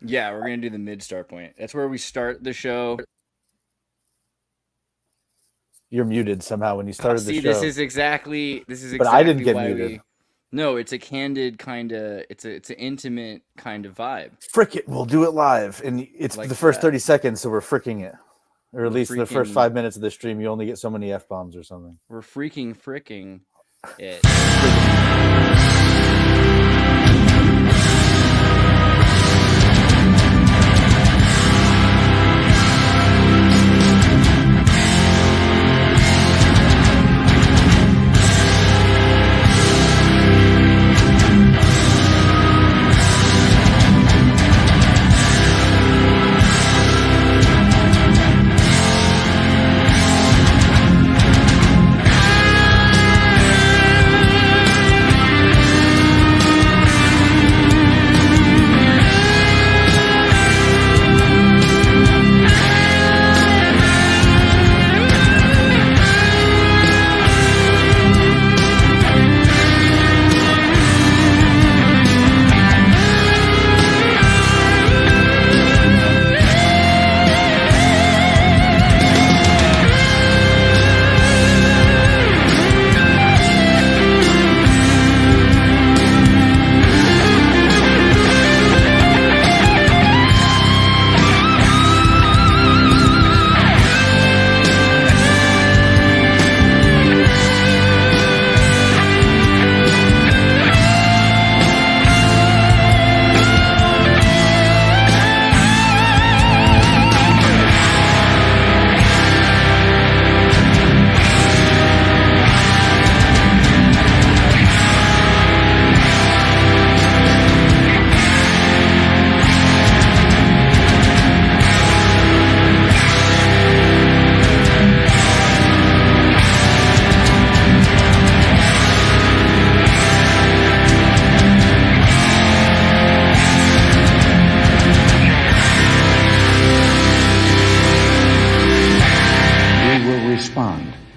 Yeah, we're gonna do the mid-start point. That's where we start the show. You're muted somehow when you started the See, this show. is exactly But I didn't get why muted. we. No, it's a candid kind of. It's an intimate kind of vibe. Frick it, we'll do it live. And it's Like the first that. 30 seconds, so we're fricking it. Or at We're least the first freaking. 5 minutes of the stream, you only get so many F-bombs or something. We're freaking fricking it.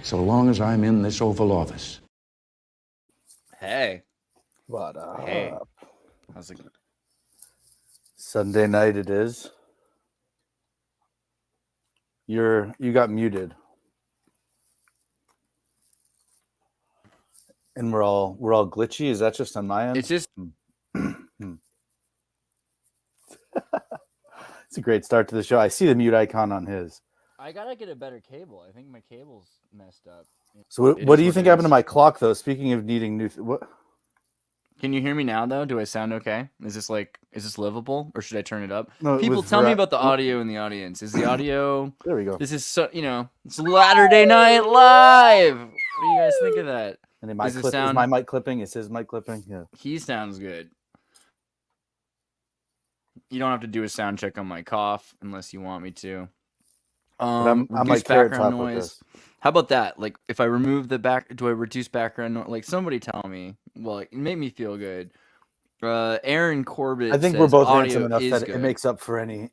So long as I'm in this Oval Office. Hey. What up? Hey. How's it? Sunday night it is. You got muted. And we're all glitchy. Is that just on my end? It's just It's a great start to the show. I see the mute icon on his. I gotta get a better cable. I think my cable's messed up. So what do you think happened to my clock, though? Speaking of needing new, what? Can you hear me now, though? Do I sound okay? Is this livable, or should I turn it up? No, People tell me about the audio in the audience. Is the audio? There we go. This is it's Latter-day Night Live. What do you guys think of that? And is my mic clipping? Is his mic clipping? Yeah. He sounds good. You don't have to do a sound check on my cough unless you want me to. I'm reduce background noise. How about that? Like, if I remove do I reduce background noise? Like, somebody tell me. Well, it made me feel good. Aaron Corbett. I think we're both handsome enough that it makes up for any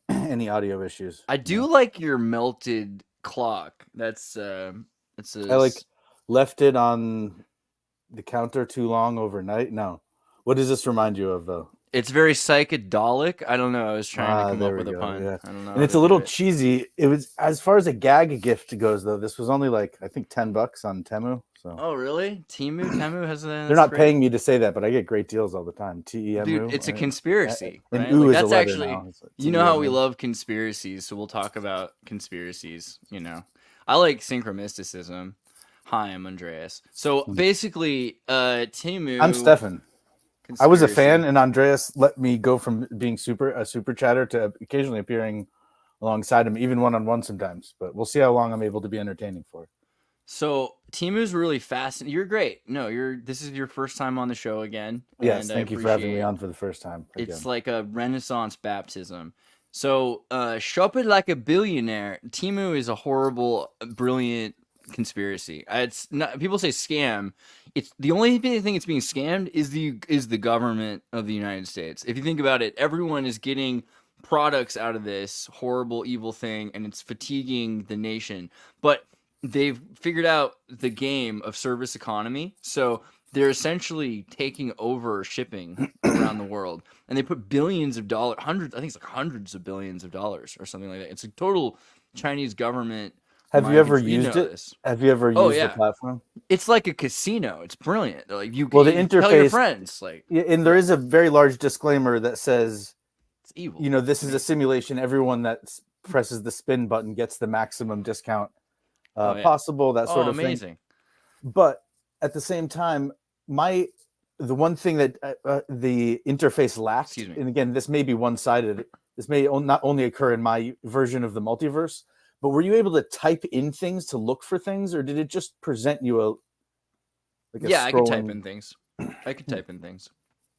audio issues. I do like your melted clock. That's I left it on the counter too long overnight. No, what does this remind you of, though? It's very psychedelic. I don't know. I was trying to come up with a pun. Yeah. I don't know. And it's a little cheesy. It was, as far as a gag gift goes, though, this was only like, I think, $10 on Temu. So. Oh, really? Temu has that. They're not paying me to say that, but I get great deals all the time. TEMU. Dude, it's a conspiracy. And right? Like, that's actually, you know how we love conspiracies, so we'll talk about conspiracies. You know, I like synchromysticism. Hi, I'm Andreas. So basically, Temu. I'm Stefan. I was a fan, and Andreas let me go from being a super chatter to occasionally appearing alongside him, even one-on-one sometimes. But we'll see how long I'm able to be entertaining for. So Temu's really fascinating. You're great. No, this is your first time on the show again. Yes, thank you for having me on for the first time. Again. It's like a Renaissance baptism. So shop it like a billionaire. Temu is a horrible, brilliant conspiracy. It's not, people say scam. It's the only thing it's being scammed is the government of the United States. If you think about it, everyone is getting products out of this horrible, evil thing, and it's fatiguing the nation. But they've figured out the game of service economy, so they're essentially taking over shipping around around the world, and they put billions of dollars, hundreds, I think it's like hundreds of billions of dollars or something like that. It's a total Chinese government. Have you ever used it? This. Have you ever used the platform? It's like a casino. It's brilliant. Like you the interface, tell your friends, like, and there is a very large disclaimer that says, it's evil. You know, this is a simulation. Everyone that presses the spin button gets the maximum discount possible. That sort of amazing. thing. But at the same time, the one thing that the interface lacks, and again, this may be one-sided. This may not only occur in my version of the multiverse. But were you able to type in things to look for things, or did it just present you a I could type in things.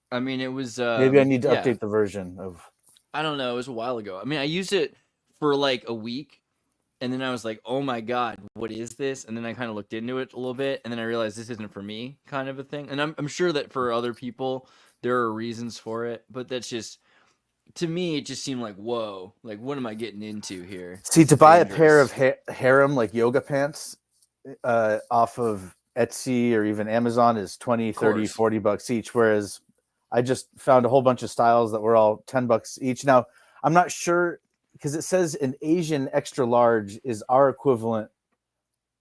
I mean, it was maybe I need to update the version of. I don't know. It was a while ago. I mean, I used it for like a week, and then I was like, "Oh my god, what is this?" And then I kind of looked into it a little bit, and then I realized this isn't for me, kind of a thing. And I'm sure that for other people there are reasons for it, but that's just. To me, it just seemed like, whoa, like, what am I getting into here? See, to buy a pair of harem, like yoga pants off of Etsy or even Amazon is 20, 30, 40 bucks each. Whereas I just found a whole bunch of styles that were all 10 bucks each. Now, I'm not sure because it says an Asian extra large is our equivalent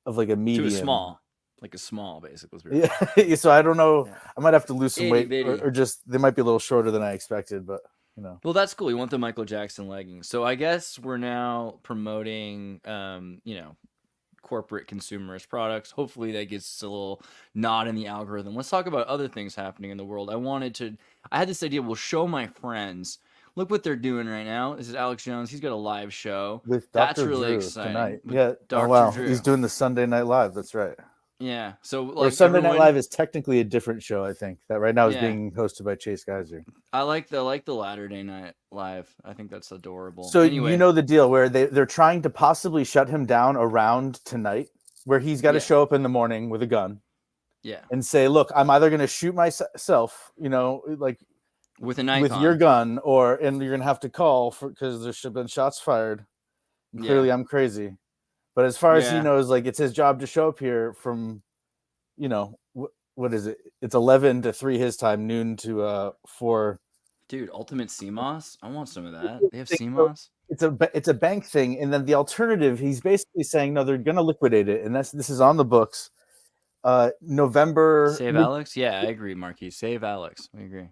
of like a medium. To a small. Like a small, basically. Yeah. So I don't know. Yeah. I might have to lose some weight bitty. or just they might be a little shorter than I expected, but. You know. Well, that's cool. You want the Michael Jackson leggings. So I guess we're now promoting, corporate consumerist products. Hopefully that gets us a little nod in the algorithm. Let's talk about other things happening in the world. I had this idea. We'll show my friends. Look what they're doing right now. This is Alex Jones. He's got a live show. With Dr. That's really Drew exciting. Tonight. Yeah. Dr. Wow. Drew. He's doing the Sunday Night Live. That's right. Yeah. So like Sunday Night Live is technically a different show, I think. That right now is being hosted by Chase Geiser. I like the Latter-day Night Live. I think that's adorable. So anyway, you know the deal where they're trying to possibly shut him down around tonight, where he's got to show up in the morning with a gun. Yeah. And say, look, I'm either going to shoot myself, like with a knife with your gun, and you're going to have to call because there should have been shots fired. And clearly, I'm crazy. But as far as he knows, like it's his job to show up here from, what is it? It's 11 to 3 his time, noon to 4. Dude, Ultimate CMOS? I want some of that. They have CMOS? It's a bank thing, and then the alternative, he's basically saying no, they're going to liquidate it, and this is on the books. November. Save Alex? Yeah, I agree, Marquis. Save Alex. We agree.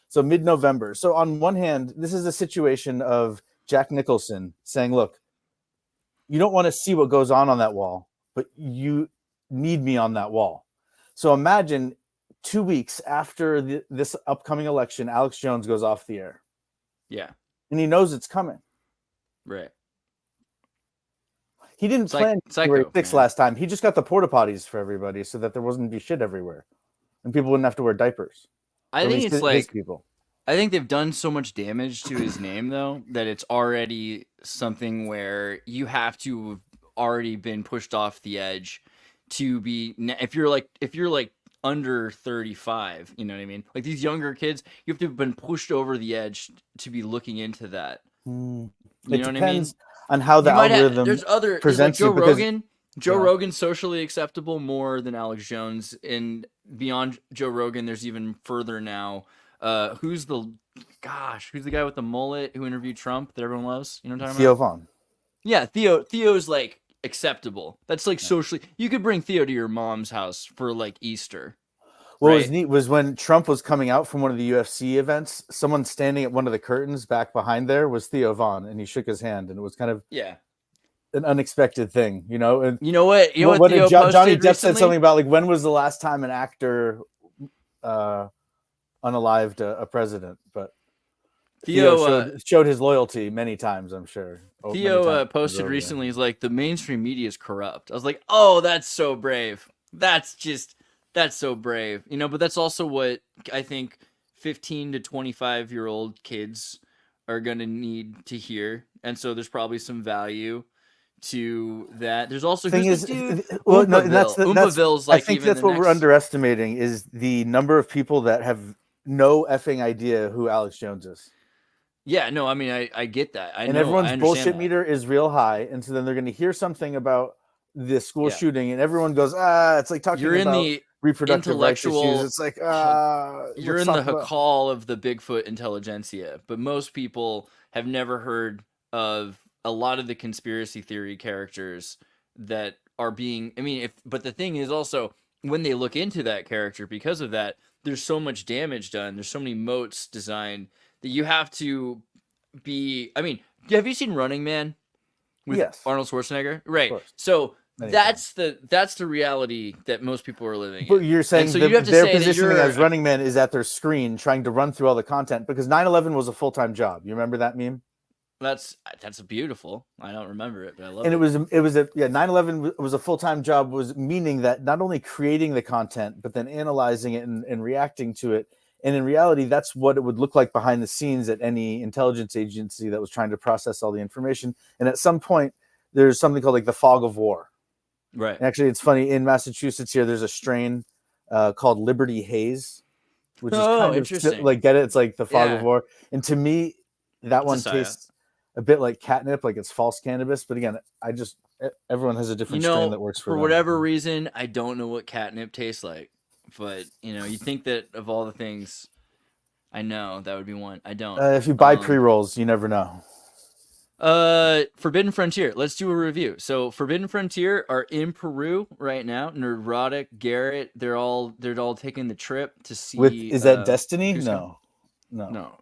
So mid-November. So on one hand, this is a situation of Jack Nicholson saying, look, you don't want to see what goes on that wall, but you need me on that wall. So imagine 2 weeks after this upcoming election, Alex Jones goes off the air. Yeah. And he knows it's coming. Right. He didn't plan January 6th last time. He just got the porta potties for everybody so that there wasn't be shit everywhere. And people wouldn't have to wear diapers. I think it's like people. I think they've done so much damage to his name, though, that it's already something where you have to have already been pushed off the edge to be. If you're like under 35, you know what I mean? Like these younger kids, you have to have been pushed over the edge to be looking into that. You know what I mean? On how the algorithm presents Joe Rogan. Joe Rogan's socially acceptable more than Alex Jones, and beyond Joe Rogan, there's even further now. Who's the guy with the mullet who interviewed Trump that everyone loves? You know what I'm talking about? Theo Vaughn. Yeah, Theo's like acceptable. That's like socially. You could bring Theo to your mom's house for like Easter. What was neat was when Trump was coming out from one of the UFC events, someone standing at one of the curtains back behind there was Theo Vaughn, and he shook his hand, and it was kind of an unexpected thing, And you know what? Theo Johnny Depp recently said something about like when was the last time an actor unalived a president, but Theo showed his loyalty many times, I'm sure. Theo posted recently, he's like, the mainstream media is corrupt. I was like, oh, that's so brave. That's so brave. But that's also what I think 15 to 25-year-old kids are going to need to hear. And so there's probably some value to that. There's also Oompaville's like, I think that's what we're underestimating is the number of people that have no effing idea who Alex Jones is. Yeah, no, I mean, I get that. Everyone's bullshit meter is real high, and so then they're going to hear something about the school shooting, and everyone goes, it's like talking about reproductive rights issues. intellectual. It's like You're in the Hakal of the Bigfoot intelligentsia, but most people have never heard of a lot of the conspiracy theory characters that are being. I mean, but the thing is also when they look into that character, because of that, there's so much damage done. There's so many moats designed that you have to be. I mean, have you seen Running Man with Yes. Arnold Schwarzenegger? Right. course. So Many that's the reality that most people are living But in. you're saying so that you have to their say that positioning you're- as Running Man is at their screen trying to run through all the content because 9/11 was a full-time job. You remember that meme? That's beautiful. I don't remember it, but I love And it. it was a 9/11 was a full-time job, was meaning that not only creating the content but then analyzing it and reacting to it. And in reality, that's what it would look like behind the scenes at any intelligence agency that was trying to process all the information. And at some point, there's something called like the fog of war. Right. And actually, it's funny, in Massachusetts here, there's a strain called Liberty Haze, which is kind interesting. of like, get it? It's like the fog of Yeah. war. And to me, that It's a one psyop. tastes a bit like catnip, like it's false cannabis. But again, everyone has a different strain that works for them. whatever reason, I don't know what catnip tastes like. But, you think that of all the things I know, that would be one. I don't. If you buy pre-rolls, you never know. Forbidden Frontier. Let's do a review. So Forbidden Frontier are in Peru right now. Neurotic, Garrett, they're all taking the trip to see. Is that Destiny? Cusco? No.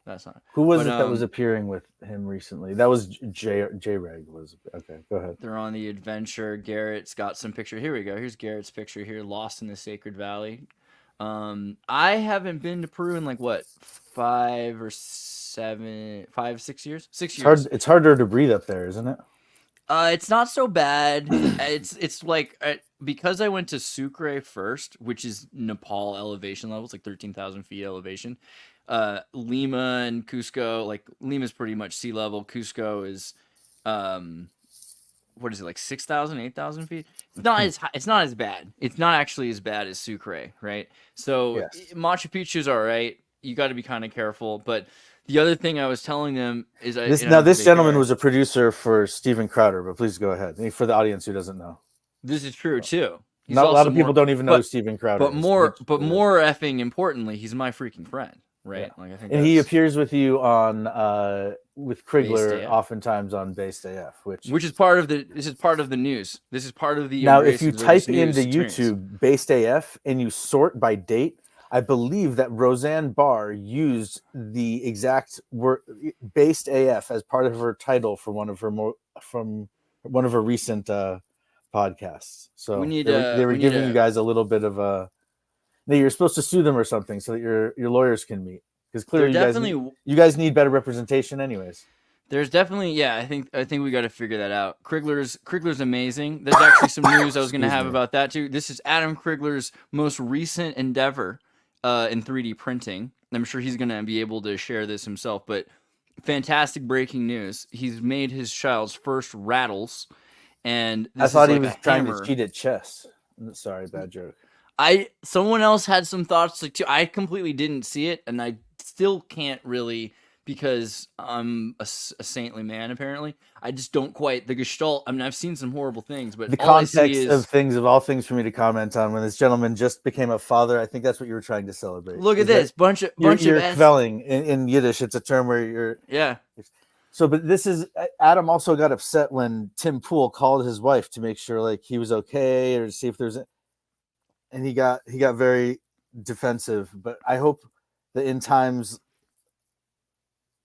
That's not. Who was it that was appearing with him recently? That was J-Reg. Okay, go ahead. They're on the adventure. Garrett's got some picture. Here we go. Here's Garrett's picture here. Lost in the Sacred Valley. I haven't been to Peru in like what 5 or 6 years. 6 years. It's harder to breathe up there, isn't it? It's not so bad. it's like because I went to Sucre first, which is Nepal elevation levels, like 13,000 feet elevation. Lima and Cusco, like Lima's pretty much sea level. Cusco is, what is it, like 6,000, 8,000 feet? It's not as bad. It's not actually as bad as Sucre, right? So Yes. Machu Picchu's all right. You got to be kind of careful. But the other thing I was telling them is this gentleman was a producer for Steven Crowder, but please go ahead. For the audience who doesn't know, this is true too. Not a lot of people don't even know who Steven Crowder but is. More effing importantly, he's my freaking friend, right? Yeah. Like I think, and he appears with you on with Krigler, AF. oftentimes on Based AF, which is part of the. This is part of the news. This is part of the. Now, if you type news into YouTube Based AF and you sort by date, I believe that Roseanne Barr used the exact word "Based AF" as part of her title for one of her recent podcasts. So they were giving you guys a little bit of a. No, you're supposed to sue them or something so that your lawyers can meet, because clearly you guys need better representation, anyways. There's definitely, I think we got to figure that out. Krigler's amazing. There's actually some news I was going to have about that too. This is Adam Krigler's most recent endeavor in 3D printing. I'm sure he's going to be able to share this himself, but fantastic breaking news. He's made his child's first rattles, and I thought he was trying to cheat at chess. Sorry, bad joke. Someone else had some thoughts like too. I completely didn't see it, and I still can't really, because I'm a saintly man. Apparently, I just don't quite the gestalt. I mean, I've seen some horrible things, but the context of all things for me to comment on when this gentleman just became a father. I think that's what you were trying to celebrate. Look at this bunch of kvelling in Yiddish. It's a term where you're So, but this is Adam also got upset when Tim Pool called his wife to make sure like he was okay or to see if there's and he got very defensive. But I hope that in times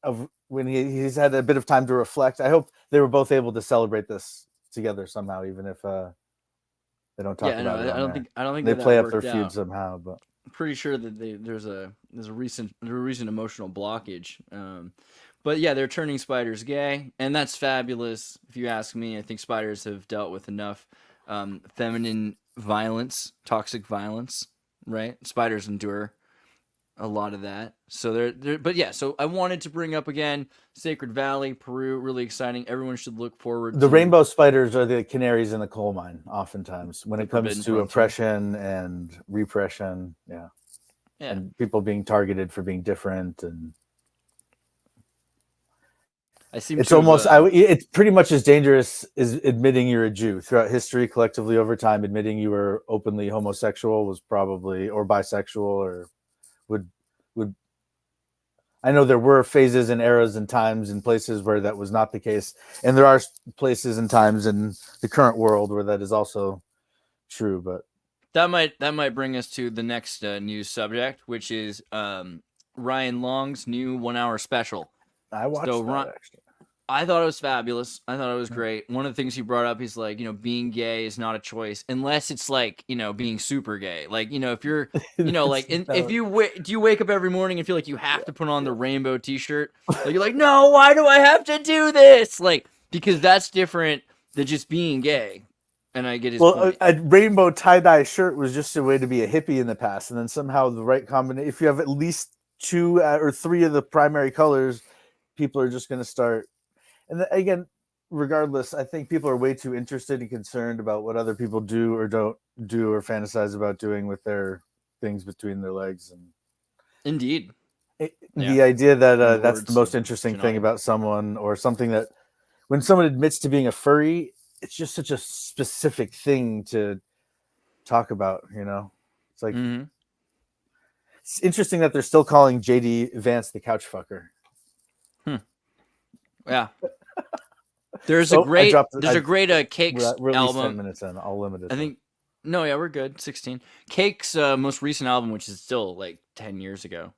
of when he's had a bit of time to reflect, I hope they were both able to celebrate this together somehow, even if they don't talk about it. I don't think they play up their feud feud somehow. But I'm pretty sure that there's a recent emotional blockage. But yeah, they're turning spiders gay, and that's fabulous. If you ask me, I think spiders have dealt with enough feminine violence, toxic violence, right? Spiders endure a lot of that. So but yeah, so I wanted to bring up again Sacred Valley, Peru, really exciting. Everyone should look forward to rainbow spiders are the canaries in the coal mine oftentimes when it comes to oppression and repression. Yeah. And people being targeted for being different. And I seem It's to almost have, it's pretty much as dangerous as admitting you're a Jew. Throughout history, collectively over time, admitting you were openly homosexual was probably, or bisexual, or would would. I know there were phases and eras and times and places where that was not the case, and there are places and times in the current world where that is also true. But that might bring us to the next news subject, which is Ryan Long's new 1 hour special. I watched that actually. I thought it was fabulous. I thought it was great. One of the things he brought up, he's like, being gay is not a choice unless it's like, being super gay. Like, if you're, like, if you do you wake up every morning and feel like you have to put on the rainbow T-shirt? Like, you're like, no, why do I have to do this? Like, because that's different than just being gay. And I get his point. A rainbow tie-dye shirt was just a way to be a hippie in the past, and then somehow the right combination. If you have at least 2 or 3 of the primary colors, people are just going to start. And again, regardless, I think people are way too interested and concerned about what other people do or don't do or fantasize about doing with their things between their legs. And Indeed, the idea that that's the most interesting thing about someone, or something that when someone admits to being a furry, it's just such a specific thing to talk about. It's like it's interesting that they're still calling JD Vance the couch fucker. Yeah. There's a great Cakes we're at least album. 10 minutes in. I'll limit it. I think we're good. 16. Cake's most recent album, which is still like 10 years ago.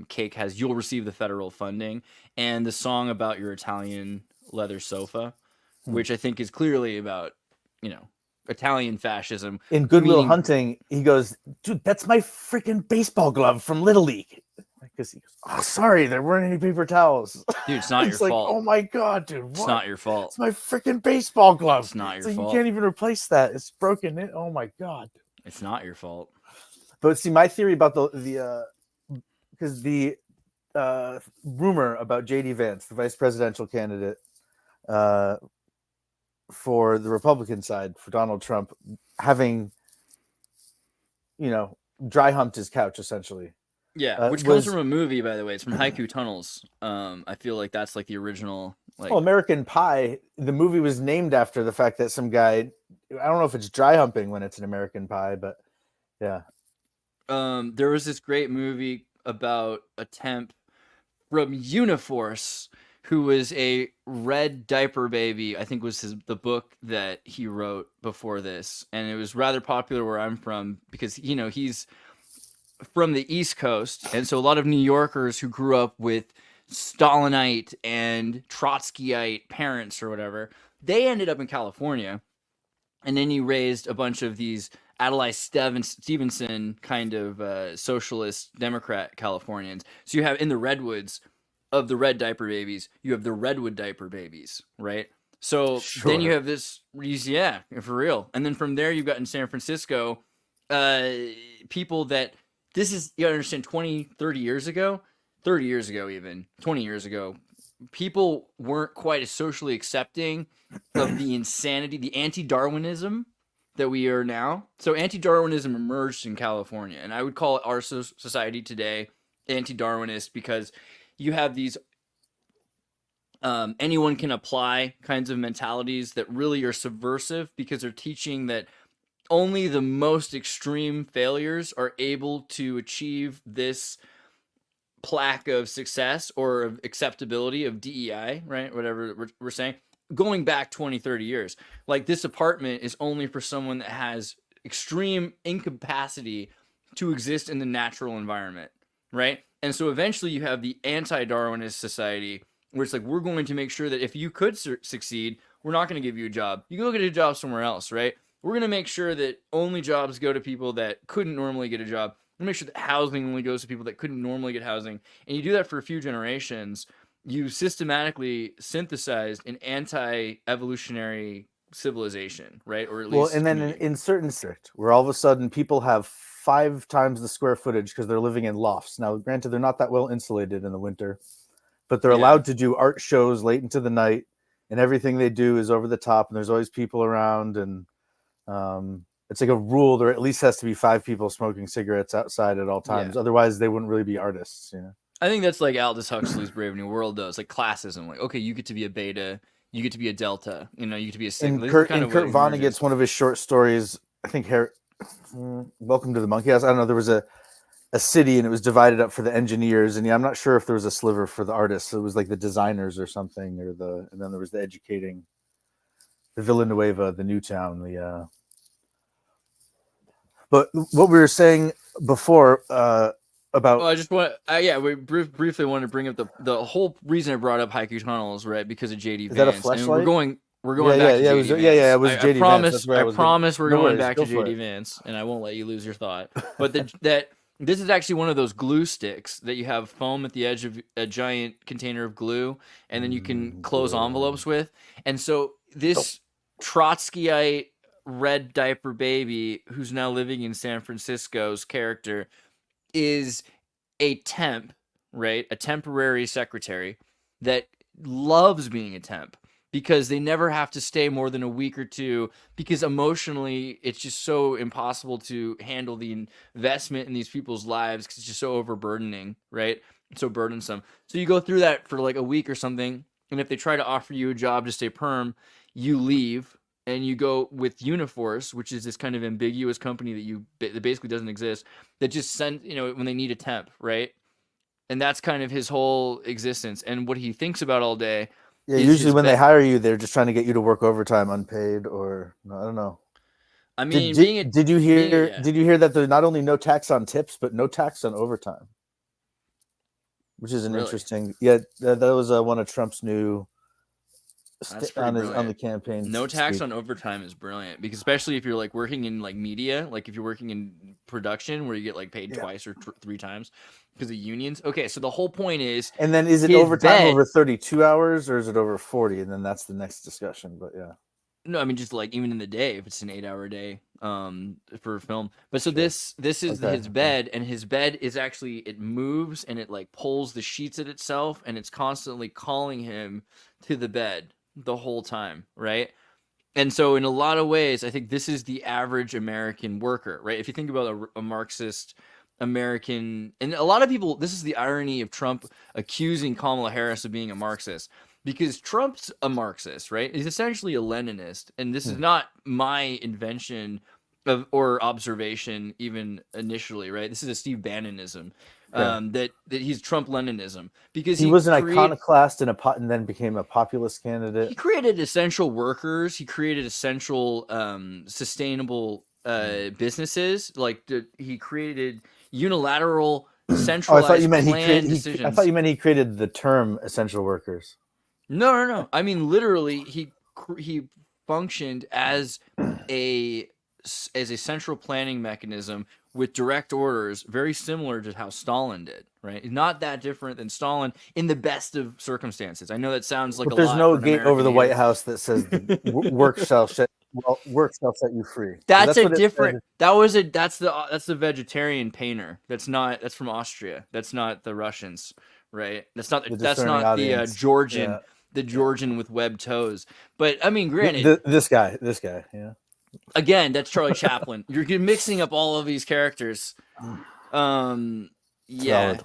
Cake has "You'll Receive the Federal Funding" and the song about your Italian leather sofa, which I think is clearly about Italian fascism. In Good Will Hunting, he goes, "Dude, that's my freaking baseball glove from Little League." Because he goes, "Oh, sorry, there weren't any paper towels." Dude, it's not your fault. Oh my god, dude, what? It's not your fault. It's my freaking baseball glove. It's not your fault. You can't even replace that. It's broken. Oh my god. It's not your fault. But see, my theory about because the rumor about JD Vance, the vice presidential candidate for the Republican side, for Donald Trump, having dry humped his couch essentially. Yeah, which comes from a movie, by the way. It's from Haiku Tunnels. I feel like that's like the original. American Pie. The movie was named after the fact that some guy. I don't know if it's dry humping when it's an American Pie, but yeah. There was this great movie about a temp from Uniforce who was a red diaper baby. I think was the book that he wrote before this, and it was rather popular where I'm from because he's from the East Coast, and so a lot of New Yorkers who grew up with Stalinite and Trotskyite parents or whatever, they ended up in California, and then you raised a bunch of these Adlai Stevenson kind of socialist Democrat Californians. So you have in the redwoods of the red diaper babies, you have the redwood diaper babies, right? So then you have this, yeah, for real. And then from there you've got in San Francisco people that, this is, you gotta understand, 20, 30 years ago, even, 20 years ago, people weren't quite as socially accepting of the insanity, the anti-Darwinism that we are now. So anti-Darwinism emerged in California, and I would call our society today anti-Darwinist because you have these anyone can apply kinds of mentalities that really are subversive because they're teaching that only the most extreme failures are able to achieve this plaque of success or of acceptability of DEI, right? Whatever we're saying. Going back 20, 30 years. Like, this apartment is only for someone that has extreme incapacity to exist in the natural environment, right? And so eventually you have the anti-Darwinist society where it's like, we're going to make sure that if you could succeed, we're not going to give you a job. You can go get a job somewhere else, right? We're going to make sure that only jobs go to people that couldn't normally get a job. We're going to make sure that housing only goes to people that couldn't normally get housing. And you do that for a few generations. You systematically synthesized an anti-evolutionary civilization, right? Or at least, and then in certain districts where all of a sudden people have 5 times the square footage because they're living in lofts. Now, granted, they're not that well insulated in the winter, but they're allowed to do art shows late into the night, and everything they do is over the top, and there's always people around, and it's like a rule. There at least has to be 5 people smoking cigarettes outside at all times. Otherwise, they wouldn't really be artists, I think that's like Aldous Huxley's Brave New World, though. It's like classism. Like, okay, you get to be a beta, you get to be a delta, you know, you get to be a sigma. This is kind of what Kurt emerges. Vonnegut's one of his short stories, I think Welcome to the Monkey House. I don't know, there was a city and it was divided up for the engineers, and I'm not sure if there was a sliver for the artists. So it was like the designers or something, and then there was the educating, the Villanueva, the Newtown, but what we were saying before about. Well, I just want, we briefly wanted to bring up the whole reason I brought up Haiku Tunnels, right? Because of JD Vance. Is that a and fleshlight? we're going back to JD Vance. It was JD Vance. I promise we're going back to JD Vance, and I won't let you lose your thought. But that this is actually one of those glue sticks that you have foam at the edge of a giant container of glue, and then you can close envelopes with. And so this Trotskyite red diaper baby, who's now living in San Francisco's character, is a temp, right? A temporary secretary that loves being a temp because they never have to stay more than a week or two, because emotionally it's just so impossible to handle the investment in these people's lives because it's just so overburdening, right? It's so burdensome. So you go through that for like a week or something, and if they try to offer you a job to stay perm, you leave and you go with Uniforce, which is this kind of ambiguous company that basically doesn't exist, that just send, when they need a temp, right? And that's kind of his whole existence. And what he thinks about all day. Yeah, usually when they hire you, they're just trying to get you to work overtime unpaid, or I don't know. I mean, did you hear that there's not only no tax on tips, but no tax on overtime? Which is an interesting. Yeah, that was one of Trump's new on the campaign. No tax on overtime is brilliant, because especially if you're like working in like media, like if you're working in production where you get like paid twice or three times because of unions. Okay, so the whole point is, and then is it overtime over 32 hours or is it over 40? And then that's the next discussion. But yeah, no, I mean just like even in the day, if it's an 8-hour day for film. But so this is his bed, and his bed is actually, it moves and it like pulls the sheets at itself, and it's constantly calling him to the bed the whole time, right? And so in a lot of ways, I think this is the average American worker, right? If you think about a Marxist American, and a lot of people, this is the irony of Trump accusing Kamala Harris of being a Marxist, because Trump's a Marxist, right? He's essentially a Leninist, and this is not my invention or observation even initially, right? This is a Steve Bannonism. That he's Trump Leninism, because he was an iconoclast and then became a populist candidate. He created essential workers. He created essential sustainable businesses. Like he created unilateral centralized decisions. I thought you meant he created the term essential workers. No. I mean, literally, he functioned as a central planning mechanism with direct orders, very similar to how Stalin did, right? Not that different than Stalin in the best of circumstances. I know that sounds like there's no gate over the White House that says work shall set you free. That's a different. That's the vegetarian painter. That's from Austria. That's not the Russians, right? That's not the Georgian. Yeah. The Georgian with webbed toes. But I mean, granted, this guy, yeah. Again, that's Charlie Chaplin. You're mixing up all of these characters. Yeah.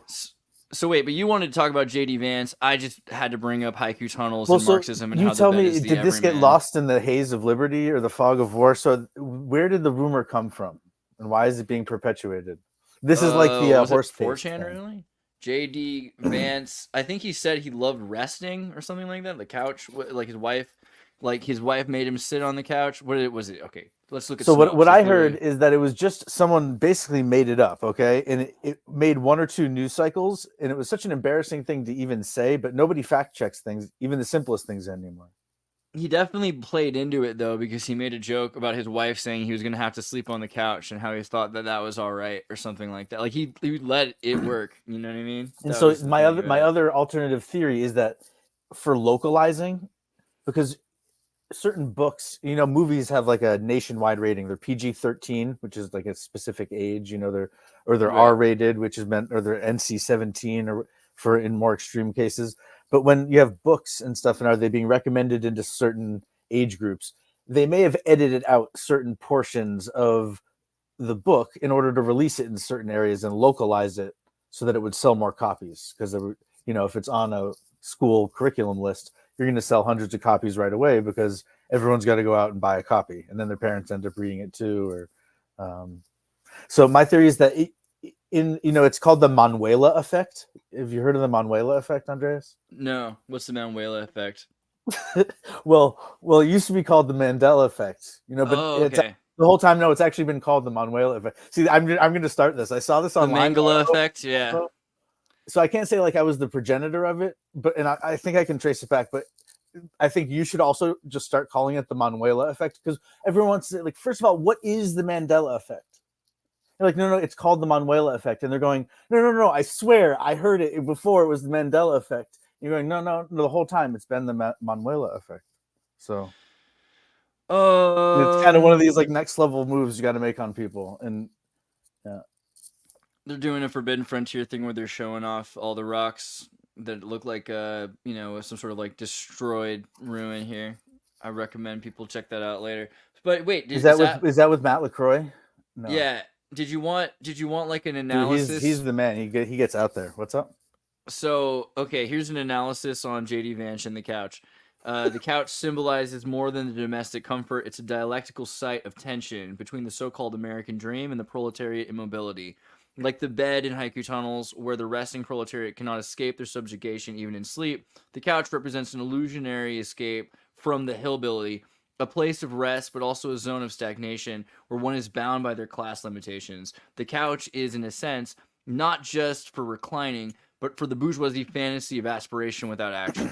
So wait, but you wanted to talk about JD Vance. I just had to bring up Haiku Tunnels and Marxism and how you tell me, did this get lost in the haze of liberty or the fog of war? So where did the rumor come from, and why is it being perpetuated? This is like the horse 4chan, really? JD Vance. I think he said he loved resting or something like that. The couch, like his wife made him sit on the couch. What was it? Okay, let's look at. So what I heard is that it was just someone basically made it up, okay, and it made one or two news cycles, and it was such an embarrassing thing to even say, but nobody fact checks things, even the simplest things anymore. He definitely played into it though, because he made a joke about his wife saying he was going to have to sleep on the couch and how he thought that was all right or something like that. Like he let it work. You know what I mean? And so my other alternative theory is that for localizing, because certain books, movies have like a nationwide rating. They're PG-13, which is like a specific age, they're right. R-rated, which is meant, or they're NC-17, or for in more extreme cases. But when you have books and stuff, and are they being recommended into certain age groups, they may have edited out certain portions of the book in order to release it in certain areas and localize it so that it would sell more copies, because if it's on a school curriculum list, you're going to sell hundreds of copies right away because everyone's got to go out and buy a copy, and then their parents end up reading it too. So my theory is that it's called the Manuela effect. Have you heard of the Manuela effect, Andreas? No. What's the Manuela effect? well, it used to be called the Mandela effect, but okay. The whole time, no, it's actually been called the Manuela effect. See, I'm going to start this. I saw this online. The Mangala effect, yeah. So I can't say like I was the progenitor of it, and I think I can trace it back. But I think you should also just start calling it the Manuela effect, because everyone wants to say, like, first of all, what is the Mandela effect? They're like, no, it's called the Manuela effect, and they're going, no, I swear I heard it before. It was the Mandela effect. And you're going, no, the whole time it's been the Manuela effect. So. It's kind of one of these like next level moves you got to make on people, and yeah, they're doing a Forbidden Frontier thing where they're showing off all the rocks that look like some sort of like destroyed ruin here. I recommend people check that out later. But wait, is that with Matt LaCroix? No. Yeah. Did you want like an analysis? Dude, he's the man. He gets out there. What's up? So okay, here's an analysis on JD Vance and the couch. The couch symbolizes more than the domestic comfort. It's a dialectical site of tension between the so-called American dream and the proletariat immobility. Like the bed in haiku tunnels, where the resting proletariat cannot escape their subjugation even in sleep, the couch represents an illusionary escape from the hillbilly, a place of rest but also a zone of stagnation where one is bound by their class limitations. The couch is, in a sense, not just for reclining, but for the bourgeoisie fantasy of aspiration without action,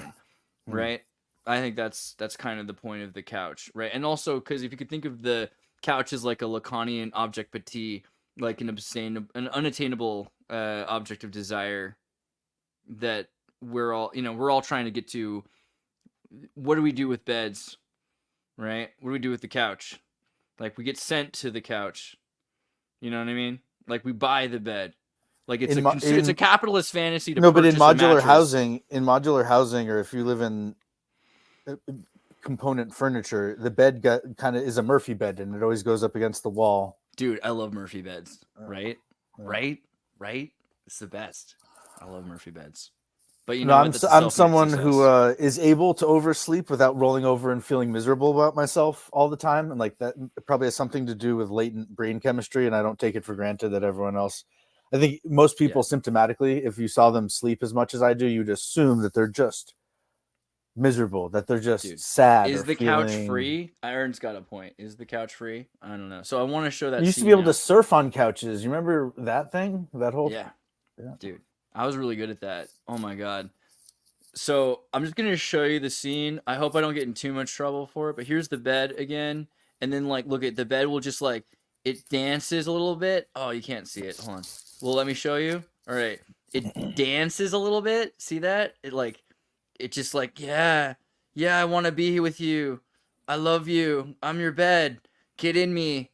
right? I think that's kind of the point of the couch, right? And also, because if you could think of the couch as like a Lacanian object petit, like an unattainable object of desire that we're all trying to get to. What do we do with beds, right? What do we do with the couch? Like, we get sent to the couch. You know what I mean? Like, we buy the bed. Like, it's a capitalist fantasy to but in modular mattress. housing, or if you live in component furniture, the bed kind of is a Murphy bed, and it always goes up against the wall. Dude, I love Murphy beds. Right? It's the best. I love Murphy beds. But I'm someone who is able to oversleep without rolling over and feeling miserable about myself all the time, and like that probably has something to do with latent brain chemistry, and I don't take it for granted that everyone else. I think most people symptomatically, if you saw them sleep as much as I do, you'd assume that they're just miserable, that they're just sad. Is the couch free? Aaron's got a point. Is the couch free? I don't know. So I want to show that. You used to be able to surf on couches. You remember that thing? That whole yeah. Dude, I was really good at that. Oh my god. So I'm just gonna show you the scene. I hope I don't get in too much trouble for it. But here's the bed again, and then like look at the bed will just like it dances a little bit. Oh, you can't see it. Hold on. Well, let me show you. All right, it dances a little bit. See that? It's just like, yeah, I want to be here with you. I love you. I'm your bed. Get in me.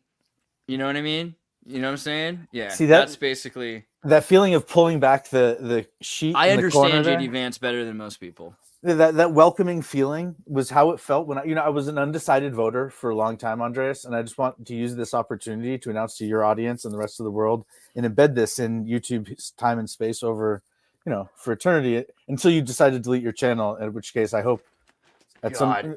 You know what I mean? You know what I'm saying? Yeah. See, that's basically that feeling of pulling back the sheet. I understand JD Vance better than most people. That welcoming feeling was how it felt when I was an undecided voter for a long time, Andreas, and I just want to use this opportunity to announce to your audience and the rest of the world and embed this in YouTube's time and space over, for eternity until you decide to delete your channel. In which case, I hope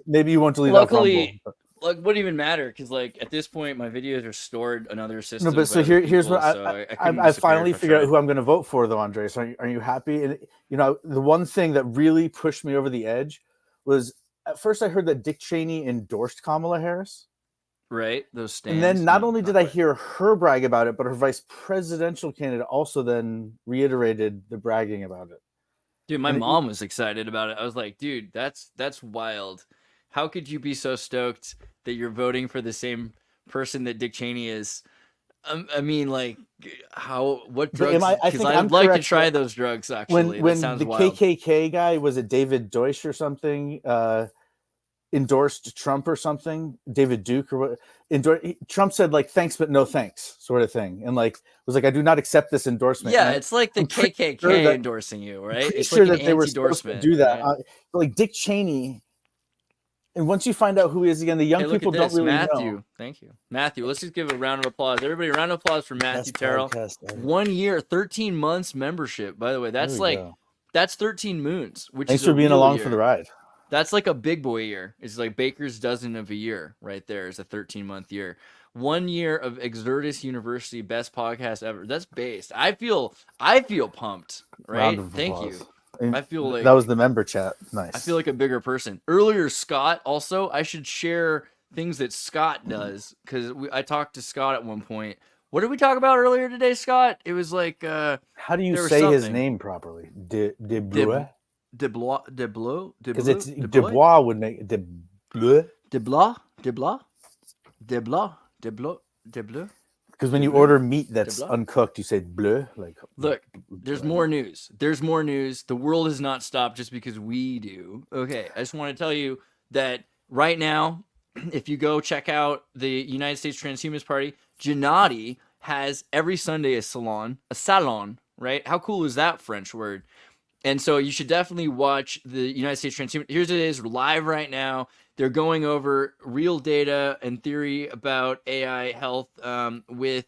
maybe you won't delete. Luckily, like, wouldn't even matter because, like, at this point, my videos are stored on other systems. No, but so here's what I finally figured out who I'm going to vote for, though, Andres. Are you happy? And the one thing that really pushed me over the edge was at first I heard that Dick Cheney endorsed Kamala Harris. Right, those stands. And then not only did I hear her brag about it, but her vice presidential candidate also then reiterated the bragging about it. Dude, my mom was excited about it. I was like, dude, that's wild. How could you be so stoked that you're voting for the same person that Dick Cheney is? I mean, like, what drugs? Because I'd like to try those drugs, actually. When the wild. KKK guy, was it David Deutsch or something, endorsed Trump or something, David Duke or what? Trump said, like, thanks, but no thanks, sort of thing. And, like, was like, I do not accept this endorsement. Yeah, it's like the KKK endorsing you, right? It's sure like that they were supposed to do that. Right? Like, Dick Cheney And once you find out who he is again, the young Hey, look people at don't this, really Matthew. know. Thank you, Matthew. Let's just give a round of applause, everybody. A round of applause for Matthew Best Terrell. podcast ever. 1 year, 13 months membership. By the way, that's There we like go. that's 13 moons, which Thanks is for a being real along year. for the ride. That's like a big boy year. It's like Baker's dozen of a year right there is a 13-month year. 1 year of Xirtus University, best podcast ever. That's based. I feel pumped, right? Round of Thank applause. you. I feel like that was the member chat. Nice. I feel like a bigger person. Earlier, Scott, also, I should share things that Scott does because I talked to Scott at one point. What did we talk about earlier today, Scott? It was like how do you there was say his something. name properly? Deblois? Deblois? Because it's Debois would make Deblois. Deblois. Because when you order meat that's uncooked, you say bleu. Like, look, there's more news. There's more news. The world has not stopped just because we do. Okay, I just want to tell you that right now, if you go check out the United States Transhumanist Party, Gennady has every Sunday a salon, right? How cool is that French word? And so you should definitely watch the United States Transhumanist. Here's it is live right now. They're going over real data and theory about AI health with,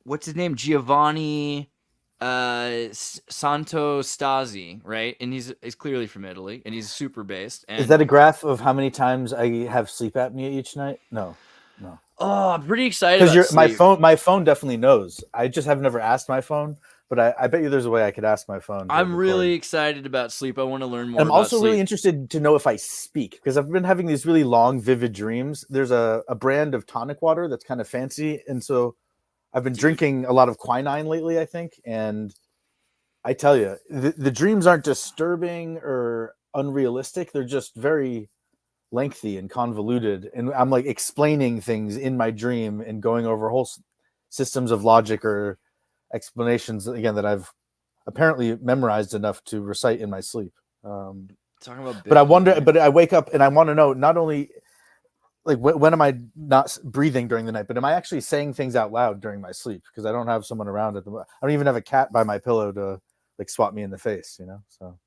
what's his name? Giovanni Santo Stasi, right? And he's clearly from Italy, and he's super based. And is that a graph of how many times I have sleep apnea each night? No. Oh, I'm pretty excited because my phone definitely knows. I just have never asked my phone, but I bet you there's a way I could ask my phone. I'm really excited about sleep. I want to learn more. I'm also really interested to know if I speak, because I've been having these really long, vivid dreams. There's a brand of tonic water that's kind of fancy, and so I've been drinking a lot of quinine lately, I think. And I tell you, the dreams aren't disturbing or unrealistic. They're just very lengthy and convoluted, and I'm like explaining things in my dream and going over whole systems of logic or explanations again that I've apparently memorized enough to recite in my sleep. Talking about but I wonder, but I wake up and I want to know not only like when am I not breathing during the night, but am I actually saying things out loud during my sleep? Because I don't have someone around at the moment. I don't even have a cat by my pillow to like swat me in the face, you know. So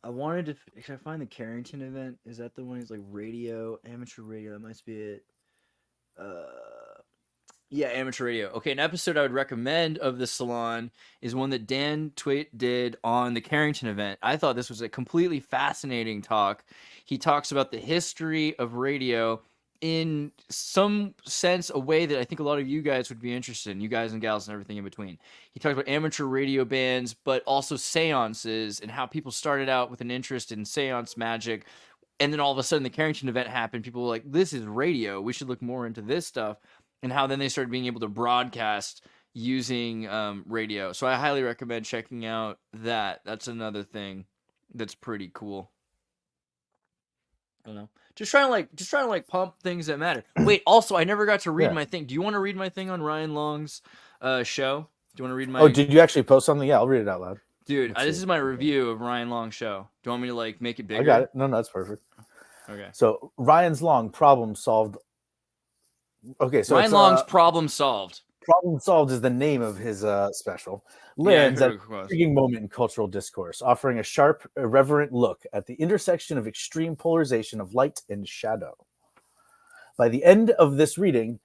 I wanted to. Should I find the Carrington event? Is that the one? He's like radio, amateur radio. That must be it. Yeah, amateur radio. Okay, an episode I would recommend of the salon is one that Dan Twait did on the Carrington event. I thought this was a completely fascinating talk. He talks about the history of radio in some sense, a way that I think a lot of you guys would be interested in, you guys and gals and everything in between. He talks about amateur radio bands, but also seances and how people started out with an interest in seance magic. And then all of a sudden the Carrington event happened. People were like, this is radio. We should look more into this stuff. And how then they started being able to broadcast using radio. So I highly recommend checking out that. That's another thing that's pretty cool. I don't know. Just trying to pump things that matter. Wait, also I never got to read my thing. Do you want to read my thing on Ryan Long's show? Do you want to read my? Oh, did you actually post something? Yeah, I'll read it out loud. Dude, this is my review of Ryan Long's show. Do you want me to like make it bigger? I got it. No, that's perfect. Okay. So Ryan's Long problem solved. Okay, so Ryan Long's problem solved. Problem Solved is the name of his special. Lands at an intriguing moment in cultural discourse, offering a sharp, irreverent look at the intersection of extreme polarization of light and shadow. By the end of this reading,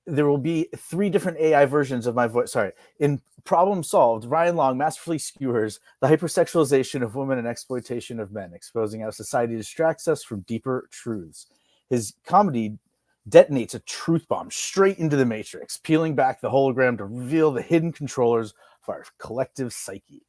there will be 3 different AI versions of my voice. Sorry. In Problem Solved, Ryan Long masterfully skewers the hypersexualization of women and exploitation of men, exposing how society distracts us from deeper truths. His comedy detonates a truth bomb straight into the matrix, peeling back the hologram to reveal the hidden controllers of our collective psyche.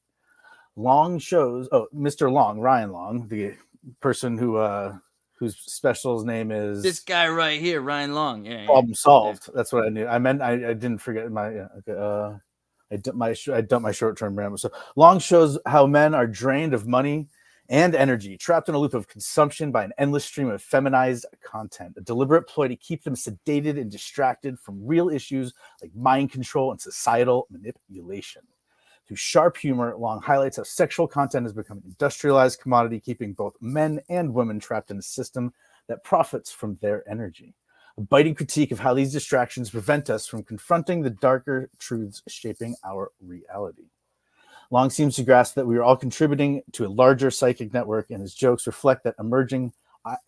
Long shows, Mr. Long, Ryan Long, the person whose special's name is this guy right here, Ryan Long. Yeah. Problem Solved. Yeah. That's what I knew. I meant I didn't forget my. I dumped my short-term ramble. So Long shows how men are drained of money and energy, trapped in a loop of consumption by an endless stream of feminized content, a deliberate ploy to keep them sedated and distracted from real issues like mind control and societal manipulation. Through sharp humor, Long highlights how sexual content has become an industrialized commodity, keeping both men and women trapped in a system that profits from their energy. A biting critique of how these distractions prevent us from confronting the darker truths shaping our reality. Long seems to grasp that we are all contributing to a larger psychic network, and his jokes reflect that emerging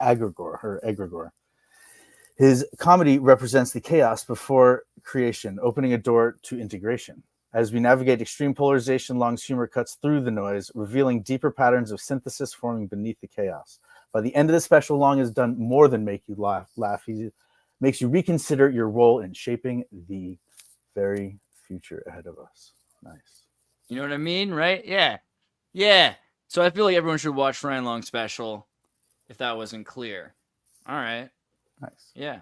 egregore. His comedy represents the chaos before creation, opening a door to integration. As we navigate extreme polarization, Long's humor cuts through the noise, revealing deeper patterns of synthesis forming beneath the chaos. By the end of the special, Long has done more than make you laugh. He makes you reconsider your role in shaping the very future ahead of us. Nice. You know what I mean, right? Yeah. Yeah. So I feel like everyone should watch Ryan Long's special, if that wasn't clear. All right. Nice. Yeah.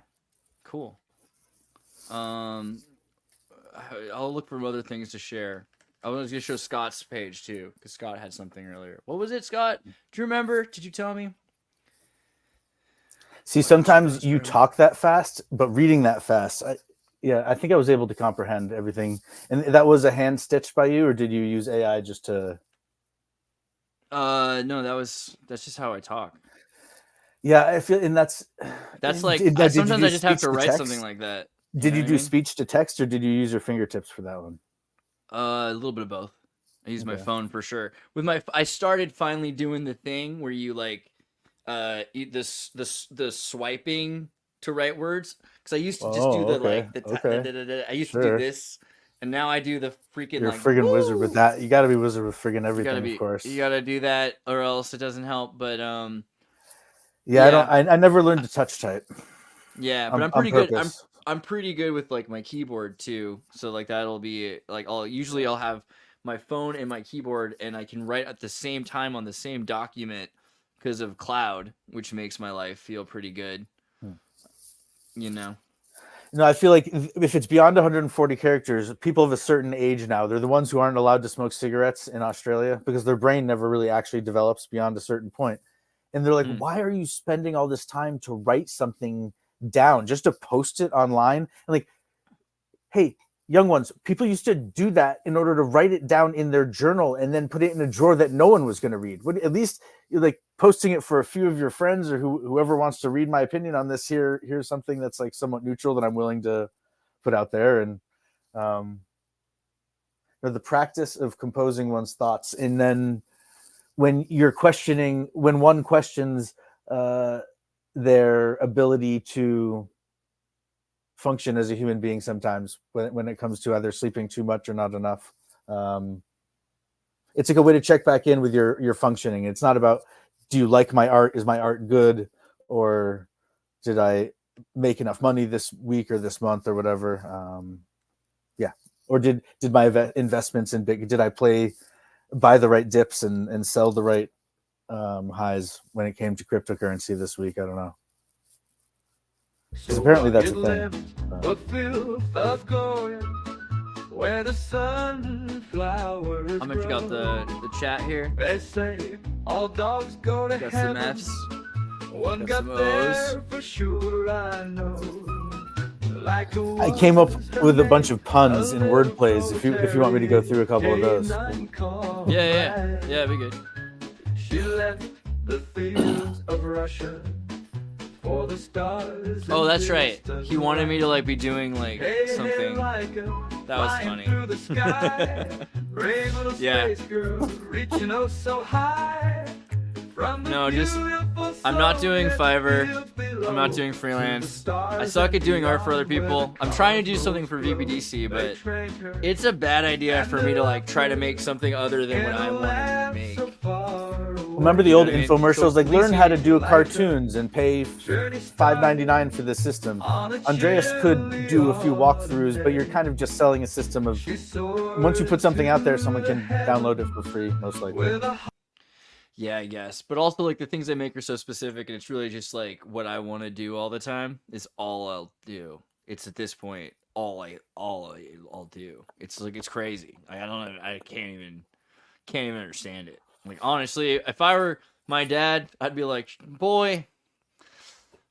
Cool. I'll look for other things to share. I was going to show Scott's page too, because Scott had something earlier. What was it, Scott? Do you remember? Did you tell me? See, sometimes you talk that fast, but reading that fast, I think I was able to comprehend everything. And that was a hand stitched by you, or did you use AI just to? No, that's just how I talk. Yeah, I feel, and that's like sometimes I just have to write something like that. Did you do speech to text, or did you use your fingertips for that one? A little bit of both. I use my phone for sure. I started finally doing the thing where you like the swiping to write words, because I used to just do the I used to do this, and now I do the freaking. You're a friggin' wizard with that. You got to be wizard with friggin' everything, of course. You got to do that, or else it doesn't help. But I never learned to touch type. Yeah, but I'm pretty good. I'm pretty good with like my keyboard too. So like that'll be like I'll have my phone and my keyboard, and I can write at the same time on the same document because of cloud, which makes my life feel pretty good. You know. No, I feel like if it's beyond 140 characters, people of a certain age now, they're the ones who aren't allowed to smoke cigarettes in Australia because their brain never really actually develops beyond a certain point. And they're like, why are you spending all this time to write something down just to post it online? And like, hey, young ones, people used to do that in order to write it down in their journal and then put it in a drawer that no one was going to read. At least you're like posting it for a few of your friends or whoever wants to read my opinion on this. Here's something that's like somewhat neutral that I'm willing to put out there. And the practice of composing one's thoughts, and then when one questions their ability to function as a human being, sometimes when it comes to either sleeping too much or not enough, it's a good way to check back in with your functioning. It's not about, do you like my art? Is my art good? Or did I make enough money this week or this month or whatever? Or did my investments did I buy the right dips and sell the right highs when it came to cryptocurrency this week? I don't know. Because apparently that's a thing. Where the sunflowers I'm gonna check out the chat here. They say all dogs go to Got heaven. some F's. One got some there for sure, I know. Like I came up with a bunch of puns and word plays. If you want me to go through a couple of those. Yeah, it'd be good. She left the fields of Russia for the stars. Oh, that's right. He wanted me to like be doing like something. That was funny. Yeah. No, I'm not doing Fiverr. I'm not doing freelance. I suck at doing art for other people. I'm trying to do something for VPDC, but it's a bad idea for me to like try to make something other than what I want to make. Remember the old infomercials? Like, learn how to do cartoons and pay $5.99 for the system. Andreas could do a few walkthroughs, but you're kind of just selling a system of, once you put something out there, someone can download it for free, most likely. Yeah, I guess. But also, like, the things I make are so specific, and it's really just, like, what I want to do all the time is all I'll do. It's, at this point, all I'll do. It's, like, it's crazy. I don't know. I can't even understand it. Like, honestly, if I were my dad, I'd be like, boy,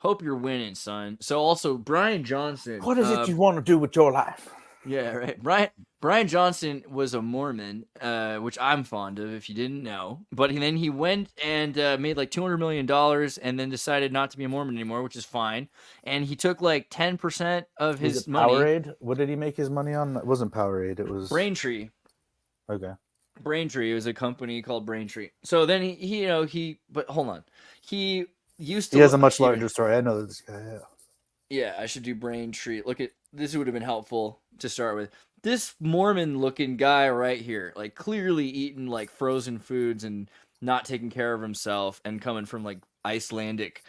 hope you're winning, son. So, also, Brian Johnson. What is it you want to do with your life? Yeah, right. Brian Johnson was a Mormon, which I'm fond of, if you didn't know. But then he went and made like $200 million and then decided not to be a Mormon anymore, which is fine. And he took like 10% of his money. Powerade? What did he make his money on? It wasn't Powerade. It was Braintree. Okay. Braintree. It was a company called Braintree. So then he but hold on. He used to. He has a look much here. larger story. I know this guy. Yeah. Yeah, I should do Braintree. Look at this would have been helpful to start with. This Mormon looking guy right here, like clearly eating like frozen foods and not taking care of himself and coming from like Icelandic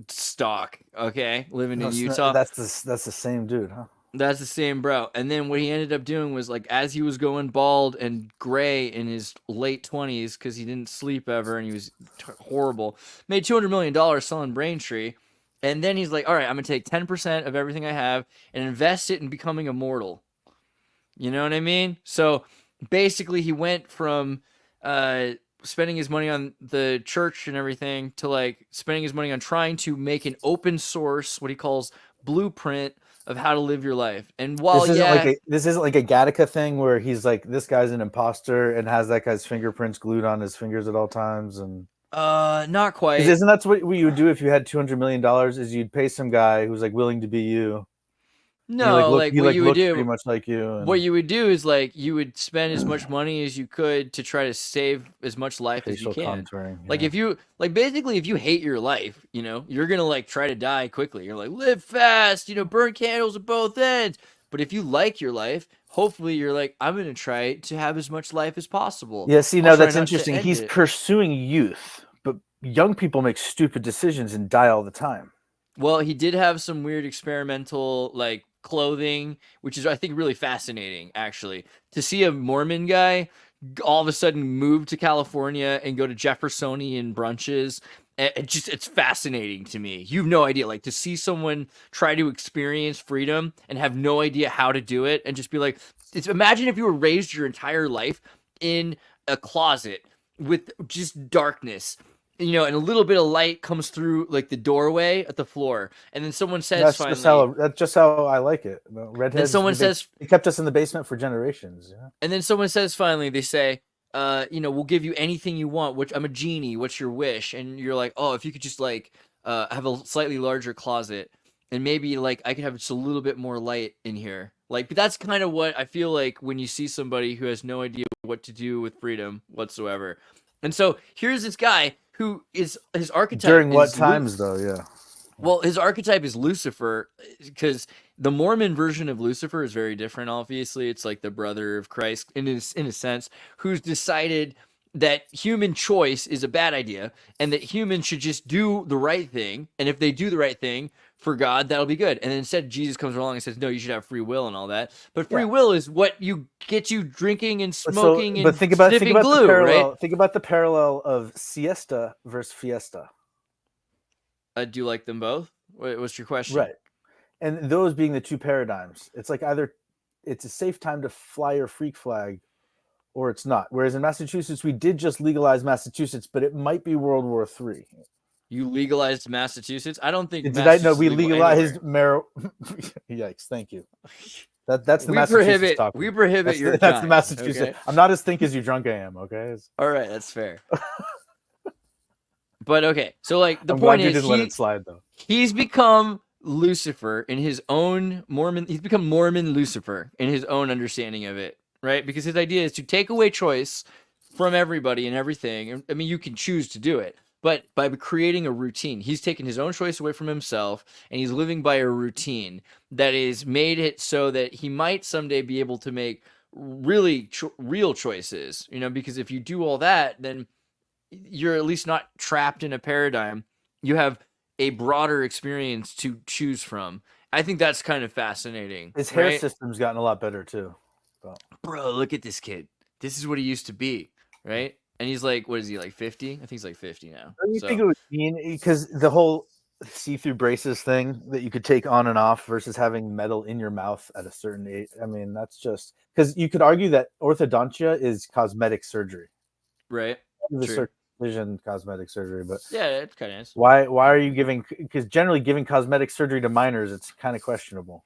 stock, okay? Living in Utah. That's the same dude, huh? That's the same bro. And then what he ended up doing was like as he was going bald and gray in his late 20s because he didn't sleep ever and he was horrible, made $200 million selling Braintree. And then he's like, all right, I'm going to take 10% of everything I have and invest it in becoming immortal. You know what I mean? So basically he went from spending his money on the church and everything to like spending his money on trying to make an open source, what he calls blueprint of how to live your life. And while this isn't like a Gattaca thing where he's like, this guy's an imposter and has that guy's fingerprints glued on his fingers at all times, and not quite. Isn't that what you would do if you had $200 million? Is you'd pay some guy who's like willing to be you? No, what you would do, pretty much like you. And what you would do is like you would spend as much money as you could to try to save as much life as you can. Like if you basically if you hate your life, you know, you're gonna like try to die quickly. You're like live fast, you know, burn candles at both ends. But if you like your life, hopefully you're like I'm gonna try to have as much life as possible. Yeah, see, now that's interesting. He's pursuing youth, but young people make stupid decisions and die all the time. Well, he did have some weird experimental like clothing, which is I think really fascinating actually to see a Mormon guy all of a sudden move to California and go to Jeffersonian brunches. It's fascinating to me. You have no idea, like to see someone try to experience freedom and have no idea how to do it and just be like, imagine if you were raised your entire life in a closet with just darkness, you know, and a little bit of light comes through like the doorway at the floor, and then someone says, that's just how I like it. Redheads. Someone says they kept us in the basement for generations. Yeah? And then someone says finally, they say, you know, we'll give you anything you want. Which I'm a genie. What's your wish? And you're like, oh, if you could just like have a slightly larger closet, and maybe like I could have just a little bit more light in here. Like, but that's kind of what I feel like when you see somebody who has no idea what to do with freedom whatsoever. And so here's this guy who is his archetype. During what times, though? Yeah. Well, his archetype is Lucifer, because the Mormon version of Lucifer is very different. Obviously, it's like the brother of Christ in a sense, who's decided that human choice is a bad idea and that humans should just do the right thing. And if they do the right thing for God, that'll be good. And then instead, Jesus comes along and says, no, you should have free will and all that. But free will is what you get you drinking and smoking and sniffing glue, right? Think about the parallel of siesta versus fiesta. Do you like them both? What's your question? Right. And those being the two paradigms, it's like either it's a safe time to fly your freak flag or it's not. Whereas in Massachusetts, we did just legalize Massachusetts, but it might be World War III. You legalized Massachusetts? I don't think. Did I know we legalized marijuana? Yikes! Thank you. That's the Massachusetts topic. We prohibit your. That's the Massachusetts. Okay? I'm not as think as you drunk I am. Okay. All right, that's fair. But okay, so like the point is, let it slide though. He's become Lucifer in his own Mormon. He's become Mormon Lucifer in his own understanding of it, right? Because his idea is to take away choice from everybody and everything. I mean, you can choose to do it, but by creating a routine, he's taken his own choice away from himself, and he's living by a routine that is made it so that he might someday be able to make really real choices. You know, because if you do all that, then you're at least not trapped in a paradigm. You have a broader experience to choose from. I think that's kind of fascinating. His hair system's gotten a lot better too. Bro, look at this kid. This is what he used to be, right? And he's like, what is he, like 50? I think he's like 50 now. You think it would mean because the whole see-through braces thing that you could take on and off versus having metal in your mouth at a certain age. I mean, that's just because you could argue that orthodontia is cosmetic surgery. Right. Vision cosmetic surgery, but yeah, it kind of is. Why are you giving? Because generally, giving cosmetic surgery to minors, it's kind of questionable.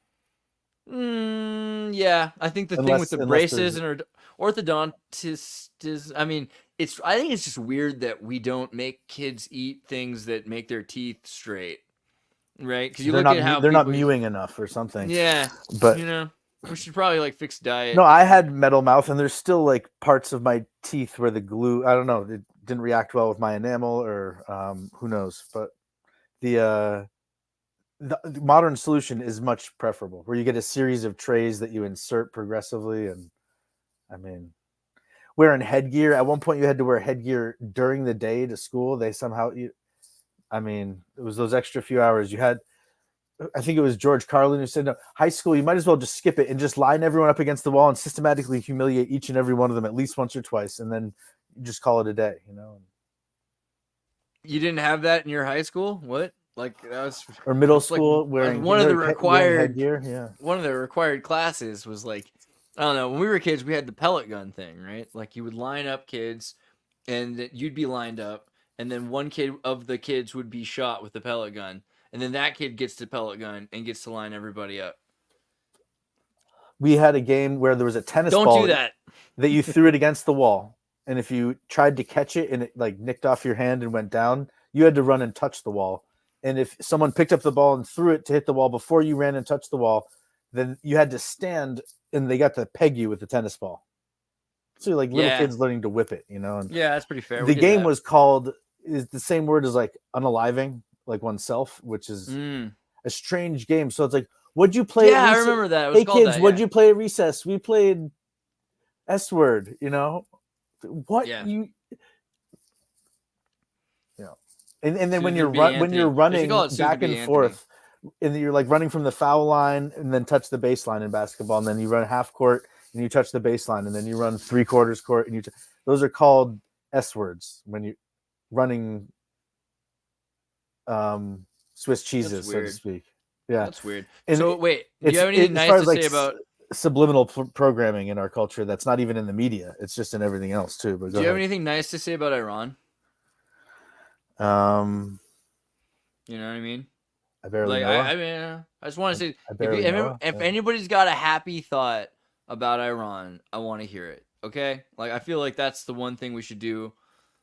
Yeah, I think the thing with the braces and orthodontist is, I mean, I think it's just weird that we don't make kids eat things that make their teeth straight, right? Because you look at how they're not mewing enough or something. Yeah, but you know, we should probably like fix diet. No, I had metal mouth, and there's still like parts of my teeth where the glue, I don't know, it didn't react well with my enamel, or who knows. But the modern solution is much preferable, where you get a series of trays that you insert progressively. And I mean, wearing headgear, at one point you had to wear headgear during the day to school. They somehow, I mean, it was those extra few hours you had. I think it was George Carlin who said, no, high school, you might as well just skip it and just line everyone up against the wall and systematically humiliate each and every one of them at least once or twice, and then you just call it a day, you know. You didn't have that in your high school? What? Like that was Or middle it's like school wearing one of the wearing required headgear. Yeah. one of the required classes was like, I don't know, when we were kids we had the pellet gun thing, right? Like you would line up kids and you'd be lined up and then one kid of the kids would be shot with the pellet gun and then that kid gets the pellet gun and gets to line everybody up. We had a game where there was a tennis Don't ball do that. that you threw it against the wall, and if you tried to catch it and it like nicked off your hand and went down, you had to run and touch the wall. And if someone picked up the ball and threw it to hit the wall before you ran and touched the wall, then you had to stand and they got to peg you with the tennis ball. So you're like little kids learning to whip it, you know? And yeah, that's pretty fair. the game was called, is the same word as like unaliving, like oneself, which is a strange game. So it's like, what'd you play? Yeah, I remember that. It was hey called kids, that, what'd yeah. you play at recess? We played S word, you know? What Yeah. you And then Susan when you're B. when Anthony. you're They should running call it Susan back B. and Anthony. forth, and you're like running from the foul line and then touch the baseline in basketball, and then you run half court and you touch the baseline, and then you run 3/4 court, and those are called S words when you're running Swiss cheeses, so to speak. Yeah, that's weird. And so wait, do you have anything nice to say about subliminal programming in our culture that's not even in the media? It's just in everything else too. But do you have anything nice to say about Iran? You know what I mean? I barely know. I mean, I just want to say, if know. anybody's got a happy thought about Iran, I want to hear it. Okay, like I feel like that's the one thing we should do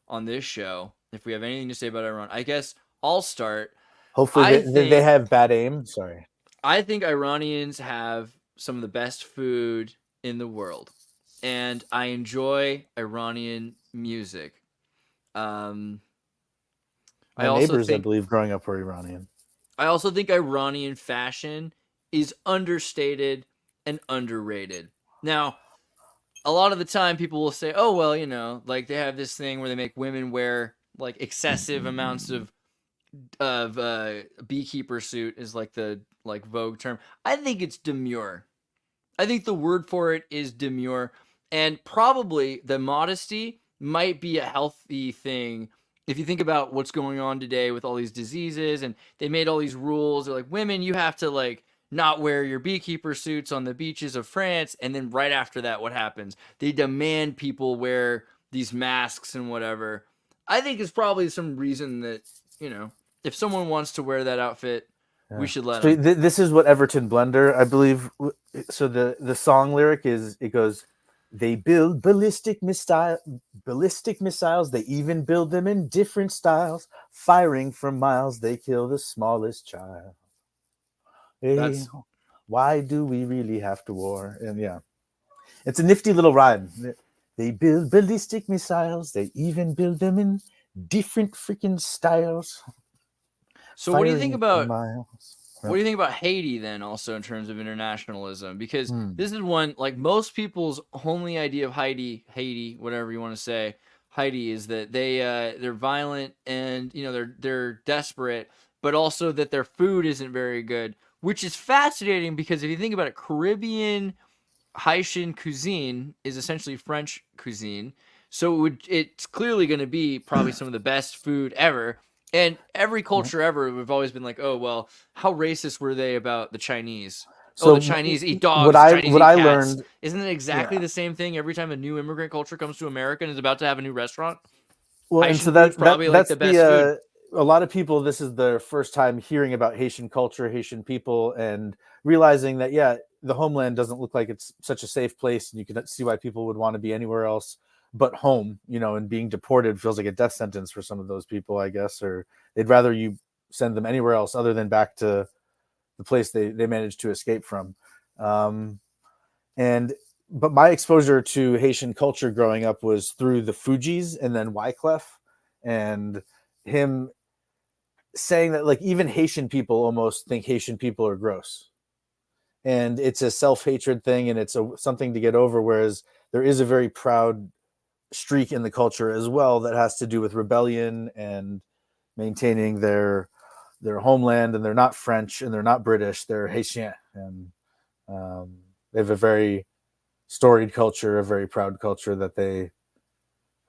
on this show. If we have anything to say about Iran, I guess I'll start. Hopefully, they have bad aim. Sorry. I think Iranians have some of the best food in the world, and I enjoy Iranian music. My neighbors, I believe, growing up were Iranian. I also think Iranian fashion is understated and underrated. Now, a lot of the time people will say, oh, well, you know, like they have this thing where they make women wear like excessive amounts of beekeeper suit is like the like Vogue term. I think it's demure. I think the word for it is demure, and probably the modesty might be a healthy thing. If you think about what's going on today with all these diseases and they made all these rules, they're like, women, you have to like not wear your beekeeper suits on the beaches of France. And then right after that, what happens? They demand people wear these masks and whatever. I think it's probably some reason that, you know, if someone wants to wear that outfit, we should let them. This is what Everton Blender, I believe. So the song lyric is, it goes, they build ballistic missiles. They even build them in different styles. Firing from miles, they kill the smallest child. Hey, why do we really have to war? And yeah, it's a nifty little rhyme. They build ballistic missiles. They even build them in different freaking styles. So what do you think about what do you think about Haiti then, also in terms of internationalism? Because this is one, like most people's only idea of Haiti, whatever you want to say, Haiti, is that they're violent and you know they're desperate, but also that their food isn't very good, which is fascinating because if you think about it, Caribbean Haitian cuisine is essentially French cuisine, so it's clearly going to be probably some of the best food ever. And every culture ever, we've always been like, oh, well, how racist were they about the Chinese? So the Chinese eat dogs. What I cats. learned, isn't it exactly the same thing every time a new immigrant culture comes to America and is about to have a new restaurant? Well, Haitian and so that's probably like the best food. A lot of people, this is their first time hearing about Haitian culture, Haitian people, and realizing that, yeah, the homeland doesn't look like it's such a safe place, and you can see why people would want to be anywhere else but home, you know, and being deported feels like a death sentence for some of those people, I guess, or they'd rather you send them anywhere else other than back to the place they managed to escape from. But my exposure to Haitian culture growing up was through the Fugees and then Wyclef, and him saying that like even Haitian people almost think Haitian people are gross, and it's a self-hatred thing, and it's something to get over. Whereas there is a very proud streak in the culture as well that has to do with rebellion and maintaining their homeland, and they're not French and they're not British, they're Haitian, and they have a very storied culture, a very proud culture that they.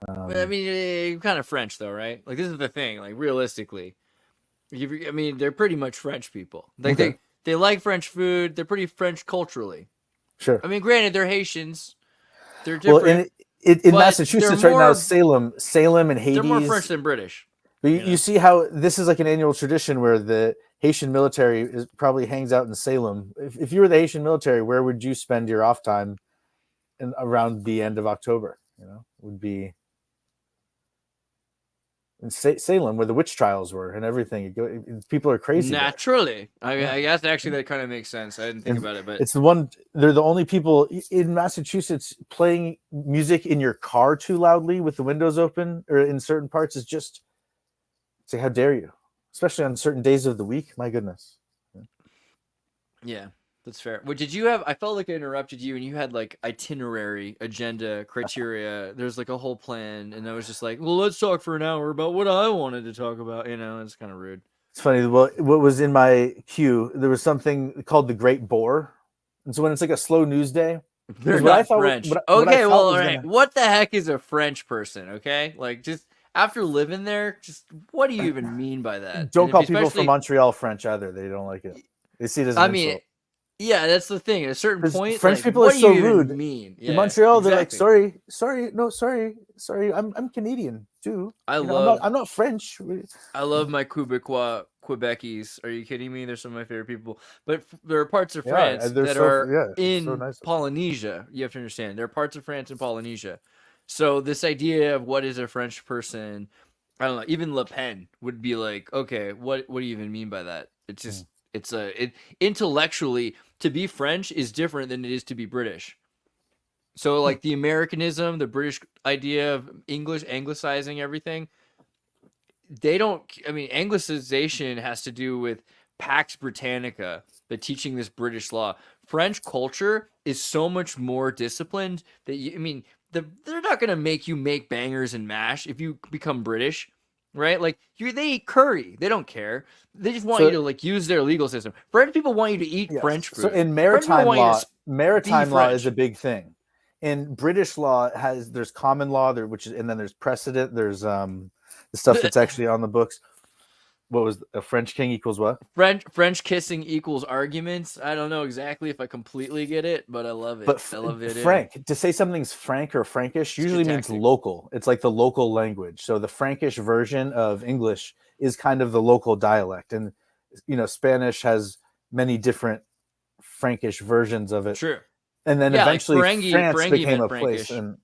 I mean, kind of French though, right? Like this is the thing. Like realistically, I mean, they're pretty much French people. Like Okay. they like French food. They're pretty French culturally. Sure. I mean, granted, they're Haitians. They're Well, different. in but Massachusetts they're right now, more- Salem and Hades. They're more French than British. But you know? you see how this is like an annual tradition where the Haitian military probably hangs out in Salem. If you were the Haitian military, where would you spend your off time around the end of October? Would be in Salem, where the witch trials were and everything. People are crazy. Naturally, I guess actually that kind of makes sense. I didn't think about it, but it's the one. They're the only people in Massachusetts playing music in your car too loudly with the windows open, or in certain parts is just. Say, how dare you? Especially on certain days of the week. My goodness. Yeah, that's fair. What did you have? I felt like I interrupted you, and you had like itinerary, agenda, criteria. There's like a whole plan, and I was just like, "Well, let's talk for an hour about what I wanted to talk about." It's kind of rude. It's funny. Well, what was in my queue? There was something called the Great Bore, and so when it's like a slow news day, They're what I not thought- French. what I Okay, thought well, was all right. gonna- What the heck is a French person? Okay, like just after living there, just what do you even mean by that? don't And call if- people especially- from Montreal French either. They don't like it. They see it as an I mean, insult. yeah, that's the thing. At a certain 'Cause point, French like, people what are do so you even rude. mean? In Montreal, they're like, exactly. sorry, I'm Canadian too. love I'm not French. I love my Quebecies. Are you kidding me? They're some of my favorite people. But there are parts of Yeah, France they're that so- are yeah, in so nice. Polynesia. You have to understand. There are parts of France in Polynesia. So this idea of what is a French person, I don't know. Even Le Pen would be like, okay, what do you even mean by that? It's just intellectually, to be French is different than it is to be British. So like the Americanism, the British idea of anglicizing everything, they don't. I mean, anglicization has to do with Pax Britannica, the teaching this British law. French culture is so much more disciplined that they're not gonna make you make bangers and mash if you become British, right? Like they eat curry, they don't care. They just want you to like use their legal system. French people want you to eat Yes. French food. So in French people maritime want you to law, maritime law French. is a big thing. In British law, there's common law there, and then there's precedent. There's the stuff that's actually on the books. What was a French king equals what? French kissing equals arguments. I don't know exactly if I completely get it, but I love it. But I love it. Frank, to say something's Frank or Frankish usually means tactic. local. It's like the local language. So the Frankish version of English is kind of the local dialect, and Spanish has many different Frankish versions of it. True. And then Yeah, like eventually France Ferengi became meant a place. Frankish. And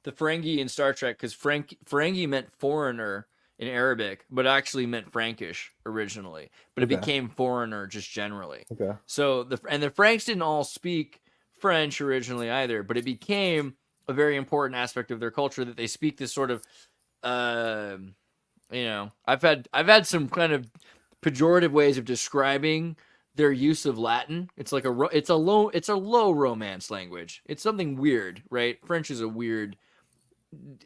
The Ferengi in Star Trek, because Ferengi meant foreigner in Arabic, but actually meant Frankish originally. But it became foreigner just generally. Okay. So the Franks didn't all speak French originally either, but it became a very important aspect of their culture that they speak this sort of, I've had some kind of pejorative ways of describing their use of Latin. It's like it's a low romance language. It's something weird, right? French is a weird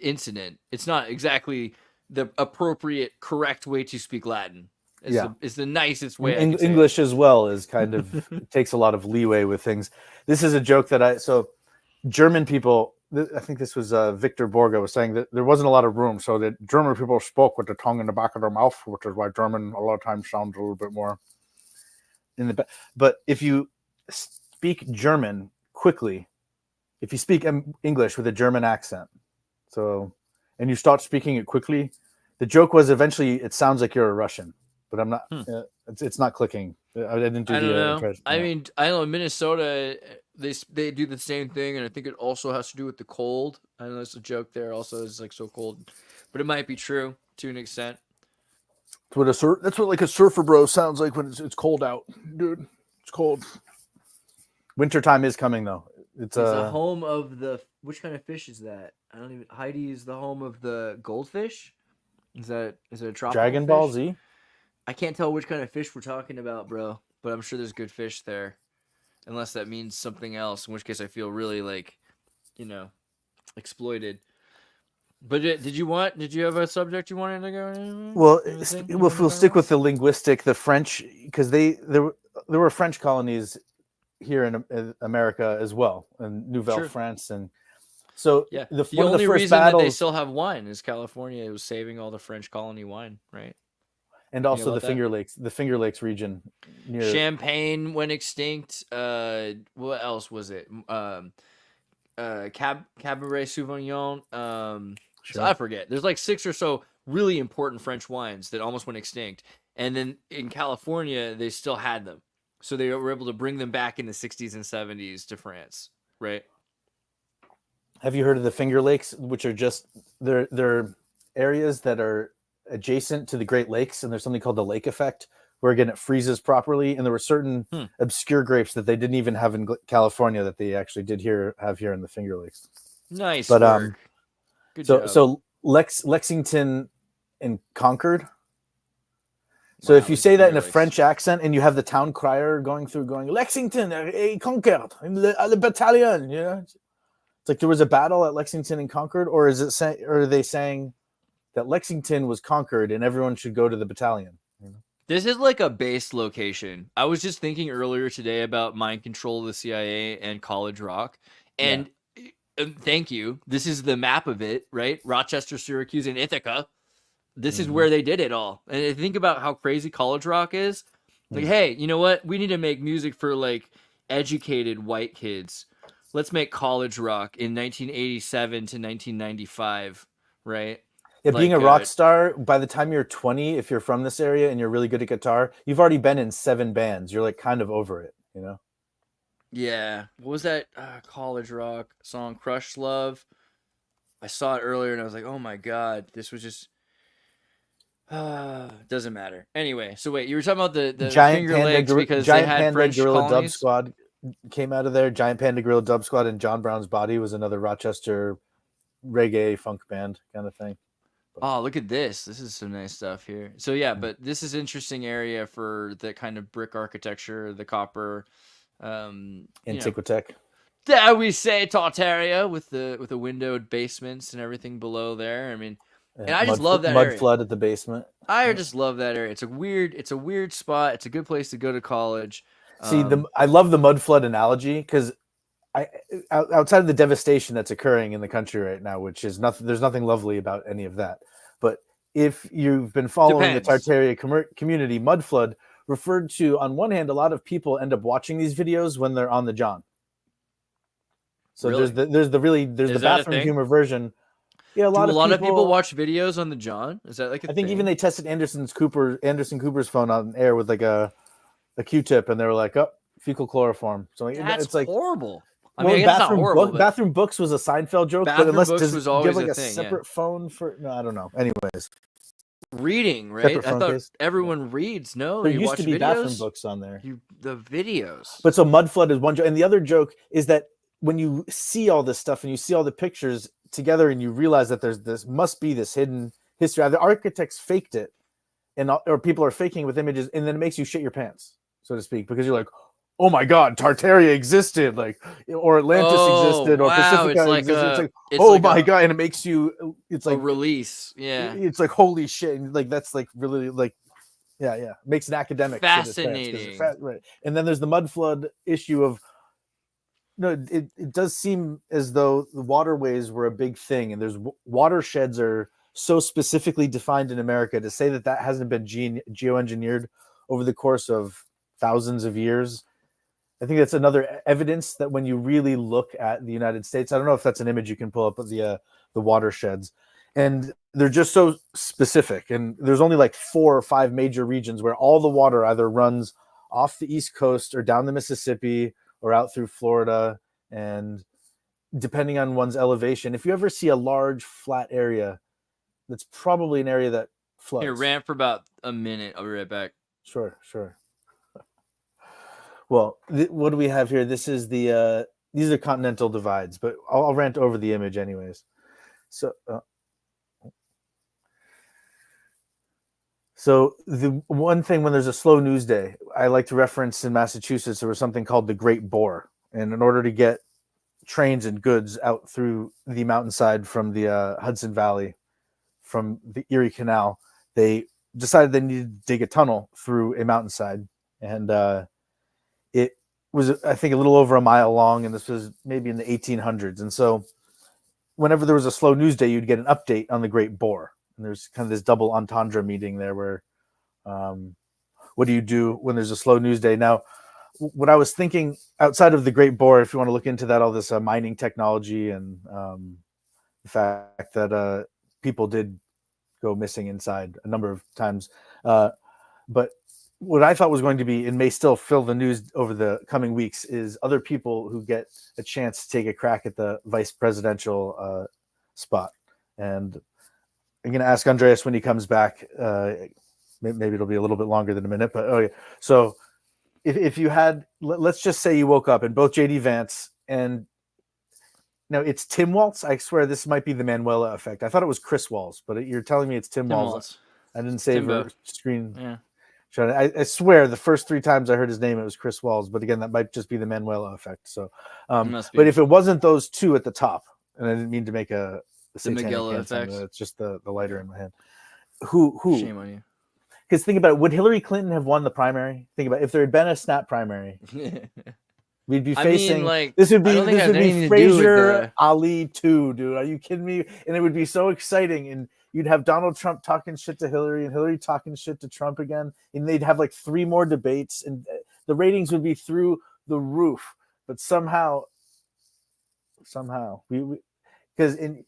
incident. It's not exactly the appropriate, correct way to speak Latin. It's the nicest way. English as well is kind of takes a lot of leeway with things. This is a joke that German people. I think this was Victor Borga was saying that there wasn't a lot of room, so that German people spoke with the tongue in the back of their mouth, which is why German a lot of times sounds a little bit more in the back. But if you speak German quickly, if you speak English with a German accent, and you start speaking it quickly, the joke was eventually it sounds like you're a Russian, but I'm not. It's not clicking. I didn't do I don't know. impression. I mean, I know in Minnesota they do the same thing, and I think it also has to do with the cold. I know there's a joke there. Also, it's like so cold, but it might be true to an extent. That's what like a surfer bro sounds like when it's cold out, dude. It's cold. Wintertime is coming though. It's the home of the which kind of fish is that? I don't even. Heidi is the home of the goldfish. Is it a tropical Dragon fish? Ball Z? I can't tell which kind of fish we're talking about, bro. But I'm sure there's good fish there, unless that means something else. In which case, I feel really like, exploited. But did you have a subject you wanted to go into? Well, Anything you if wanted to we'll talk stick about? with the linguistic, the French, because there were French colonies here in America as well, in Nouvelle Sure. France, and so Yeah. The one of the only first reason that they battles, still have wine is California was saving all the French colony wine, right? and You know also about that? The Finger Lakes region near. Champagne went extinct. What else was it? Cabaret Sauvignon. So I Sure. forget. There's like 6 or so really important French wines that almost went extinct, and then in California they still had them, so they were able to bring them back in the 60s and 70s to France, right? Have you heard of the Finger Lakes, which are just they're areas that are adjacent to the Great Lakes, and there's something called the lake effect, where again it freezes properly, and there were certain obscure grapes that they didn't even have in California that they actually have here in the Finger Lakes. Nice But work. Good job. so Lexington and Concord. So Wow, if you these are say that in Finger a Lakes. French accent and you have the town crier going Lexington, Concord, le battalion, it's like there was a battle at Lexington and Concord, or are they saying that Lexington was conquered and everyone should go to the battalion? This is like a base location. I was just thinking earlier today about Mind Control of the CIA and College Rock. And thank you. This is the map of it, right? Rochester, Syracuse, and Ithaca. This is where they did it all. And think about how crazy College Rock is. Like, hey, you know what? We need to make music for like educated white kids. Let's make College Rock in 1987 to 1995, right? Yeah, being a rock star, by the time you're 20, if you're from this area and you're really good at guitar, you've already been in 7 bands. You're like kind of over it, Yeah. What was that College Rock song, Crush Love? I saw it earlier and I was like, oh my God, this was just... doesn't matter. Anyway, so wait, you were talking about the Giant Finger Lakes because they Giant had Panda French Gorilla Dub colonies? Squad came out of there. Giant Panda Gorilla Dub Squad and John Brown's Body was another Rochester reggae funk band kind of thing. Oh, look at this. This is some nice stuff here. So yeah, but this is interesting area for the kind of brick architecture, the copper, Antiquitech. Dare we say Tartaria with the windowed basements and everything below there. I mean, and I just love that mud area. flood at the basement. I just love that area. It's a weird spot. It's a good place to go to college. See, I love the mud flood analogy because outside of the devastation that's occurring in the country right now, which is nothing, there's nothing lovely about any of that. But if you've been following the Tartaria community, mud flood referred to, on one hand, a lot of people end up watching these videos when they're on the John. So really? there's the bathroom humor version. Yeah, a lot of people watch videos on the John. Is that like a I think thing? even they tested Anderson Cooper's phone on air with like a Q-tip, and they were like, "Oh, fecal chloroform." So that's it's like horrible. I mean, it's not horrible. Bathroom books was a Seinfeld joke, but unless was always do you have like a a thing, separate phone for? No, I don't know. Anyways, reading, right? I thought case. everyone reads. No, there you used watch to be videos? bathroom books on there. The videos. But so mud flood is one joke, and the other joke is that when you see all this stuff and you see all the pictures together, and you realize that must be this hidden history. Either architects faked it, or people are faking it with images, and then it makes you shit your pants, so to speak, because you're like, oh my God, Tartaria existed, like, or Atlantis existed, or Pacifica existed. My God, and it makes you, it's like a release. Yeah, it's like holy shit, and like that's like really like, yeah, makes an academic fascinating, right? And then there's the mud flood issue of. No, it does seem as though the waterways were a big thing, and there's watersheds are so specifically defined in America. To say that hasn't been geoengineered over the course of thousands of years, I think that's another evidence that when you really look at the United States, I don't know if that's an image you can pull up of the watersheds, and they're just so specific. And there's only like 4 or 5 major regions where all the water either runs off the East Coast or down the Mississippi or out through Florida, and depending on one's elevation, if you ever see a large flat area, that's probably an area that floods. Here, rant for about a minute. I'll be right back. Sure. Well, what do we have here? This is these are continental divides, but I'll rant over the image anyways. So So the one thing when there's a slow news day, I like to reference in Massachusetts, there was something called the Great Bore. And in order to get trains and goods out through the mountainside from the Hudson Valley, from the Erie Canal, they decided they needed to dig a tunnel through a mountainside. And it was, I think, a little over a mile long. And this was maybe in the 1800s. And so whenever there was a slow news day, you'd get an update on the Great Bore. And there's kind of this double entendre meeting there where what do you do when there's a slow news day? Now, what I was thinking outside of the Great Bore, if you want to look into that, all this mining technology and the fact that people did go missing inside a number of times. But what I thought was going to be, and may still fill the news over the coming weeks, is other people who get a chance to take a crack at the vice presidential spot. And I'm going to ask Andreas when he comes back. Maybe it'll be a little bit longer than a minute, but okay. So if you had, let's just say you woke up and both JD Vance and no, it's Tim Walz. I swear this might be the Manuela effect. I thought it was Chris Walz, but you're telling me it's Tim Walz. I didn't save her screen. Yeah. I swear the first 3 times I heard his name, it was Chris Walz. But again, that might just be the Manuela effect. So, but if it wasn't those two at the top, and I didn't mean to make the Magella effect. It's just the lighter in my hand. Who? Shame on you. Because think about it. Would Hillary Clinton have won the primary? Think about it. If there had been a snap primary, we'd be facing this would be Frazier Ali 2, dude. Are you kidding me? And it would be so exciting, and you'd have Donald Trump talking shit to Hillary and Hillary talking shit to Trump again, and they'd have like 3 more debates, and the ratings would be through the roof. But somehow we because in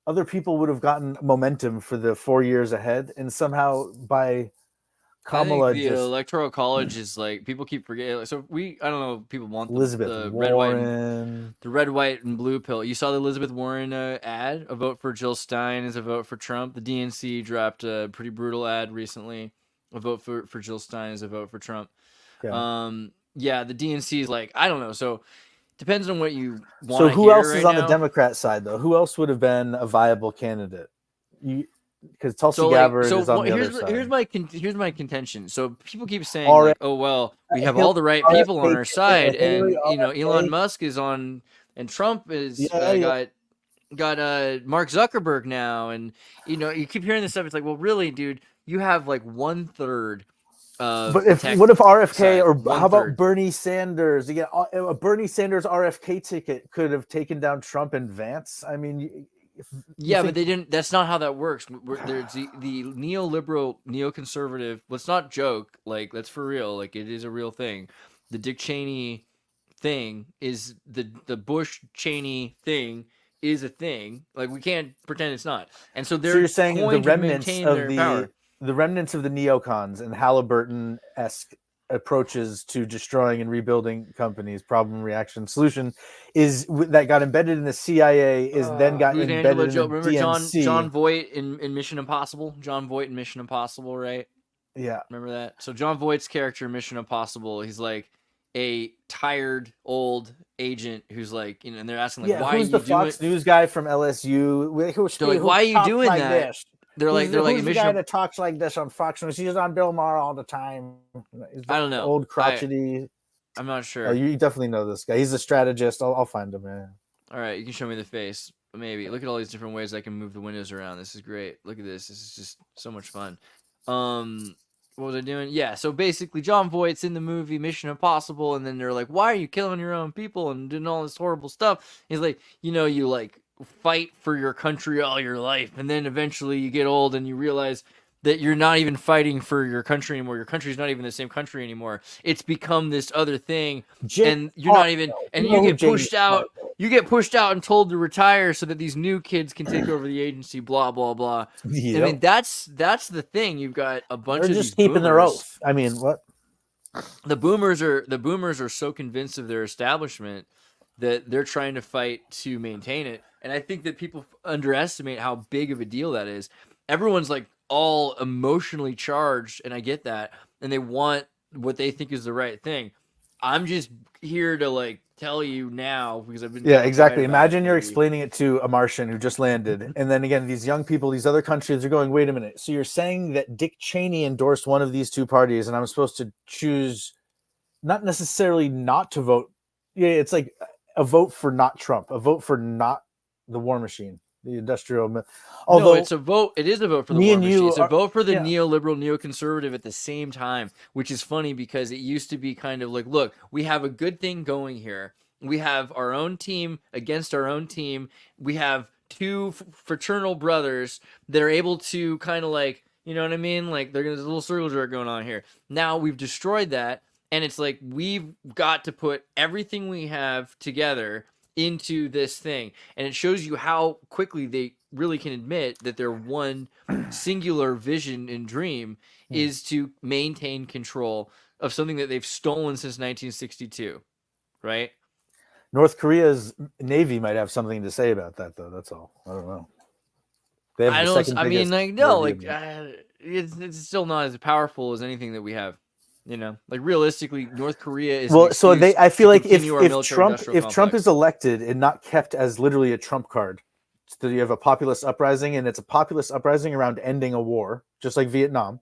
other people would have gotten momentum for the 4 years ahead, and somehow by Kamala, I think the electoral college is like people keep forgetting. So I don't know. People want Elizabeth Warren, the red, white, and blue pill. You saw the Elizabeth Warren ad. A vote for Jill Stein is a vote for Trump. The DNC dropped a pretty brutal ad recently. A vote for Jill Stein is a vote for Trump. Yeah, the DNC is like, I don't know. So depends on what you want. So who else is on the Democrat side though? Who else would have been a viable candidate? Because Tulsi Gabbard is on the other side. Here's my contention. So people keep saying, like, "Oh well, we have all the right people on our side," and Elon Musk is on, and Trump is got Mark Zuckerberg now, and you keep hearing this stuff. It's like, well, really, dude, you have like 1/3. But what if RFK or how about Bernie Sanders? Again, a Bernie Sanders RFK ticket could have taken down Trump and Vance. I mean. But they didn't. That's not how that works. There's the neoliberal, neoconservative. Let's not joke. Like, that's for real. Like, it is a real thing. The Dick Cheney thing is the Bush Cheney thing is a thing. Like, we can't pretend it's not. And so you're saying the remnants of the neocons and Halliburton-esque approaches to destroying and rebuilding companies, problem, reaction, solution, is that got embedded in the CIA, then got embedded in the DNC. John Voight in Mission Impossible? John Voight in Mission Impossible, right? Yeah. Remember that? So John Voight's character in Mission Impossible, he's like a tired, old agent who's like, and they're asking, like, why are you doing it? Who's the Fox News guy from LSU? They're like, why are you doing that? They're like, who's the guy that talks like this on Fox News? He's on Bill Maher all the time. I don't know. Old crotchety. I'm not sure. Oh, you definitely know this guy. He's a strategist. I'll find him, man. All right, you can show me the face. Maybe. Look at all these different ways I can move the windows around. This is great. Look at this. This is just so much fun. What was I doing? Yeah, so basically John Voight's in the movie Mission Impossible, and then they're like, why are you killing your own people and doing all this horrible stuff? He's like, you like fight for your country all your life, and then eventually you get old and you realize that you're not even fighting for your country anymore. Your country's not even the same country anymore. It's become this other thing, and you're not even. And you get pushed out. You get pushed out and told to retire so that these new kids can take over the agency. Blah blah blah. Yep. I mean, that's the thing. You've got a bunch of just keeping their oath. I mean, what? The boomers are so convinced of their establishment that they're trying to fight to maintain it. And I think that people underestimate how big of a deal that is. Everyone's like all emotionally charged, and I get that, and they want what they think is the right thing. I'm just here to like tell you now because I've been Yeah, trying to exactly. write about it Imagine for you're a week. explaining it to a Martian who just landed, and then again, these young people, these other countries are going, "Wait a minute. So you're saying that Dick Cheney endorsed one of these two parties, and I'm supposed to choose not necessarily not to vote? Yeah, it's like a vote for not Trump, a vote for not the war machine, the industrial. No, Although it's a vote. It is a vote for the me war and machine. you It's a are, vote for the yeah, neoliberal, neoconservative at the same time, which is funny because it used to be kind of like, look, we have a good thing going here. We have our own team against our own team. We have two fraternal brothers that are able to kind of like, you know what I mean? Like there's a little circle jerk going on here. Now we've destroyed that, and it's like we've got to put everything we have together into this thing, and it shows you how quickly they really can admit that their one singular vision and dream is to maintain control of something that they've stolen since 1962, right? North Korea's Navy might have something to say about that, though. That's all. I don't know. They have I the don't. second I mean, biggest like no, Navy like in the- it's still not as powerful as anything that we have. You know, like realistically, North Korea is an Well, so excuse I feel to like continue our if military Trump industrial if Trump complex. is elected and not kept as literally a Trump card, so you have a populist uprising, and it's a populist uprising around ending a war, just like Vietnam,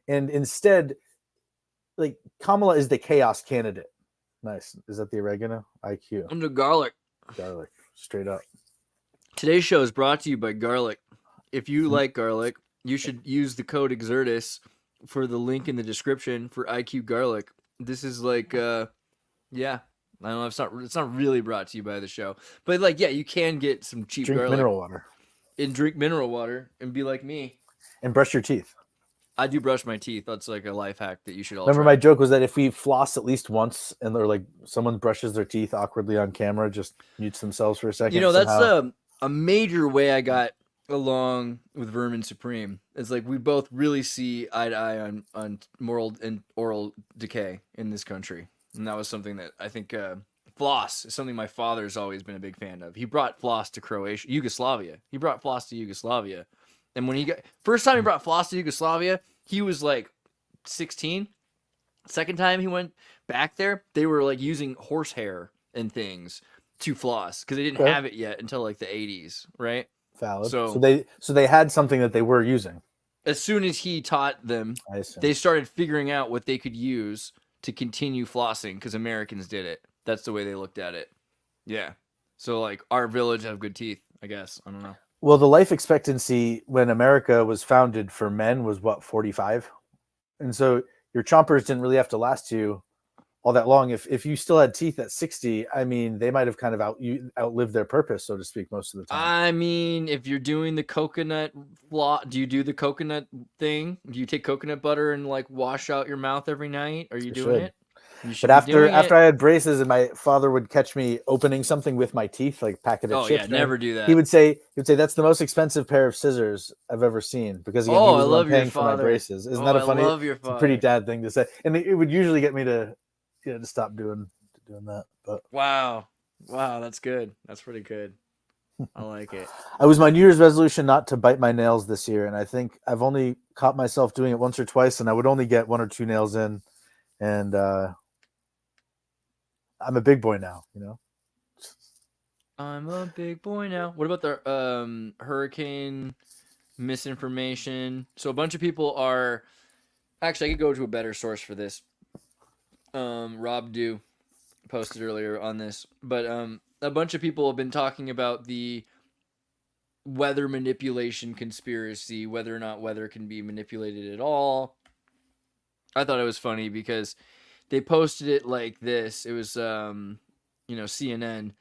and instead, like Kamala is the chaos candidate. Nice. Is that the oregano? IQ. Under garlic. Garlic. Straight up. Today's show is brought to you by garlic. If you Mm-hmm. like garlic, you should use the code Xirtus for the link in the description for IQ garlic. This is like, yeah, I don't know. It's not really brought to you by the show, but like, yeah, you can get some cheap Drink garlic mineral water and drink mineral water and be like me. and brush your teeth. I do brush my teeth. That's like a life hack that you should all Remember, try. my joke was that if we floss at least once, and they're like someone brushes their teeth awkwardly on camera, just mutes themselves for a second. You know, that's somehow. a major way I got along with Vermin Supreme. It's like we both really see eye to eye on moral and oral decay in this country. And that was something that I think floss is something my father's always been a big fan of. He brought floss to Yugoslavia. He brought floss to Yugoslavia. And when he got first time he brought floss to Yugoslavia, he was like 16. Second time he went back there, they were like using horsehair and things to floss because they didn't Okay. have it yet until like the 80s, right? Valid. So- So they had something that they were using. As soon as he taught them, I assume. they started figuring out what they could use to continue flossing because Americans did it. That's the way they looked at it. Yeah. So like our village have good teeth, I guess. I don't know. Well, the life expectancy when America was founded for men was what, 45? And so your chompers didn't really have to last you all that long. If you still had teeth at 60, I mean, they might have kind of outlived their purpose, so to speak, most of the time. I mean, if you're doing the coconut floss, do you do the coconut thing? Do you take coconut butter and like wash out your mouth every night? Are you You doing should. it? You should But be doing after it. I had braces and my father would catch me opening something with my teeth, like a packet of Oh chips. yeah, never do that. He would say that's the most expensive pair of scissors I've ever seen, because again, Oh, he was I the one love your paying for my father. braces. Isn't Oh, that a I funny? love your It's a pretty father. dad thing to say, and it would usually get me to stop doing that. But Wow, that's good. That's pretty good. I like it. I was my New Year's resolution not to bite my nails this year, and I think I've only caught myself doing it once or twice, and I would only get 1 or 2 nails in, and I'm a big boy now, I'm a big boy now. What about the hurricane misinformation? So a bunch of people are actually I could go to a better source for this. Rob Dew posted earlier on this, but a bunch of people have been talking about the weather manipulation conspiracy, whether or not weather can be manipulated at all. I thought it was funny because they posted it like this. It was CNN.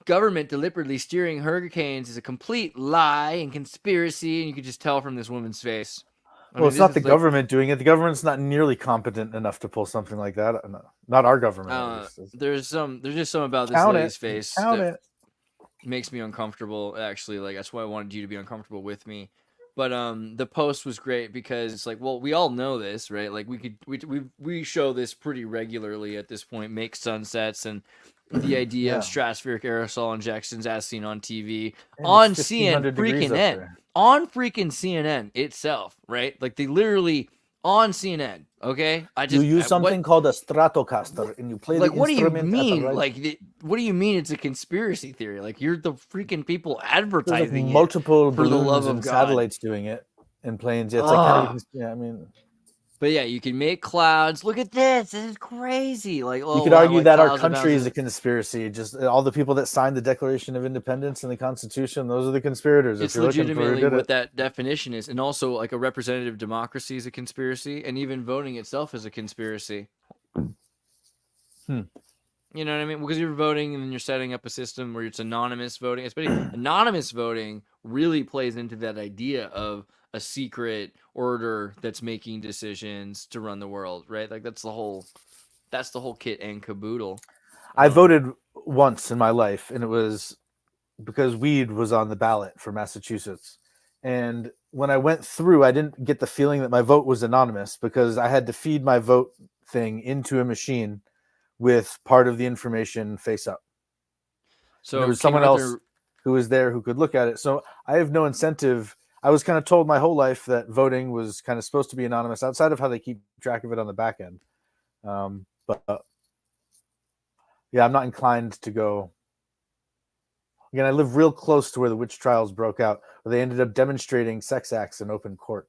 Government deliberately steering hurricanes is a complete lie and conspiracy, and you could just tell from this woman's face. Well, it's not the government doing it. The government's not nearly competent enough to pull something like that. No, not our government. At least. There's just some about this Count lady's it. face Count that it. makes me uncomfortable. Actually, like that's why I wanted you to be uncomfortable with me. But the post was great because it's like, well, we all know this, right? Like we show this pretty regularly at this point. Make sunsets and the idea of stratospheric aerosol injections as seen on TV And on it's 1,500 degrees up CNN there. on freaking CNN itself, right? Like they literally on CNN Okay, You use something called a Stratocaster, and you play like the what do you instrument at the mean? right. Like what do you mean it's a conspiracy theory? Like you're the freaking people There's like advertising it multiple for the love balloons of and God. satellites doing it, and planes. Yeah, it's like kind of. Ugh. Yeah, I mean, But yeah, you can make clouds. Look at this. This is crazy. Like, you oh, could we'll have argue like that our clouds that country is bounce a conspiracy. Just all the people that signed the Declaration of Independence and the Constitution, those are the conspirators. It's If you're looking for who legitimately did what it, that definition is. And also, like, a representative democracy is a conspiracy, and even voting itself is a conspiracy. Hmm. You know what I mean? Because you're voting and then you're setting up a system where it's anonymous voting. Especially anonymous voting really plays into that idea of a secret order that's making decisions to run the world, right? Like that's the whole kit and caboodle. I voted once in my life, and it was because weed was on the ballot for Massachusetts. And when I went through, I didn't get the feeling that my vote was anonymous because I had to feed my vote thing into a machine with part of the information face up. So and there was King someone Arthur, else who was there who could look at it. So I have no incentive. I was kind of told my whole life that voting was kind of supposed to be anonymous outside of how they keep track of it on the back end. But yeah, I'm not inclined to go. Again, I live real close to where the witch trials broke out, where they ended up demonstrating sex acts in open court.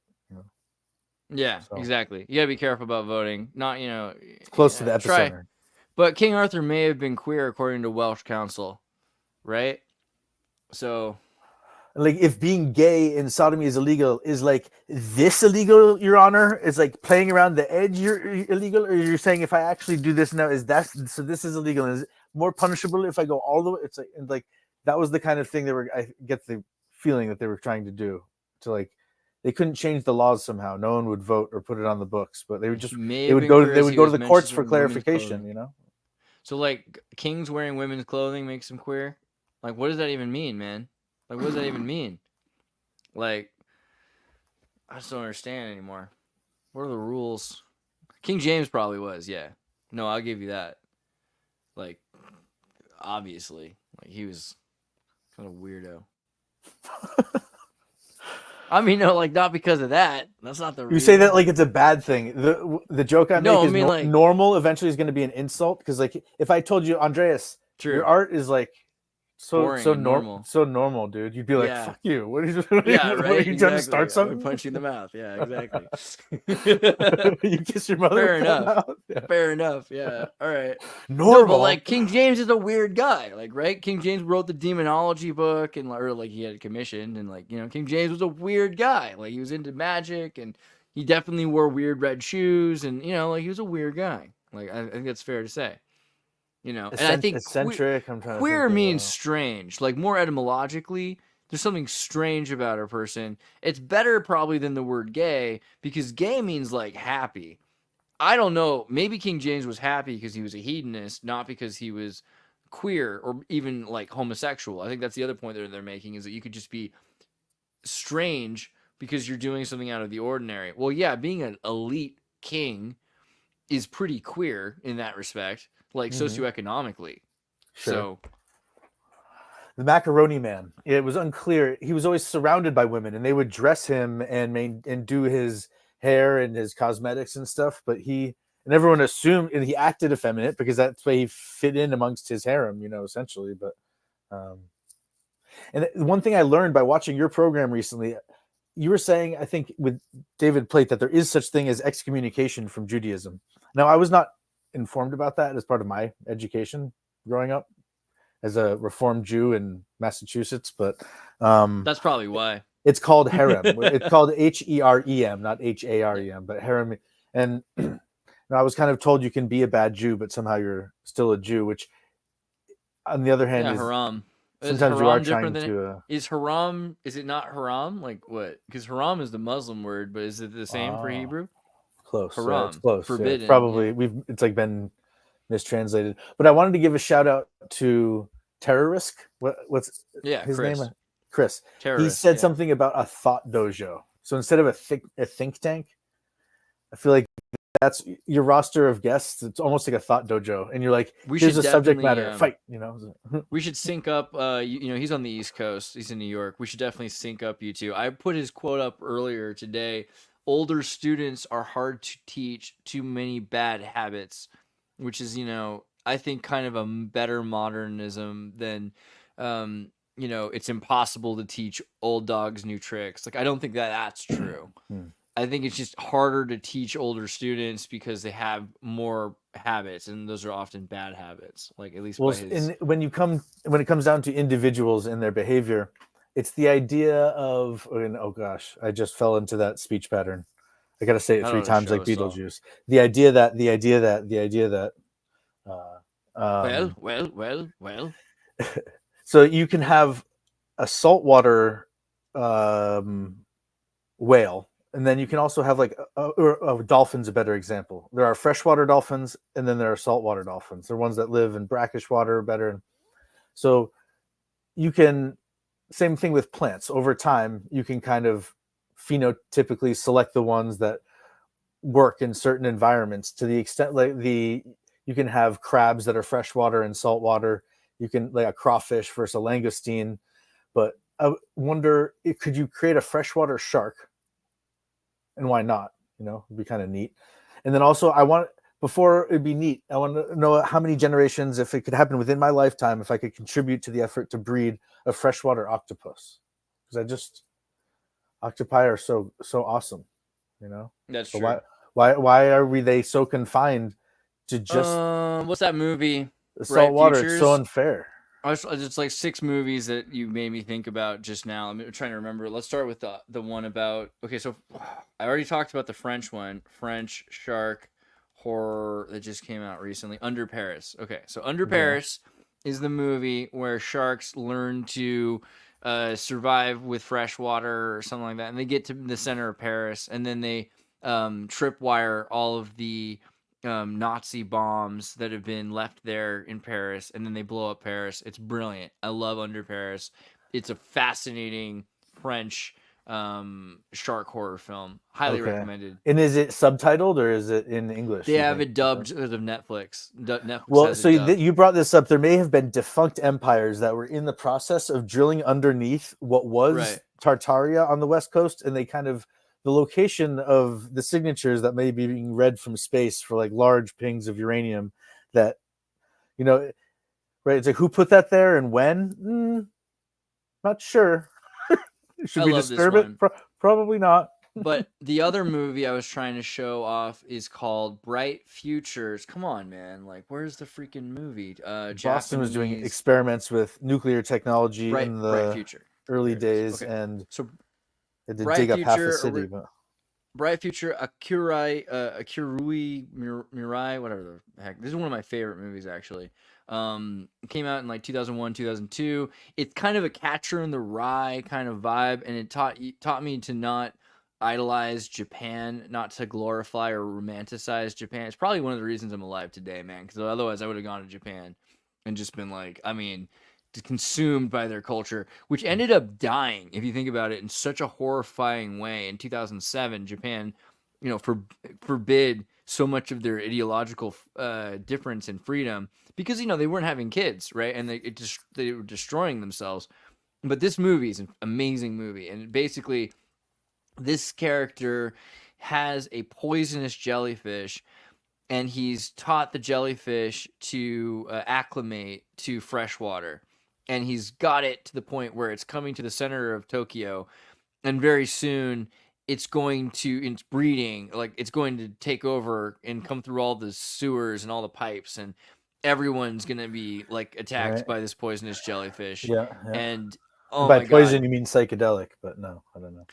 Yeah, So. exactly. You gotta be careful about voting. Not, close to the epicenter. But King Arthur may have been queer according to Welsh council, right? So, like, if being gay in sodomy is illegal, is like this illegal, Your Honor? Is like playing around the edge you're illegal, or you're saying if I actually do this now, is that so? This is illegal. Is it more punishable if I go all the way? It's like that was the kind of thing I get the feeling that they were trying to do. To like, they couldn't change the laws somehow. No one would vote or put it on the books, but they would just they would go to the courts for clarification. So like kings wearing women's clothing makes them queer. Like, what does that even mean, man? Like, what does that even mean? Like, I just don't understand anymore. What are the rules? King James probably was, yeah. No, I'll give you that. Like, obviously, like he was kind of weirdo. I mean, no, like not because of that. That's not the. You say that like it's a bad thing. The joke I make is like, normal. Eventually, is going to be an insult because, like, if I told you, Andreas, your art is like so normal, dude, you'd be like, "Fuck you! What are you doing? Yeah, right. What, are you trying to start something? Punch you in the mouth. Yeah, exactly. You kiss your mother. Fair enough. Yeah. Fair enough. Yeah. All right. Normal. No, but like King James is a weird guy. Like, right? King James wrote the demonology book, and or like he had it commissioned, and like King James was a weird guy. Like he was into magic, and he definitely wore weird red shoes, and like he was a weird guy. Like I think that's fair to say. And I think eccentric. Queer means strange. Like more etymologically, there's something strange about a person. It's better probably than the word gay because gay means like happy. I don't know. Maybe King James was happy because he was a hedonist, not because he was queer or even like homosexual. I think that's the other point that they're making is that you could just be strange because you're doing something out of the ordinary. Well, yeah, being an elite king is pretty queer in that respect. Like socioeconomically. Sure. So the Macaroni Man, it was unclear. He was always surrounded by women and they would dress him and do his hair and his cosmetics and stuff, but everyone assumed, and he acted effeminate because that's why he fit in amongst his harem, essentially. But and one thing I learned by watching your program recently, you were saying, I think with David Plate, that there is such thing as excommunication from Judaism. Now, I was not informed about that as part of my education growing up as a Reformed Jew in Massachusetts, but that's probably why it's called harem. It's called HEREM, not HAREM, but harem. And I was kind of told you can be a bad Jew, but somehow you're still a Jew, which on the other hand is haram. Sometimes you are trying to. Is haram? Is it not haram? Like what? Because haram is the Muslim word, but is it the same for Hebrew? Close. Haram. It's close. Forbidden. Yeah, probably it's like been mistranslated. But I wanted to give a shout out to Terrorisk. What's his name? Chris. He said something about a thought dojo. So instead of a think tank, I feel like that's your roster of guests. It's almost like a thought dojo, and you're like, here's a subject matter, fight. We should sync up. He's on the East Coast. He's in New York. We should definitely sync up you two. I put his quote up earlier today older students are hard to teach too many bad habits, which is, I think kind of a better modernism than, it's impossible to teach old dogs new tricks. Like, I don't think that that's true. I think it's just harder to teach older students because they have more habits, and those are often bad habits. Like, at least Well, by his. when it comes down to individuals and their behavior, it's the idea of, oh gosh, I just fell into that speech pattern. I got to say it I three don't know, times show like us all. Beetlejuice. The idea that. Well. So you can have a saltwater whale, and then you can also have like a dolphin's a better example. There are freshwater dolphins, and then there are saltwater dolphins. They're ones that live in brackish water better. So you can, same thing with plants. Over time, you can kind of phenotypically select the ones that work in certain environments to the extent you can have crabs that are freshwater and saltwater. You can, like, a crawfish versus a langoustine. But I wonder, could you create a freshwater shark? And why not? It'd be kind of neat. And then also, before it'd be neat, I want to know how many generations, if it could happen within my lifetime, if I could contribute to the effort to breed a freshwater octopus. Because octopi are so awesome, That's so true. why are they so confined to just what's that movie? the salt water? It's so unfair. It's like 6 movies that you made me think about just now. I'm trying to remember. Let's start with the one about. Okay, so I already talked about the French one, French shark horror that just came out recently, Under Paris. Okay, so Under Paris is the movie where sharks learn to survive with fresh water or something like that, and they get to the center of Paris, and then they tripwire all of the Nazi bombs that have been left there in Paris, and then they blow up Paris. It's brilliant. I love Under Paris. It's a fascinating French shark horror film. Highly recommended. And is it subtitled or is it in English? They have it dubbed because of Netflix. Netflix well, has so you brought this up. There may have been defunct empires that were in the process of drilling underneath what was Tartaria on the West Coast, and they kind of, the location of the signatures that may be being read from space for like large pings of uranium that, right? It's like, who put that there and when? Not sure. Should we disturb it? Probably not. But the other movie I was trying to show off is called Bright Futures. Come on, man. Like, where's the freaking movie? Boston was doing experiments with nuclear technology in the Bright Future. early days, and so they did dig up half the city. Bright Future, Akirui Mirai, whatever the heck. This is one of my favorite movies, actually. It came out in like 2001, 2002. It's kind of a Catcher in the Rye kind of vibe, and it taught me to not idolize Japan, not to glorify or romanticize Japan. It's probably one of the reasons I'm alive today, man, because otherwise I would have gone to Japan and just been like, consumed by their culture, which ended up dying, if you think about it, in such a horrifying way. In 2007, Japan, forbid so much of their ideological difference and freedom because, they weren't having kids, right? And they were destroying themselves. But this movie is an amazing movie. And basically, this character has a poisonous jellyfish, and he's taught the jellyfish to acclimate to fresh water. And he's got it to the point where it's coming to the center of Tokyo, and very soon it's breeding, like it's going to take over and come through all the sewers and all the pipes, and everyone's gonna be like attacked by this poisonous jellyfish. And by poison you mean psychedelic, but no, I don't know.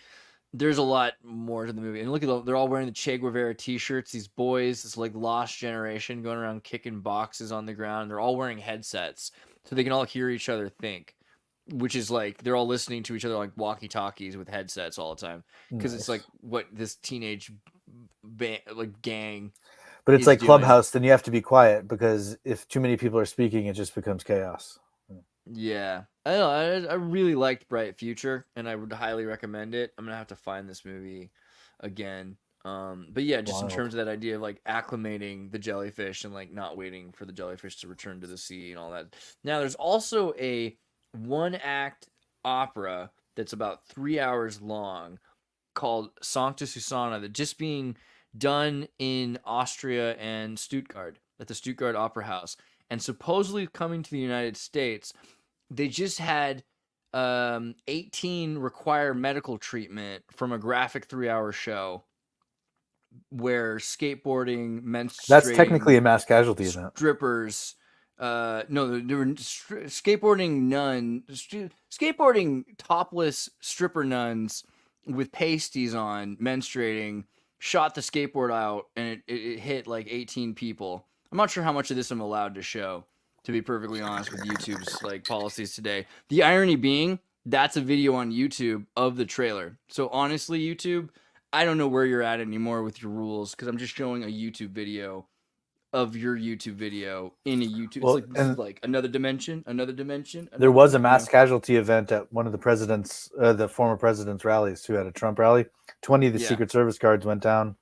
There's a lot more to the movie, and look at they're all wearing the Che Guevara t-shirts. These boys, this like lost generation, going around kicking boxes on the ground. They're all wearing headsets so they can all hear each other think, which is like they're all listening to each other like walkie-talkies with headsets all the time, because it's like what this teenage gang. But it's like Clubhouse. Then you have to be quiet, because if too many people are speaking, it just becomes chaos. Yeah, I don't know. I really liked Bright Future, and I would highly recommend it. I'm gonna have to find this movie again. But yeah, just in terms of that idea of like acclimating the jellyfish and like not waiting for the jellyfish to return to the sea and all that. Now, there's also a 1-act opera that's about 3 hours long called Sancta Susanna that just being done in Austria and Stuttgart at the Stuttgart Opera House, and supposedly coming to the United States. They just had 18 require medical treatment from a graphic 3-hour show where skateboarding, That's technically a menstruating mass casualty event. strippers, no, there were skateboarding topless stripper nuns with pasties on, menstruating, shot the skateboard out, and it hit like 18 people. I'm not sure how much of this I'm allowed to show, to be perfectly honest with YouTube's like policies today. The irony being, that's a video on YouTube of the trailer. So honestly, YouTube, I don't know where you're at anymore with your rules, because I'm just showing a YouTube video of your YouTube video in a YouTube. Well, It's like, this is like another dimension. There was a mass casualty event at one of the president's, the former president's rallies too, at a Trump rally. 20 of the Secret Service guards went down,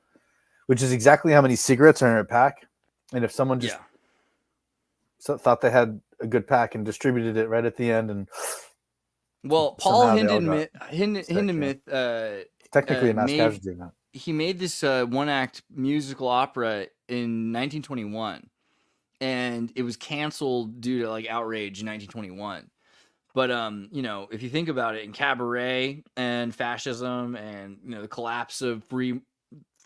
which is exactly how many cigarettes are in a pack. And if someone just thought they had a good pack and distributed it right at the end, and well, Paul Hindemith, technically a mass casualty event. He made this one-act musical opera in 1921, and it was canceled due to like outrage in 1921. But you know, if you think about it, in cabaret and fascism, and you know, the collapse of free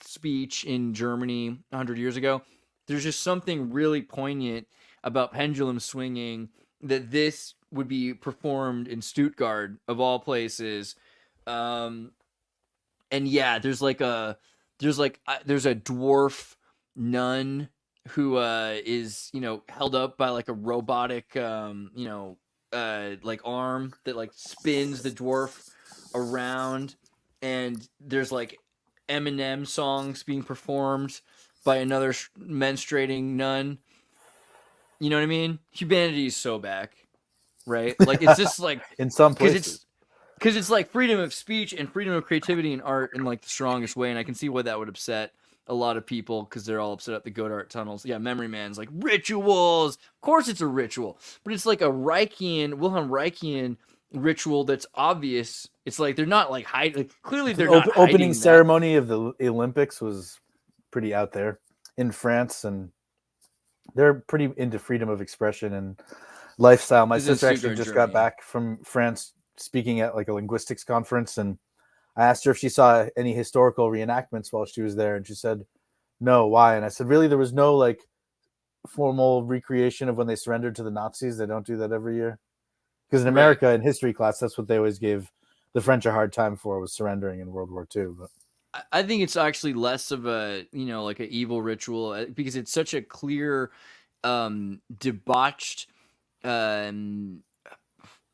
speech in Germany 100 years ago, there's just something really poignant about pendulum swinging that this would be performed in Stuttgart of all places. And yeah, there's a dwarf nun who is, you know, held up by like a robotic like arm that like spins the dwarf around, and there's like Eminem songs being performed by another menstruating nun. You know what I mean? Humanity is so back, right? Like, it's just like in some places, because it's like freedom of speech and freedom of creativity and art in like the strongest way, and I can see why that would upset a lot of people, because they're all upset at the Godard tunnels. Yeah, Memory Man's like, rituals. Of course it's a ritual, but it's like a Wilhelm Reichian ritual that's obvious. It's like they're not like hiding. Like, clearly they're not hiding opening that. ceremony of the Olympics was pretty out there in France, and they're pretty into freedom of expression and lifestyle. My sister actually just got back from France, speaking at like a linguistics conference, and I asked her if she saw any historical reenactments while she was there, and she said no. Why? And I said, really, there was no like formal recreation of when they surrendered to the Nazis. They don't do that every year, because in America, in history class, that's what they always gave the French a hard time for, was surrendering in World War II. But I think it's actually less of a, you know, like an evil ritual, because it's such a clear, debauched,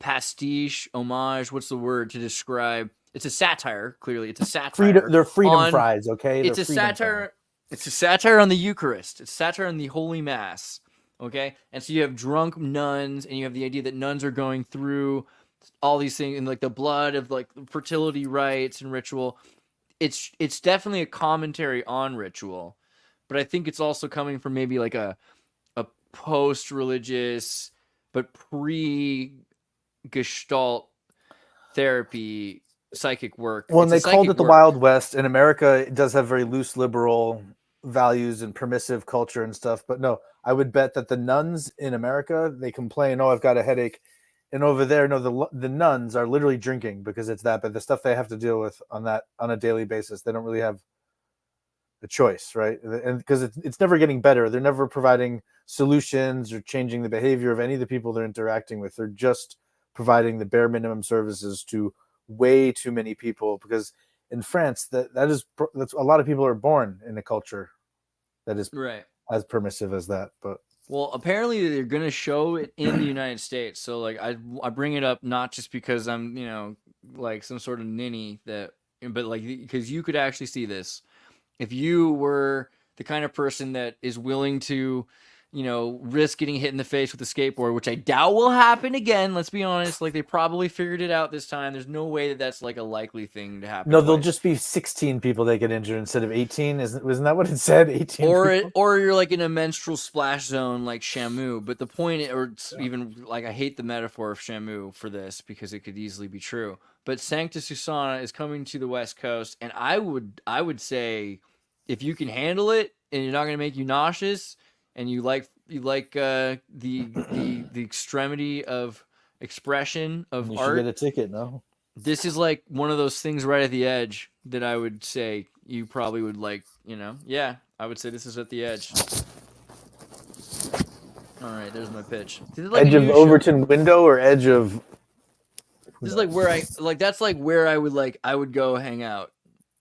pastiche, homage. What's the word to describe? It's a satire. Clearly, it's a satire. They're freedom fries, okay? It's a satire. It's a satire on the Eucharist. It's satire on the Holy Mass. Okay, and so you have drunk nuns, and you have the idea that nuns are going through all these things, and like the blood of like fertility rites and ritual. It's definitely a commentary on ritual, but I think it's also coming from maybe like a post-religious but pre-Gestalt therapy psychic work. When they called it the Wild West, in America, it does have very loose liberal values and permissive culture and stuff. But no, I would bet that the nuns in America, they complain, oh, I've got a headache. And over there, no, the nuns are literally drinking because it's that. But the stuff they have to deal with on a daily basis, they don't really have a choice, right? And because it's never getting better. They're never providing solutions or changing the behavior of any of the people they're interacting with. They're just providing the bare minimum services to way too many people. Because in France, that's a lot of people are born in a culture that is as permissive as that. But well, apparently they're going to show it in the United States. So like I bring it up not just because I'm, you know, like some sort of ninny, but like because you could actually see this if you were the kind of person that is willing to risk getting hit in the face with a skateboard, which I doubt will happen again. Let's be honest. Like, they probably figured it out this time. There's no way that that's like a likely thing to happen. No, there'll twice. just be 16 people that get injured instead of 18. Wasn't that what it said? 18 people? Or you're like in a menstrual splash zone like Shamu. But the point, or it's even like, I hate the metaphor of Shamu for this because it could easily be true. But Sancta Susana is coming to the West Coast, and I would say, if you can handle it and you're not going to make you nauseous, and you like the extremity of expression of You art, should get a ticket, no? this is like one of those things right at the edge that I would say you probably would like. Yeah, I would say this is at the edge. All right, there's my pitch. This is like Edge a of news Overton window or edge of. This is like where that's like where I would go hang out,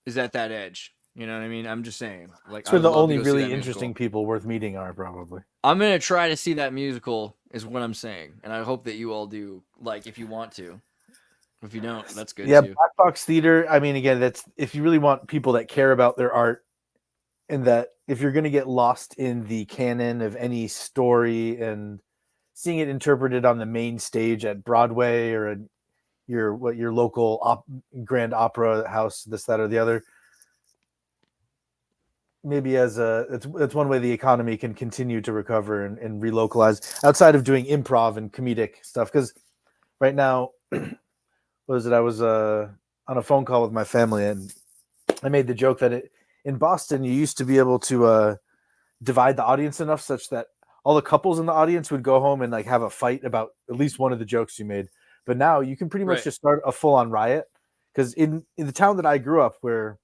is at that edge. You know what I mean? I'm just saying. Like, It's I where would the love to only go see really that interesting musical. people worth meeting are, probably. I'm gonna try to see that musical, is what I'm saying, and I hope that you all do. Like, if you want to. If you don't, that's good Yeah, too. Black Box Theater. I mean, again, that's if you really want people that care about their art, and that if you're going to get lost in the canon of any story and seeing it interpreted on the main stage at Broadway or at your local grand opera house, this, that, or the other, maybe it's one way the economy can continue to recover and relocalize outside of doing improv and comedic stuff. Because right now, what was it? I was on a phone call with my family, and I made the joke that in Boston, you used to be able to divide the audience enough such that all the couples in the audience would go home and like have a fight about at least one of the jokes you made. But now you can pretty much just start a full-on riot, because in the town that I grew up, where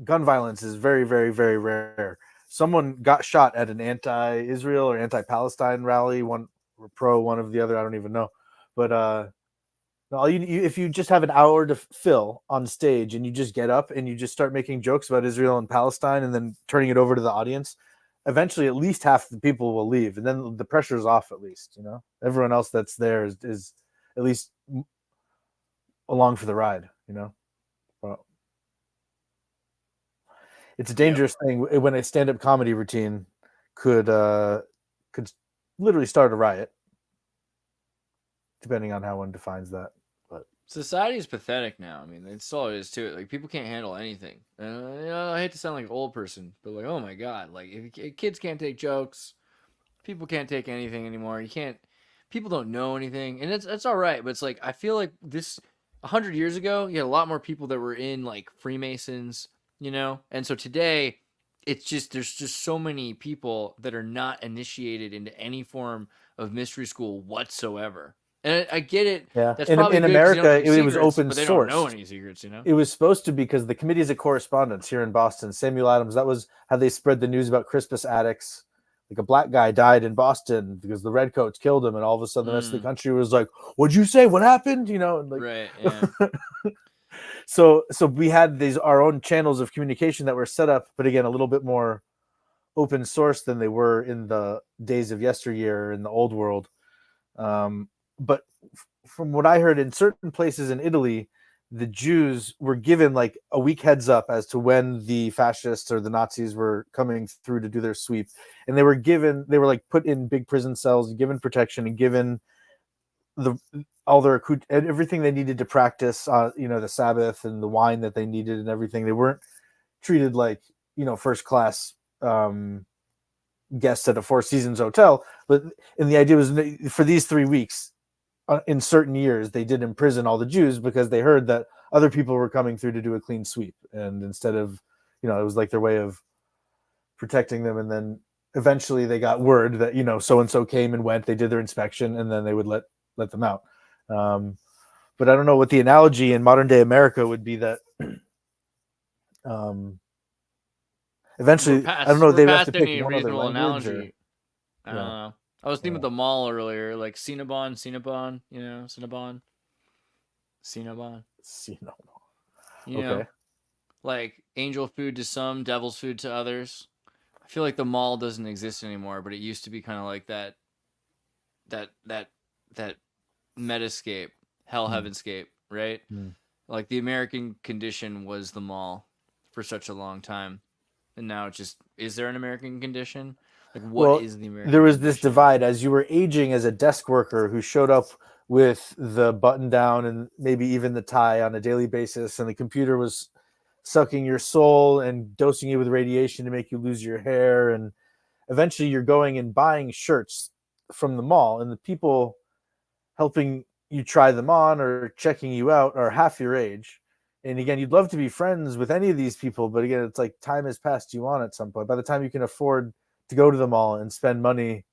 gun violence is very, very, very rare, someone got shot at an anti-Israel or anti-Palestine rally, one pro, one of the other, I don't even know. But if you just have an hour to fill on stage and you just get up and you just start making jokes about Israel and Palestine and then turning it over to the audience, eventually at least half the people will leave, and then the pressure's off. At least everyone else that's there is at least along for the ride. But it's a dangerous thing when a stand-up comedy routine could literally start a riot, depending on how one defines that. But Society is pathetic now. I mean, that's all it is to it. Like, people can't handle anything. I hate to sound like an old person, but like, oh my god, like, if kids can't take jokes, people can't take anything anymore. People don't know anything, and it's all right. But it's like, I feel like 100 years ago, you had a lot more people that were in like Freemasons, and so today, there's just so many people that are not initiated into any form of mystery school whatsoever. And I get it. yeah, That's in probably good 'cause you America, don't know it was secrets, open but they don't know source. any secrets, It was supposed to be, because the committees of correspondence here in Boston, Samuel Adams, that was how they spread the news about Crispus Attucks. Like, a black guy died in Boston because the redcoats killed him, and all of a sudden the rest of the country was like, "What'd you say? What happened?" Like, right? Yeah. so we had our own channels of communication that were set up, but again, a little bit more open source than they were in the days of yesteryear in the old world. But from what I heard, in certain places in Italy, the Jews were given like a week heads up as to when the fascists or the Nazis were coming through to do their sweep. And they were like put in big prison cells, given protection, and given all their everything they needed to practice, the Sabbath and the wine that they needed and everything. They weren't treated like, first class guests at a Four Seasons hotel. And the idea was, for these 3 weeks, in certain years, they did imprison all the Jews because they heard that other people were coming through to do a clean sweep. And instead of, it was like their way of protecting them. And then eventually they got word that, so-and-so came and went, they did their inspection, and then they would let them out. But I don't know what the analogy in modern day America would be, that eventually, I don't know, they have to pick one other language. Analogy. I don't know. I was thinking of the mall earlier, like Cinnabon. Okay. Like angel food to some, devil's food to others. I feel like the mall doesn't exist anymore, but it used to be kind of like that metascape, hell heavenscape, right? Like, the American condition was the mall for such a long time, and now is there an American condition? Like, what is the American There was dream this machine? divide as you were aging as a desk worker who showed up with the button down and maybe even the tie on a daily basis, and the computer was sucking your soul and dosing you with radiation to make you lose your hair, and eventually you're going and buying shirts from the mall, and the people helping you try them on or checking you out are half your age. And again, you'd love to be friends with any of these people, but again, it's like time has passed you on at some point. By the time you can afford to go to the mall and spend money,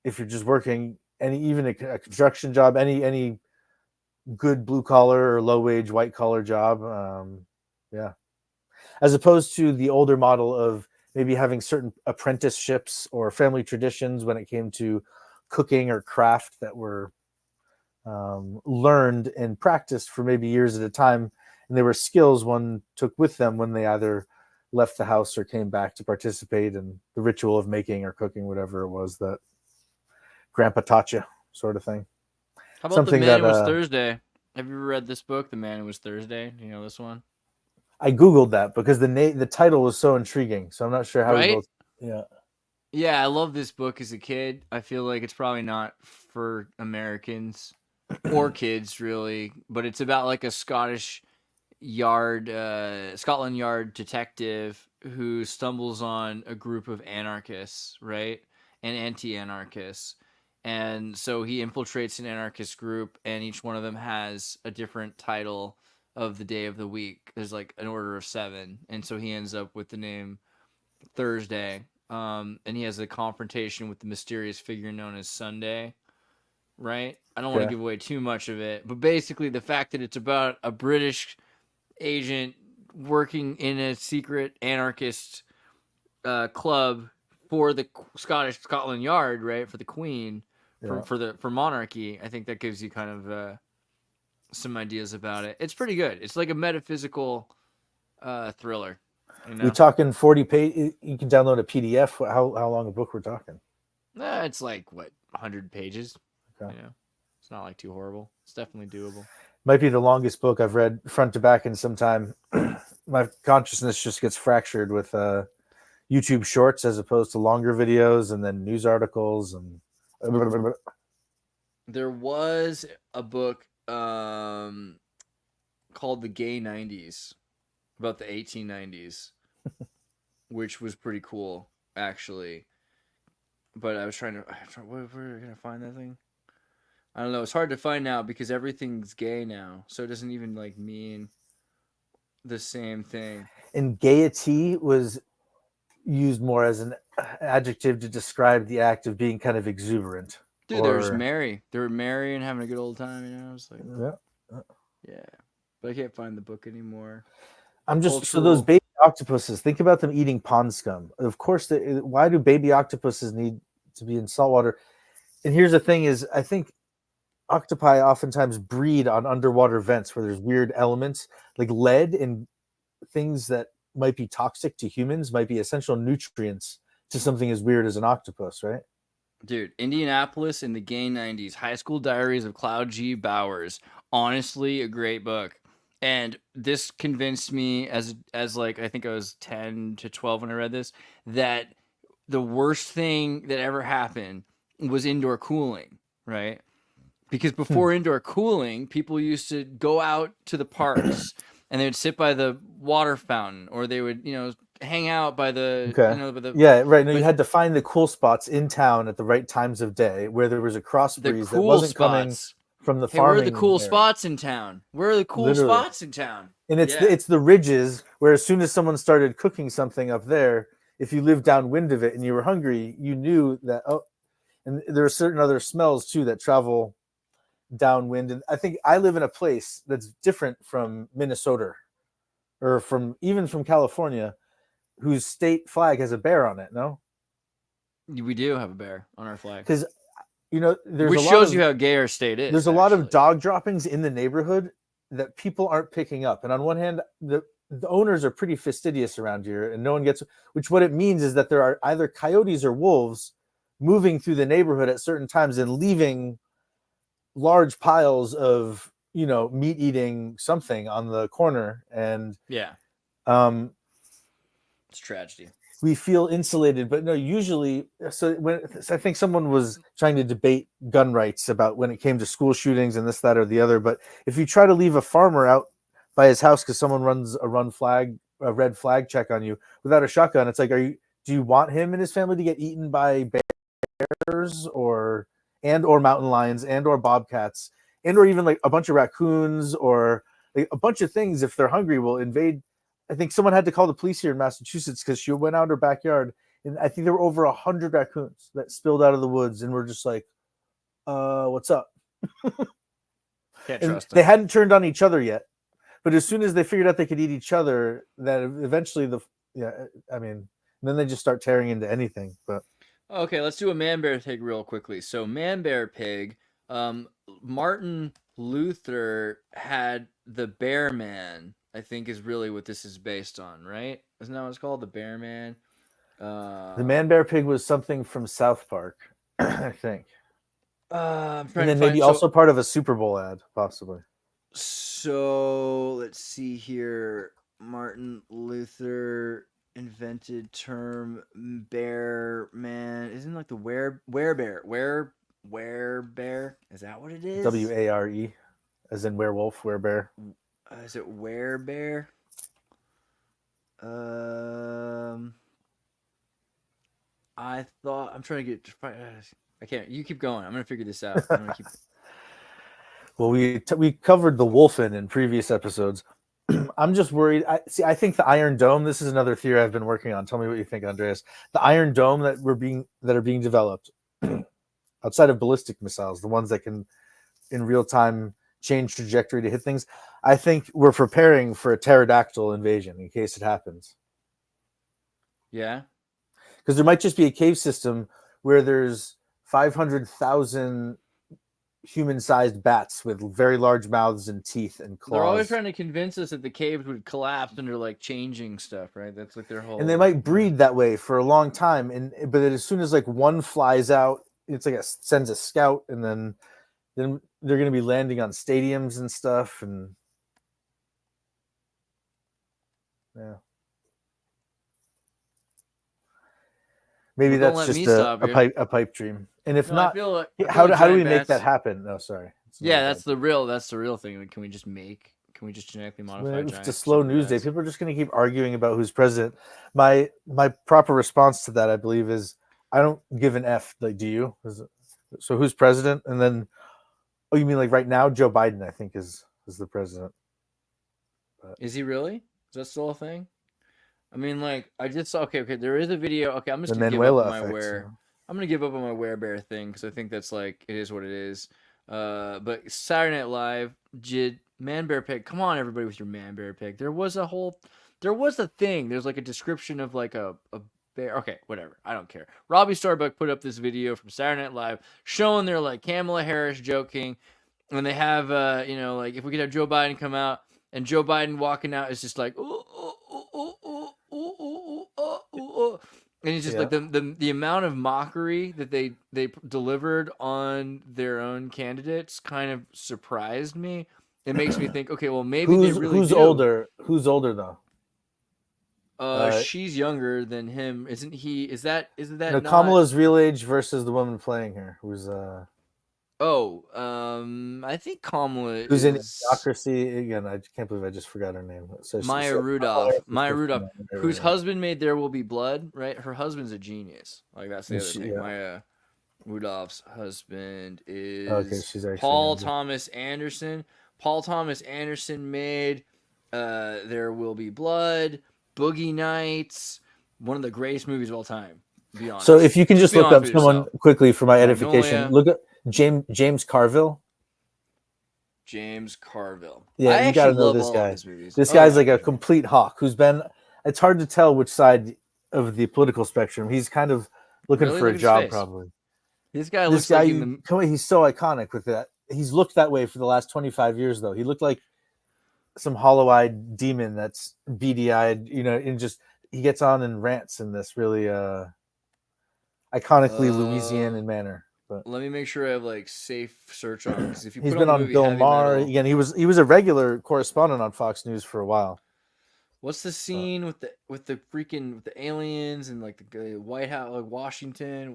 if you're just working even a construction job, any good blue collar or low wage white collar job, yeah, as opposed to the older model of maybe having certain apprenticeships or family traditions when it came to cooking or craft that were learned and practiced for maybe years at a time, and they were skills one took with them when they either left the house or came back to participate in the ritual of making or cooking whatever it was that grandpa taught you, sort of thing. How about Something The Man that Who Was Thursday? Have you ever read this book, The Man Who Was Thursday? Do you know this one? I googled that because the title was so intriguing, so I'm not sure how we Right? both. Yeah. Yeah, I love this book as a kid. I feel like it's probably not for Americans or kids really, but it's about like a Scotland Yard detective who stumbles on a group of anarchists, right? And anti-anarchists. And so he infiltrates an anarchist group, and each one of them has a different title of the day of the week. There's like an order of 7. And so he ends up with the name Thursday. And he has a confrontation with the mysterious figure known as Sunday, right? I don't want to Okay. give away too much of it, but basically the fact that it's about a British agent working in a secret anarchist club for the Scotland Yard, right? For the Queen, Yeah. for monarchy. I think that gives you kind of some ideas about it. It's pretty good. It's like a metaphysical thriller. You know? We talking 40 page. You can download a PDF. How long a book we're talking? It's like what 100 pages. Okay. You know, it's not like too horrible. It's definitely doable. Might be the longest book I've read front to back in some time. My consciousness just gets fractured with YouTube shorts as opposed to longer videos and then news articles and. There was a book called The Gay 90s about the 1890s, which was pretty cool actually. But I was trying to where are we gonna find that thing? I don't know. It's hard to find now because everything's gay now, so it doesn't even like mean the same thing. And gaiety was used more as an adjective to describe the act of being kind of exuberant. Dude, they were just merry. They were merry and having a good old time, you know? It was like, yeah. But I can't find the book anymore. I'm just so those baby octopuses. Think about them eating pond scum. Of course, why do baby octopuses need to be in saltwater? And here's the thing: is I think octopi oftentimes breed on underwater vents where there's weird elements like lead and things that might be toxic to humans might be essential nutrients to something as weird as an octopus, right? Dude, Indianapolis in the Gay 90s, High School Diaries of Cloud G. Bowers. Honestly, a great book. And this convinced me as like I think I was 10 to 12 when I read this, that the worst thing that ever happened was indoor cooling, right? Because before indoor cooling, people used to go out to the parks and they would sit by the water fountain, or they would, hang out by the, right. No, you had to find the cool spots in town at the right times of day where there was a cross breeze that wasn't coming from the farming. Where are the cool spots in town? Where are the cool spots in town? And it's the ridges where as soon as someone started cooking something up there, if you lived downwind of it and you were hungry, you knew that, and there are certain other smells too that travel downwind. And I think I live in a place that's different from Minnesota or even from California, whose state flag has a bear on it. No, we do have a bear on our flag because which shows you how gay our state is. There's a lot of dog droppings in the neighborhood that people aren't picking up, and on one hand, the owners are pretty fastidious around here, and no one gets. Which what it means is that there are either coyotes or wolves moving through the neighborhood at certain times and leaving large piles of meat eating something on the corner, and it's tragedy. we feel insulated, but no, usually. So I think someone was trying to debate gun rights about when it came to school shootings and this, that, or the other. But if you try to leave a farmer out by his house because someone runs a red flag check on you without a shotgun, it's like, do you want him and his family to get eaten by bears or mountain lions or bobcats or even like a bunch of raccoons or like a bunch of things, if they're hungry, will invade. I think someone had to call the police here in Massachusetts because she went out her backyard and I think there were over 100 raccoons that spilled out of the woods and were just like, what's up? Can't And trust them. they hadn't turned on each other yet, but as soon as they figured out they could eat each other, that eventually then they just start tearing into anything. But Okay, let's do a man bear pig real quickly. So man bear pig, Martin Luther had the bear man, I think is really what this is based on, right? Isn't that what it's called? The bear man? the man bear pig was something from South Park, I think. I'm trying And then to maybe find, also part of a Super Bowl ad, possibly. So let's see here. Martin Luther invented term bear man. Isn't it like the werebear? Is that what it is? WARE, as in werewolf, werebear. Is it werebear? I thought I'm trying to get. I can't. You keep going. I'm gonna figure this out. I'm gonna keep. Well, we covered the wolfen in previous episodes. I'm just worried. I think the Iron Dome. This is another theory I've been working on. Tell me what you think, Andreas. The Iron Dome that are being developed outside of ballistic missiles, the ones that can in real time change trajectory to hit things. I think we're preparing for a pterodactyl invasion in case it happens. Yeah. Because there might just be a cave system where there's 500,000 human-sized bats with very large mouths and teeth and claws. They're always trying to convince us that the caves would collapse under like changing stuff, right? That's like their whole. And they might breed that way for a long time, but as soon as like one flies out, it's like sends a scout, and then they're going to be landing on stadiums and stuff, and yeah. Maybe Well, that's don't let me just stop you. a pipe dream. And if No, not, I feel like how do we giant make bats- that happen? No, sorry. Yeah, that's the real thing. Like, can we just genetically modify It's giant a slow super news day. bats? People are just going to keep arguing about who's president. My proper response to that, I believe, is I don't give an F. Like, do you? So who's president? And then, oh, you mean like right now? Joe Biden, I think, is the president. Is he really? Is that still a thing? I mean, like, I just saw. Okay. There is a video. Okay, I'm just The gonna give up Manuela on my effect, wear. I'm gonna give up on my werebear thing because I think that's like it is what it is. But Saturday Night Live, man bear pig. Come on, everybody, with your man bear pig. There was a thing. There's like a description of like a bear. Okay, whatever. I don't care. Robbie Starbuck put up this video from Saturday Night Live showing they're like Kamala Harris joking, and they have like if we could have Joe Biden come out, and Joe Biden walking out is just like and it's just like the amount of mockery that they delivered on their own candidates kind of surprised me. It makes me think, okay, well maybe they really who's do. older? Who's older though? She's younger than him, isn't he? Isn't that No, not... Kamala's real age versus the woman playing her, who's I think Kamala who's in is... Idiocracy again. I can't believe I just forgot her name. Maya Rudolph, whose husband made There Will Be Blood, right? Her husband's a genius. Like that's the other thing. Yeah. Maya Rudolph's husband is she's actually Paul younger. Thomas Anderson. Paul Thomas Anderson made There Will Be Blood, Boogie Nights, one of the greatest movies of all time. Be honest. So if you can just Be look up honest with someone yourself. quickly for my edification, Magnolia. look at James Carville. James Carville. Yeah, you got to know love this all guy. of his movies. This Oh, guy's yeah. like a complete hawk who's been. It's hard to tell which side of the political spectrum. He's kind of looking Really? for Look a at his job, face. probably. This guy This looks guy, like in the... he's so iconic with that. He's looked that way for the last 25 years, though. He looked like some hollow-eyed demon that's beady-eyed, and just he gets on and rants in this really iconically Louisianan manner. But Let me make sure I have like safe search on, because if you he's put been on on the movie Bill Heavy Maher Metal, again. He was a regular correspondent on Fox News for a while. What's the scene with the freaking with the aliens and like the White House, like Washington,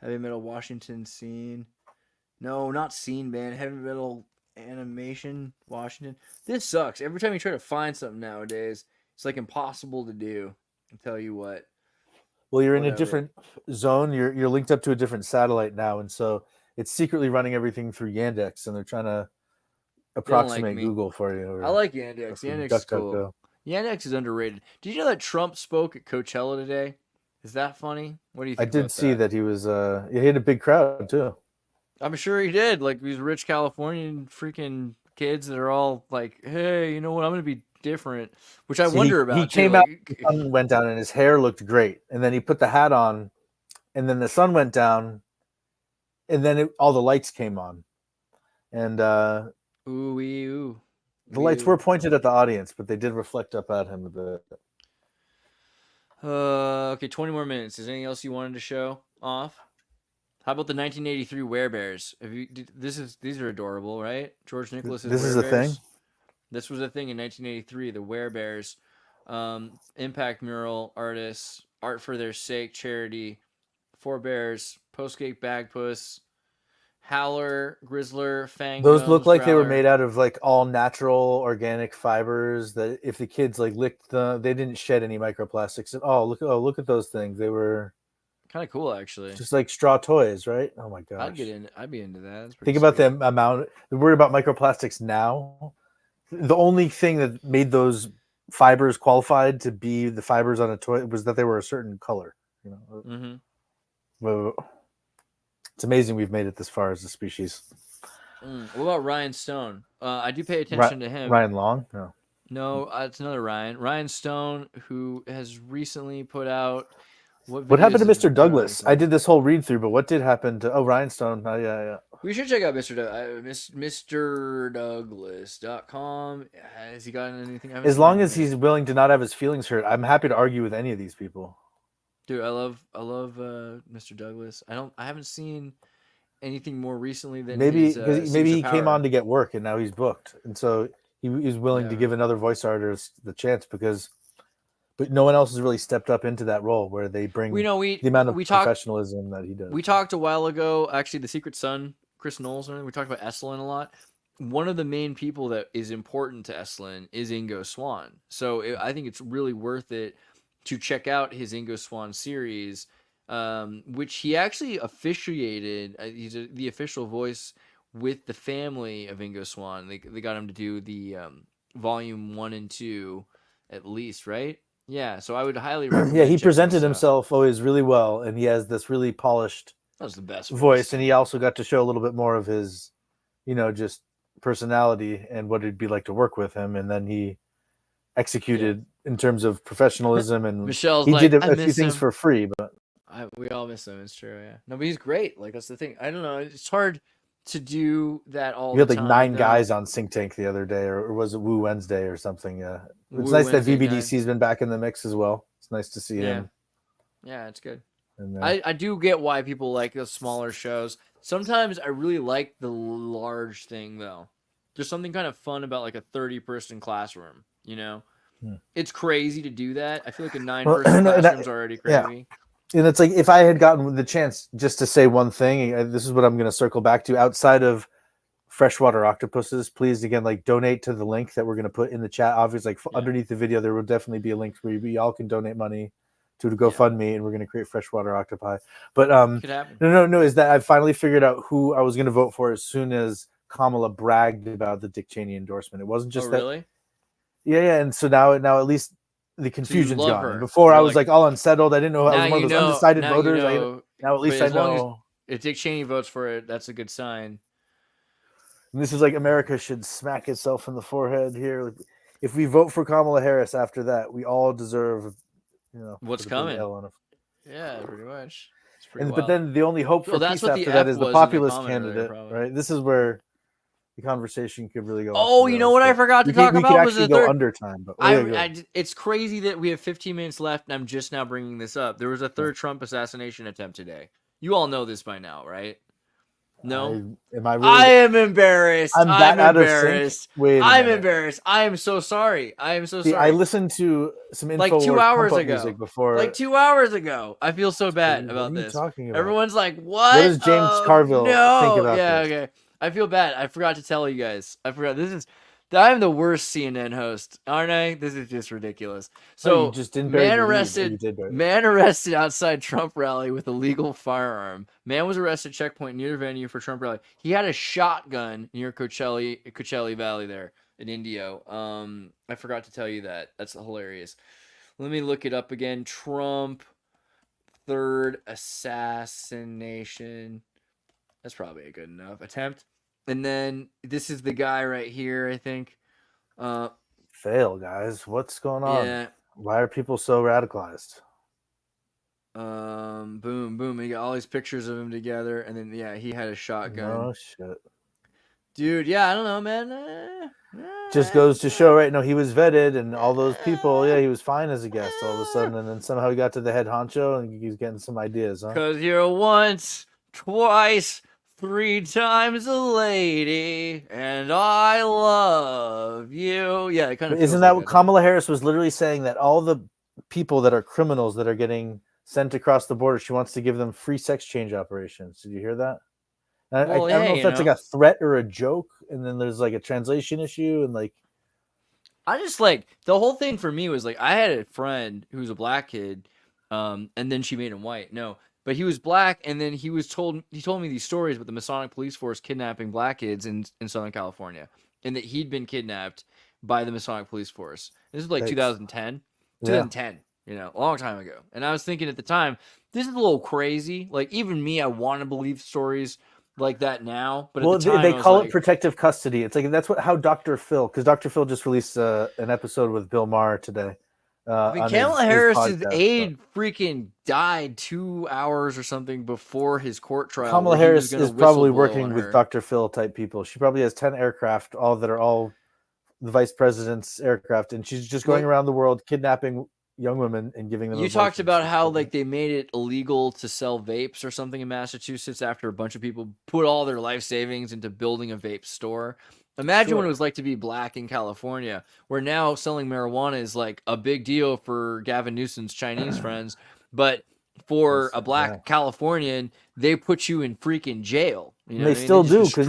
heavy metal Washington scene? No, not scene, man. Heavy metal animation Washington. This sucks. Every time you try to find something nowadays, it's like impossible to do. I'll tell you what. Well, you're in a Whatever. different zone. You're linked up to a different satellite now, and so it's secretly running everything through Yandex, and they're trying to approximate me. Google for you. Or, I like Yandex. Yandex is cool. DuckDuckGo. Yandex is underrated. Did you know that Trump spoke at Coachella today? Is that funny? What do you I think? did about see that he was. He had a big crowd too. I'm sure he did. Like these rich Californian freaking kids that are all like, "Hey, you know what? I'm gonna be different," which I wonder about. He too. came Like, out, the sun went down, and his hair looked great. And then he put the hat on, and then the sun went down, and then all the lights came on, and ooh. the lights were pointed at the audience, but they did reflect up at him a bit. Okay, 20 more minutes. Is anything else you wanted to show off? How about the 1983 Werebears? These are adorable, right? George Nicholas's This is Werebears. a thing? This was a thing in 1983. The Werebears, impact mural artists, art for their sake, charity, Four Bears, Postgate Bagpuss, Howler, Grizzler, Fang. Those look Gnomes, like they were Growler. made out of like all natural organic fibers that if the kids like licked them, they didn't shed any microplastics. And look at those things. They were Kind of cool, actually. just like straw toys, right? Oh my gosh. I'd be into that. That's pretty Think about sweet. the amount. The word about microplastics now. The only thing that made those fibers qualified to be the fibers on a toy was that they were a certain color. You know, Mm-hmm. it's amazing we've made it this far as a species. What about Ryan Stone? I do pay attention to him. Ryan Long? No, it's another Ryan. Ryan Stone, who has recently put out. What happened to Mr. Douglas? I did this whole read through, but what did happen to Ryan Stone? Yeah. We should check out Mr. Douglas.com. Has he gotten anything? As long as he's willing to not have his feelings hurt, I'm happy to argue with any of these people. Dude, I love Mr. Douglas. I haven't seen anything more recently than maybe he Power. came on to get work and now he's booked, and so he's willing to give another voice artist the chance but no one else has really stepped up into that role where they bring the amount of professionalism that he does. We talked a while ago, actually, the Secret Son, Chris Knowles. We talked about Estlin a lot. One of the main people that is important to Estlin is Ingo Swann. So I think it's really worth it to check out his Ingo Swann series, which he actually officiated. He's the official voice with the family of Ingo Swann. They got him to do the volume 1 and 2 at least, right? Yeah, so I would highly recommend. Yeah, he presented himself always really well, and he has this really polished that was the best voice, and he also got to show a little bit more of his, just personality and what it'd be like to work with him, and then he executed in terms of professionalism, and Michelle's he did a few things for free, but we all miss him. It's true, yeah. No, but he's great. Like that's the thing. I don't know. It's hard to do that all the time. You had like 9 guys on Sync Tank the other day, or was it Woo Wednesday or something? Yeah, it's nice that VBDC's been back in the mix as well. It's nice to see him. Yeah, it's good. And, I do get why people like the smaller shows. Sometimes I really like the large thing though. There's something kind of fun about like a 30-person classroom. It's crazy to do that. I feel like a 9-person classroom's already crazy. Yeah. And it's like if I had gotten the chance just to say one thing, this is what I'm going to circle back to. Outside of freshwater octopuses, please again donate to the link that we're going to put in the chat. Obviously, underneath the video, there will definitely be a link where you all can donate money to GoFundMe, and we're going to create freshwater octopi. But no, is that I finally figured out who I was going to vote for as soon as Kamala bragged about the Dick Cheney endorsement. It wasn't just that. Really? Yeah, and so now at least the confusion's so gone. Before I was like all unsettled. I didn't know I was one of those undecided voters. Now at least I know. If Dick Cheney votes for it, that's a good sign. And this is like America should smack itself in the forehead here. If we vote for Kamala Harris after that, we all deserve, what's coming. Yeah, pretty much. But then the only hope for peace after that is the populist candidate, right? This is where the conversation could really go. Oh, you know what I forgot to talk about was the third undertime. But it's crazy that we have 15 minutes left, and I'm just now bringing this up. There was a third Trump assassination attempt today. You all know this by now, right? No. Am I really? I am embarrassed. I'm that out of sync. embarrassed. Wait a I'm minute. embarrassed. I am so sorry. I am so See, sorry. I listened to some like 2 Infowars hours pump-up ago. music before. Like 2 hours ago. I feel so bad What about are you this. talking about? Everyone's like, what? What does James Carville think no. about Yeah, this? okay. I feel bad. I forgot to tell you guys. I forgot. I'm the worst CNN host, aren't I? This is just ridiculous. So, you just didn't bury man the lead, or arrested. you did bury it. Man arrested outside Trump rally with a legal firearm. Man was arrested checkpoint near the venue for Trump rally. He had a shotgun near Coachella Valley there in Indio. I forgot to tell you that. That's hilarious. Let me look it up again. Trump third assassination. That's probably a good enough attempt. And then this is the guy right here, I think. Fail, guys. What's going on? Yeah. Why are people so radicalized? Boom, boom. You got all these pictures of him together, and then he had a shotgun. Oh shit. Dude, yeah, I don't know, man. Just goes to show, right? No, he was vetted, and all those people. Yeah, he was fine as a guest all of a sudden, and then somehow he got to the head honcho, and he's getting some ideas, huh? Because you're once, twice, 3 times a lady, and I love you. Yeah, it kind of. Isn't that what Kamala Harris was literally saying? That all the people that are criminals that are getting sent across the border, she wants to give them free sex change operations. Did you hear that? I don't know if that's like a threat or a joke, and then there's like a translation issue, and like. I just like the whole thing for me was like I had a friend who was a black kid, and then she made him white. No. But he was black, and then he told me these stories about the Masonic police force kidnapping black kids in Southern California, and that he'd been kidnapped by the Masonic police force. This was like 2010, you know, a long time ago. And I was thinking at the time, this is a little crazy. Like even me, I want to believe stories like that now. But at the time, they call it protective custody. It's like that's how Dr. Phil, because Dr. Phil just released an episode with Bill Maher today. Kamala Harris's aide freaking died 2 hours or something before his court trial. Kamala Harris is probably working with Dr. Phil type people. She probably has 10 aircraft, that are all the vice president's aircraft, and she's just going around the world kidnapping young women and giving them. You talked about how like they made it illegal to sell vapes or something in Massachusetts after a bunch of people put all their life savings into building a vape store. Imagine what it was like to be black in California, where now selling marijuana is like a big deal for Gavin Newsom's Chinese friends, but for a black Californian, they put you in freaking jail. You know they still do, because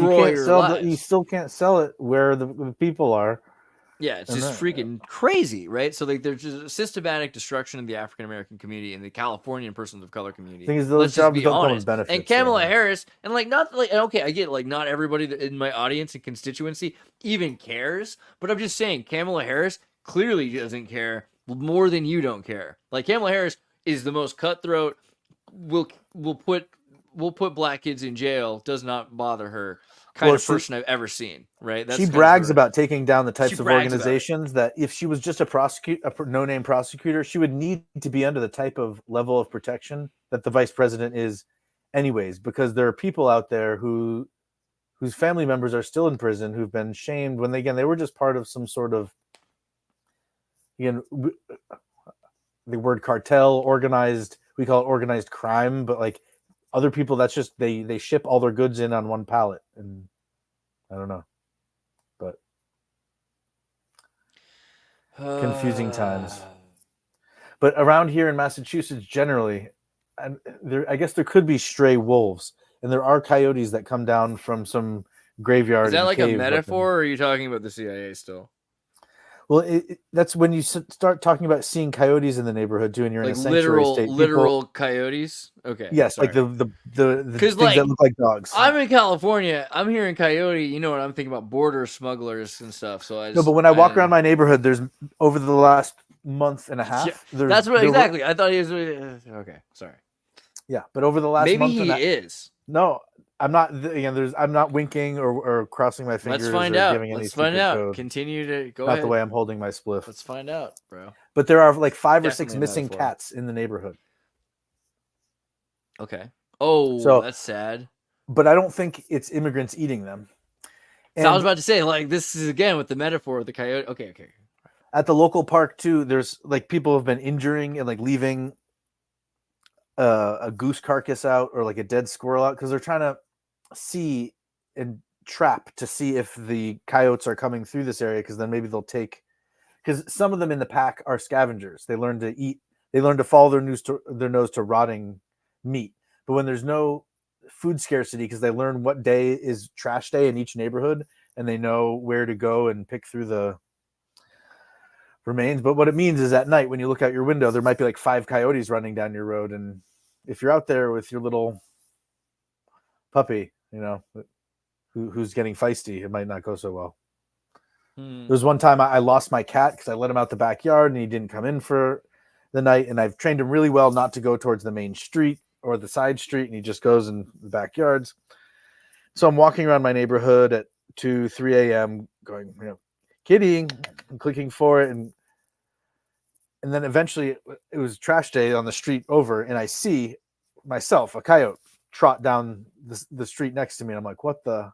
you still can't sell it where the people are. Yeah, it's just freaking crazy, right? So like, there's just a systematic destruction of the African American community and the Californian persons of color community. Thing is, those jobs don't come with benefits. And Kamala Harris, and like not like okay, I get like not everybody in my audience and constituency even cares, but I'm just saying Kamala Harris clearly doesn't care more than you don't care. Like Kamala Harris is the most cutthroat. Will put black kids in jail. Does not bother her. Kind of person I've ever seen, right? She brags about taking down the types of organizations that if she was just a no-name prosecutor, she would need to be under the type of level of protection that the vice president is anyways, because there are people out there whose family members are still in prison, who've been shamed when they were just part of some sort of, the word cartel, organized, we call it organized crime, but like, other people, that's just they ship all their goods in on one pallet, and I don't know, but confusing times. But around here in Massachusetts, generally, and I guess there could be stray wolves, and there are coyotes that come down from some graveyard. Is that like a metaphor, or are you talking about the CIA still? Well, that's when you start talking about seeing coyotes in the neighborhood too, and you're like in a sanctuary state. Literal coyotes. Okay. Yes, sorry. Like the things that look like dogs. I'm in California. I'm hearing coyote. You know what I'm thinking about? Border smugglers and stuff. So but when I walk around my neighborhood, there's over the last month and a half. That's what exactly. I thought he was. Okay, sorry. Yeah, but over the last month, maybe he is. No, I'm not. Again, I'm not winking or crossing my fingers. Let's find out. Let's find out. Code. Continue to go. Not the way I'm holding my spliff. Let's find out, bro. But there are like 5 or 6 missing cats in the neighborhood. Okay. Oh, so that's sad. But I don't think it's immigrants eating them. So I was about to say, like, this is again with the metaphor of the coyote. Okay. At the local park too, there's like people have been injuring and like leaving a goose carcass out or like a dead squirrel out because they're trying to see and trap to see if the coyotes are coming through this area, because then maybe they'll take, because some of them in the pack are scavengers. They learn to eat, they learn to follow their nose to rotting meat. But when there's no food scarcity, because they learn what day is trash day in each neighborhood, and they know where to go and pick through the remains. But what it means is at night, when you look out your window, there might be like 5 coyotes running down your road. And if you're out there with your little puppy, who's getting feisty, it might not go so well. There was one time I lost my cat because I let him out the backyard and he didn't come in for the night. And I've trained him really well not to go towards the main street or the side street, and he just goes in the backyards. So I'm walking around my neighborhood at 2, 3 a.m. going, kitty, and clicking for it. And then eventually it was trash day on the street over, and I see myself, a coyote, trot down the street next to me. And I'm like, what the?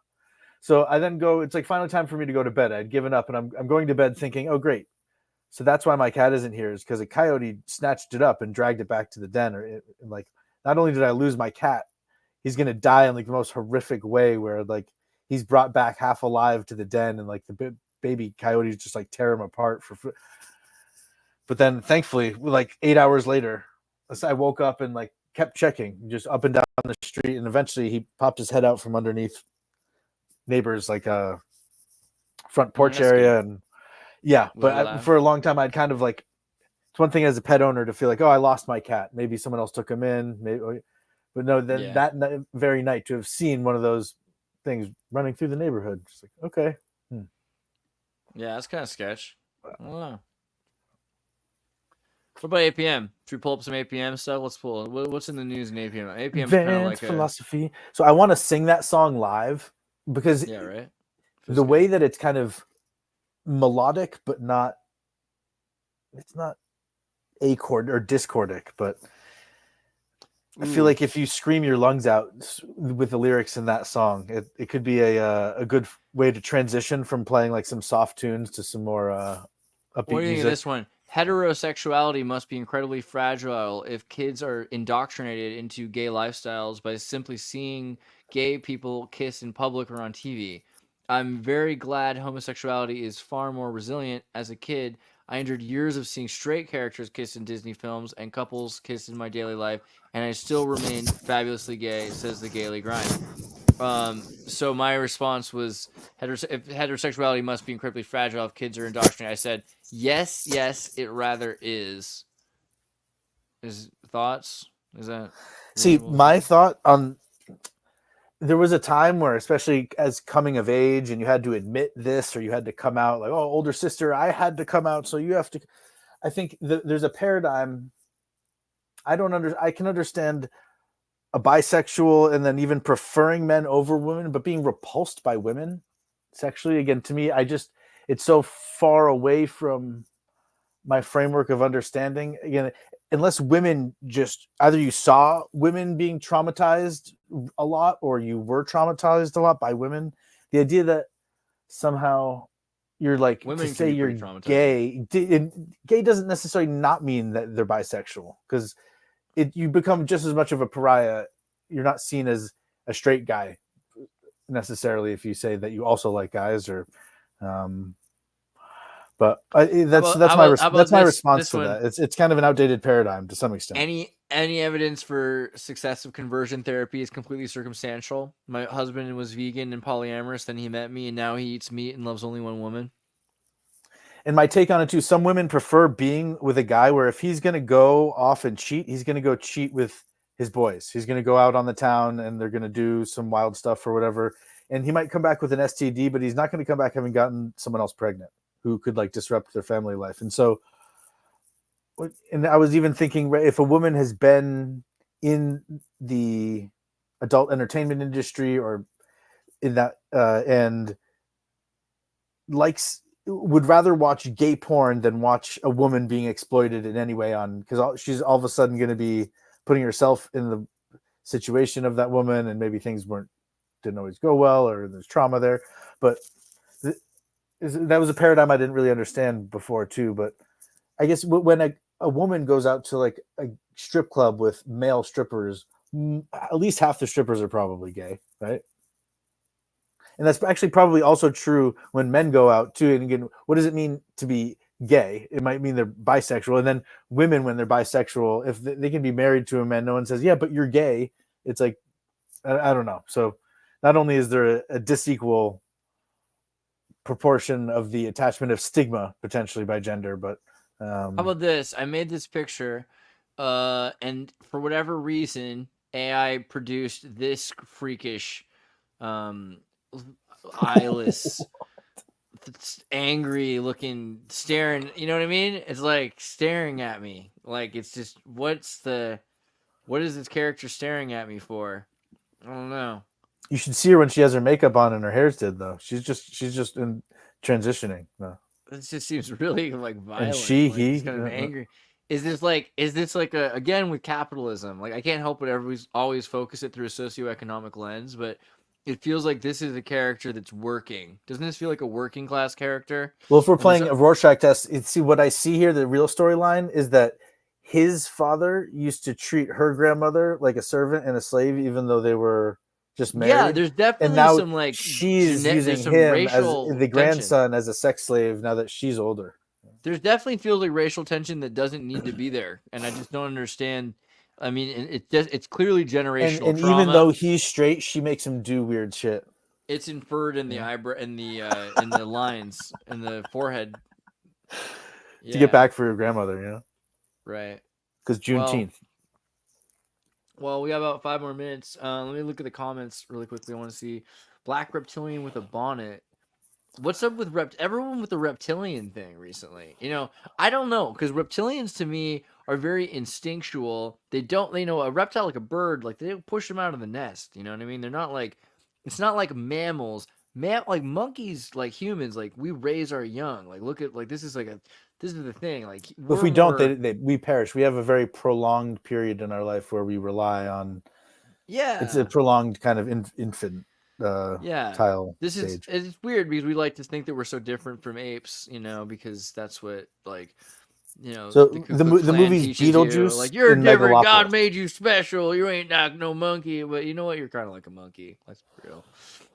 So I then go, it's like final time for me to go to bed. I'd given up, and I'm going to bed thinking, oh, great. So that's why my cat isn't here, is because a coyote snatched it up and dragged it back to the den. Like, not only did I lose my cat, he's going to die in like the most horrific way, where like he's brought back half alive to the den, and like the baby coyotes just like tear him apart for food. But then thankfully, like 8 hours later, I woke up and like kept checking just up and down the street. And eventually he popped his head out from underneath neighbors, like a front porch area. And yeah, but for a long time, I'd kind of like, it's one thing as a pet owner to feel like, oh, I lost my cat. Maybe someone else took him in. Maybe, but no, then that very night to have seen one of those things running through the neighborhood, just like, okay. Yeah, that's kind of sketch. I don't know. What about APM? Should we pull up some APM stuff? Let's pull. What's in the news in APM? APM kind of like philosophy. So I want to sing that song live, because right. The way that it's kind of melodic, but not, it's not achord or discordic, but I feel like if you scream your lungs out with the lyrics in that song, it could be a good way to transition from playing like some soft tunes to some more upbeat What do you think music. of this one? Heterosexuality must be incredibly fragile if kids are indoctrinated into gay lifestyles by simply seeing gay people kiss in public or on TV. I'm very glad homosexuality is far more resilient. As a kid, I endured years of seeing straight characters kiss in Disney films and couples kiss in my daily life, and I still remain fabulously gay, says the Gaily Grind. So my response was, if heterosexuality must be incredibly fragile if kids are indoctrinated. I said, yes, it rather is. Thoughts? Is that See, my thought on, there was a time where, especially as coming of age, and you had to admit this, or you had to come out like, oh, older sister, I had to come out, so you have to. I think there's a paradigm. I can understand a bisexual and then even preferring men over women, but being repulsed by women sexually, again, to me, it's so far away from my framework of understanding. Again, unless women just, either you saw women being traumatized a lot, or you were traumatized a lot by women, the idea that somehow you're like, women to say you're gay, gay doesn't necessarily not mean that they're bisexual, because you become just as much of a pariah. You're not seen as a straight guy necessarily if you say that you also like guys, or but that's my response to that. It's kind of an outdated paradigm to some extent. Any evidence for successive conversion therapy is completely circumstantial. My husband was vegan and polyamorous, then he met me, and now he eats meat and loves only one woman. And my take on it too, some women prefer being with a guy where if he's going to go off and cheat, he's going to go cheat with his boys. He's going to go out on the town and they're going to do some wild stuff or whatever. And he might come back with an STD, but he's not going to come back having gotten someone else pregnant who could like disrupt their family life. And so, and I was even thinking, if a woman has been in the adult entertainment industry or in that, and would rather watch gay porn than watch a woman being exploited in any way, because she's all of a sudden going to be putting herself in the situation of that woman, and maybe things didn't always go well, or there's trauma there. But that was a paradigm I didn't really understand before too. But I guess when a woman goes out to like a strip club with male strippers, at least half the strippers are probably gay, right? And that's actually probably also true when men go out too. And again, what does it mean to be gay? It might mean they're bisexual. And then women, when they're bisexual, if they can be married to a man, no one says, yeah, but you're gay. It's like, I don't know. So not only is there a disequal proportion of the attachment of stigma potentially by gender, but How about this? I made this picture, and for whatever reason, AI produced this freakish, eyeless, angry looking, staring. You know what I mean? It's like staring at me. Like it's just what is this character staring at me for? I don't know. you should see her when she has her makeup on and her hair's did though. She's just in transitioning. No. This just seems really like violent. And she, like, he, it's kind of angry. Is this like a, again with capitalism? Like I can't help but always focus it through a socioeconomic lens, but it feels like this is a character that's working. Doesn't this feel like a working class character? Well, if we're playing a Rorschach test, see what I see here. The real storyline is that his father used to treat her grandmother like a servant and a slave, even though they were just married. Yeah, there's definitely and now some like she's using him as the grandson as a sex slave now that she's older. There's definitely feels like racial tension that doesn't need to be there, and I just don't understand. I mean, it's clearly generational and trauma. even though he's straight, she makes him do weird shit. It's inferred in the eyebrow, in the lines, in the forehead. To get back for your grandmother, you know? Right. Because Juneteenth. Well, we got about 5 more minutes. Let me look at the comments really quickly. I want to see Black Reptilian with a bonnet. What's up with everyone with the reptilian thing recently? You know, I don't know, because reptilians to me are very instinctual. They know a reptile like a bird, like they don't push them out of the nest. You know what I mean? They're not like, it's not like mammals. Like monkeys, like humans, like we raise our young. Like look at this is the thing. Like if we don't, we perish. We have a very prolonged period in our life where we rely on. Yeah, it's a prolonged kind of infant. Tile this stage. It's weird because we like to think that we're so different from apes, you know, because that's what so the movie's Beetlejuice, like you're different, God made you special, you ain't like no monkey, but you know what, you're kind of like a monkey, let's be real,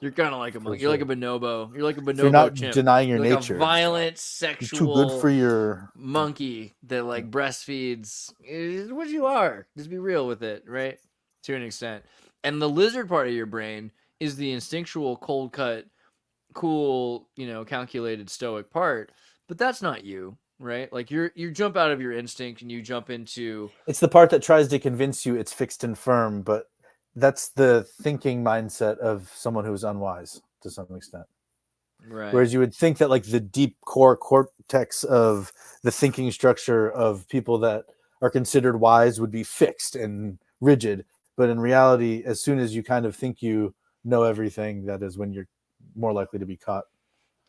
you're kind of like a monkey, you're like a bonobo, you're not chimp. Denying your you're nature, like a violent sexual, you're too good for your monkey that like breastfeeds. Is what you are. Just be real with it, right, to an extent. And the lizard part of your brain is the instinctual, cold cut, cool, calculated, stoic part. But that's not you, right? Like you jump out of your instinct and you jump into. It's the part that tries to convince you it's fixed and firm, but that's the thinking mindset of someone who's unwise to some extent. Right. Whereas you would think that like the deep core cortex of the thinking structure of people that are considered wise would be fixed and rigid. But in reality, as soon as you kind of think you know everything, that is when you're more likely to be caught.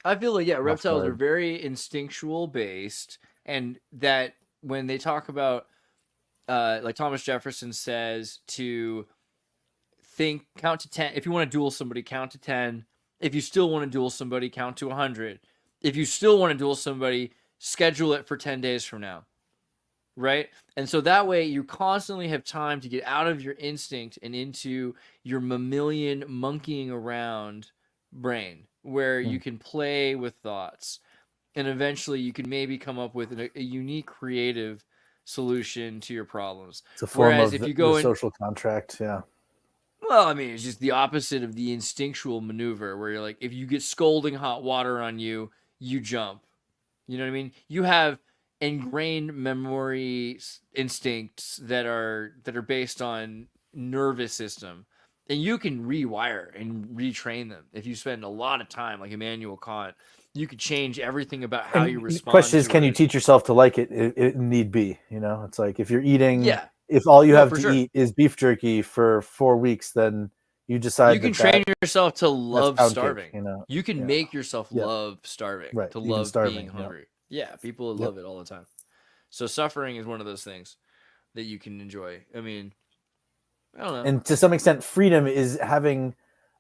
I feel like reptiles are very instinctual based, and that when they talk about like Thomas Jefferson says to count to 10. If you want to duel somebody, count to 10. If you still want to duel somebody, count to 100. If you still want to duel somebody, schedule it for 10 days from now. Right? And so that way you constantly have time to get out of your instinct and into your mammalian monkeying around brain, where you can play with thoughts, and eventually you can maybe come up with a unique creative solution to your problems. It's a form of if you go in social contract. Yeah. Well, I mean, it's just the opposite of the instinctual maneuver where you're like, if you get scalding hot water on you, you jump. You know what I mean? You have ingrained memory instincts that are based on nervous system, and you can rewire and retrain them if you spend a lot of time, like Immanuel Kant. You could change everything about how you respond. The question is, can you teach yourself to like it? It need be, it's like if you're eating, if all you have to eat is beef jerky for 4 weeks, then you decide you can train yourself to love starving. You can make yourself love starving, to love being hungry. Yeah, people love it all the time. So suffering is one of those things that you can enjoy. I mean, I don't know. And to some extent, freedom is having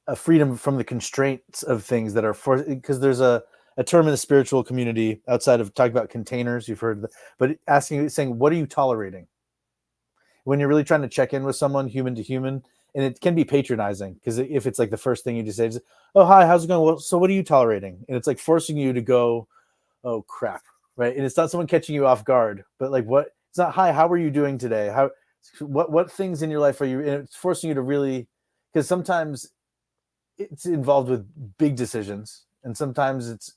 a freedom from the constraints of things that are forced. Because there's a term in the spiritual community outside of talking about containers, you've heard, but saying, what are you tolerating? When you're really trying to check in with someone, human to human, and it can be patronizing because if it's like the first thing you just say is, "Oh, hi, how's it going? Well, so what are you tolerating?" And it's like forcing you to go, "Oh crap," right? And it's not someone catching you off guard, but like what? It's not, "Hi, how are you doing today? What things in your life are you?" And it's forcing you to really, because sometimes it's involved with big decisions, and sometimes it's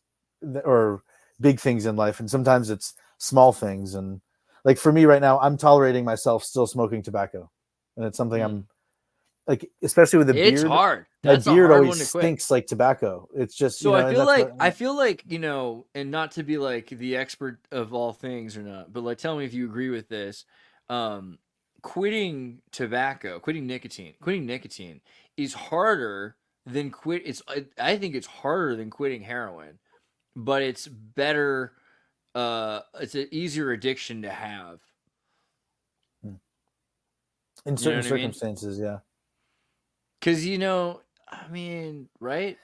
or big things in life, and sometimes it's small things. And like for me right now, I'm tolerating myself still smoking tobacco, and it's something I'm like, especially with a It's beard. hard. My That's a beard hard always one to quit. stinks like tobacco. It's just, So and that's what, I feel like, you know, and not to be like the expert of all things or not, but like tell me if you agree with this. Quitting tobacco, quitting nicotine is harder than I think it's harder than quitting heroin, but it's better. It's an easier addiction to have. in You know certain what I mean? circumstances, yeah. Because, you know, I mean, right?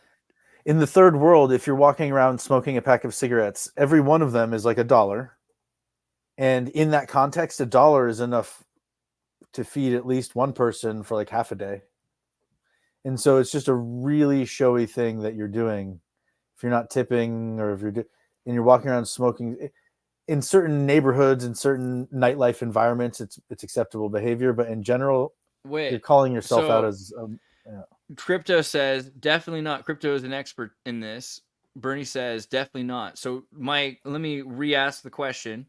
In the third world, if you're walking around smoking a pack of cigarettes, every one of them is like $1. And in that context, $1 is enough to feed at least one person for like half a day. And so it's just a really showy thing that you're doing. If you're not tipping, or if and you're walking around smoking in certain neighborhoods, in certain nightlife environments, it's acceptable behavior. But in general, you're Wait. calling yourself out So as Crypto says definitely not. Crypto is an expert in this. Bernie says definitely not. So Mike, let me re-ask the question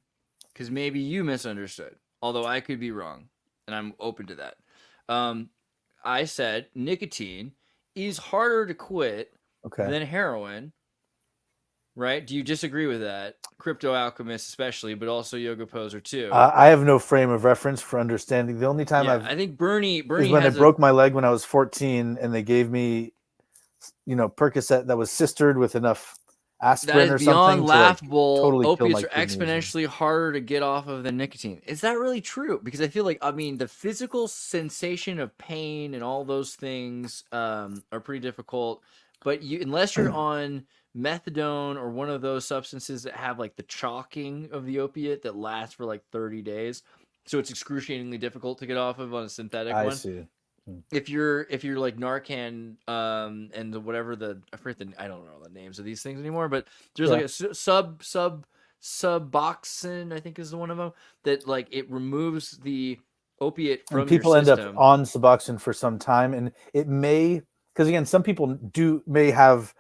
because maybe you misunderstood. Although I could be wrong, and I'm open to that. I said nicotine is harder to quit okay. than heroin. Right? Do you disagree with that? Crypto Alchemist, especially, but also Yoga Poser too. I have no frame of reference for understanding. The only time I think Bernie is when I has broke my leg when I was 14, and they gave me, Percocet that was sistered with enough that aspirin is or beyond something to like laughable. totally kill Opiates my are kidneys. exponentially harder to get off of than nicotine. Is that really true? Because I feel like, I mean, the physical sensation of pain and all those things are pretty difficult. But unless you're on methadone or one of those substances that have like the chalking of the opiate that lasts for like 30 days, so it's excruciatingly difficult to get off of on a synthetic I one. see. If you're like Narcan, and whatever I forget I don't know the names of these things anymore, but there's like a Suboxone, I think is the one of them, that like it removes the opiate from And people your end up system. on Suboxone for some time, and it may, because again, some people may have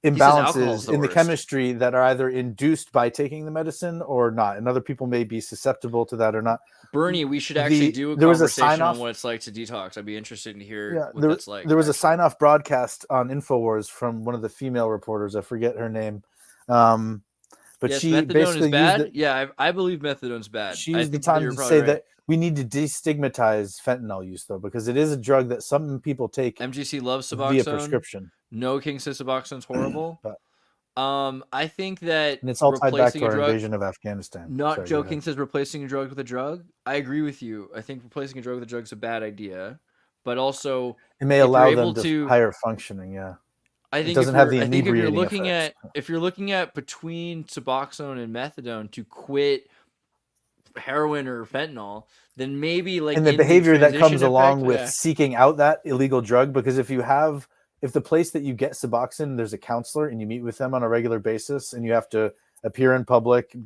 imbalances in the chemistry that are either induced by taking the medicine or not, and other people may be susceptible to that or not. Bernie, we should actually do a conversation on what it's like to detox. I'd be interested to hear what that's like. There was a sign-off broadcast on InfoWars from one of the female reporters. I forget her name. But yes, she methadone basically is bad. I believe methadone's bad. She used the time to say that we need to destigmatize fentanyl use, though, because it is a drug that some people take MGC loves Suboxone via prescription. No King says Suboxone's horrible. But, I think that and it's all tied back to our invasion of Afghanistan. Not joking says replacing a drug with a drug. I agree with you. I think replacing a drug with a drug is a bad idea, but also it may allow them to higher functioning. Yeah, I think it doesn't have the I think if you're looking effects. if you're looking at between Suboxone and methadone to quit heroin or fentanyl, then maybe like and the behavior that comes along with seeking out that illegal drug, because if the place that you get Suboxone, there's a counselor and you meet with them on a regular basis, and you have to appear in public,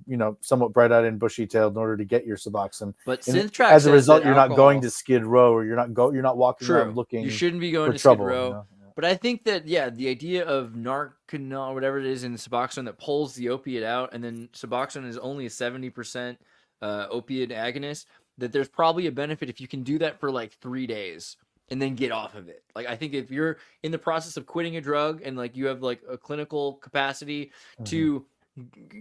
somewhat bright-eyed and bushy-tailed in order to get your Suboxone. But Synthtrax, as a result, you're not going to Skid Row, or you're not walking around looking. You shouldn't be going to trouble, Skid Row. But I think that the idea of Narcanol, whatever it is in Suboxone that pulls the opiate out, and then Suboxone is only a 70% opiate agonist, that there's probably a benefit if you can do that for like 3 days and then get off of it. Like, I think if you're in the process of quitting a drug and like you have like a clinical capacity to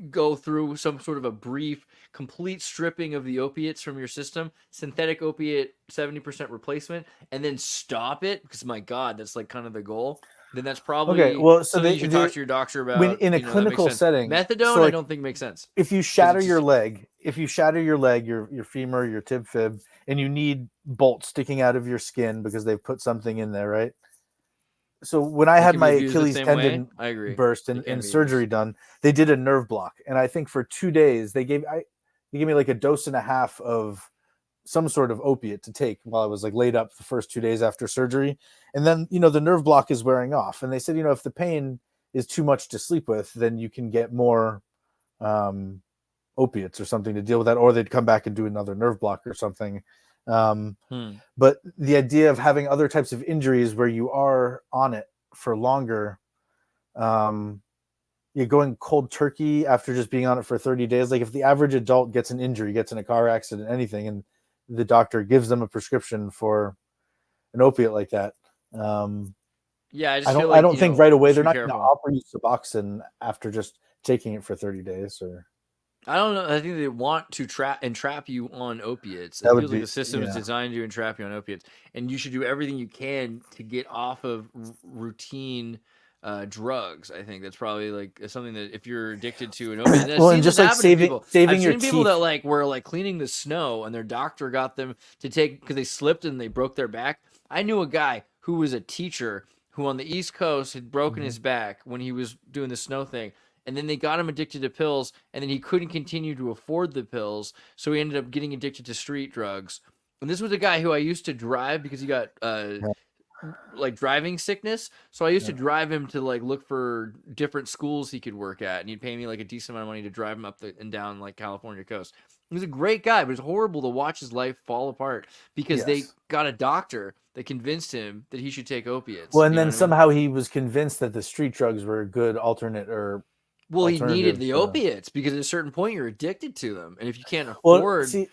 go through some sort of a brief, complete stripping of the opiates from your system, synthetic opiate 70% replacement, and then stop it, because my God, that's like kind of the goal. Then that's probably okay. Well, so something you should talk to your doctor about. When in a clinical setting, methadone, so I don't think makes sense. If you shatter your leg, your femur, your tib fib, and you need bolts sticking out of your skin because they've put something in there, right? So when I had my Achilles tendon burst and surgery done, they did a nerve block, and I think for 2 days they gave me like a dose and a half of some sort of opiate to take while I was like laid up the first 2 days after surgery. And then, the nerve block is wearing off. And they said, if the pain is too much to sleep with, then you can get more opiates or something to deal with that, or they'd come back and do another nerve block or something. But the idea of having other types of injuries where you are on it for longer, you're going cold turkey after just being on it for 30 days. Like if the average adult gets an injury, gets in a car accident, anything, and the doctor gives them a prescription for an opiate like that. Yeah, I don't, feel like, I don't think right away they're not going to careful. offer you Suboxone after just taking it for 30 days. Or I don't know. I think they want to entrap you on opiates. It that would feels like be, the system is designed to entrap you on opiates, and you should do everything you can to get off of routine drugs. I think that's probably like something that if you're addicted to an opiate, and I've well, seen and this just like happen to people. saving I've your seen people teeth. that like were like cleaning the snow, and their doctor got them to take because they slipped and they broke their back. I knew a guy who was a teacher who on the East Coast had broken his back when he was doing the snow thing. And then they got him addicted to pills, and then he couldn't continue to afford the pills, so he ended up getting addicted to street drugs. And this was a guy who I used to drive because he got like driving sickness. So I used to drive him to like look for different schools he could work at, and he'd pay me like a decent amount of money to drive him up and down like California coast. He was a great guy, but it was horrible to watch his life fall apart because they got a doctor that convinced him that he should take opiates. Well, and then somehow he was convinced that the street drugs were a good alternate or well, he needed the opiates because at a certain point you're addicted to them, and if you can't afford, see,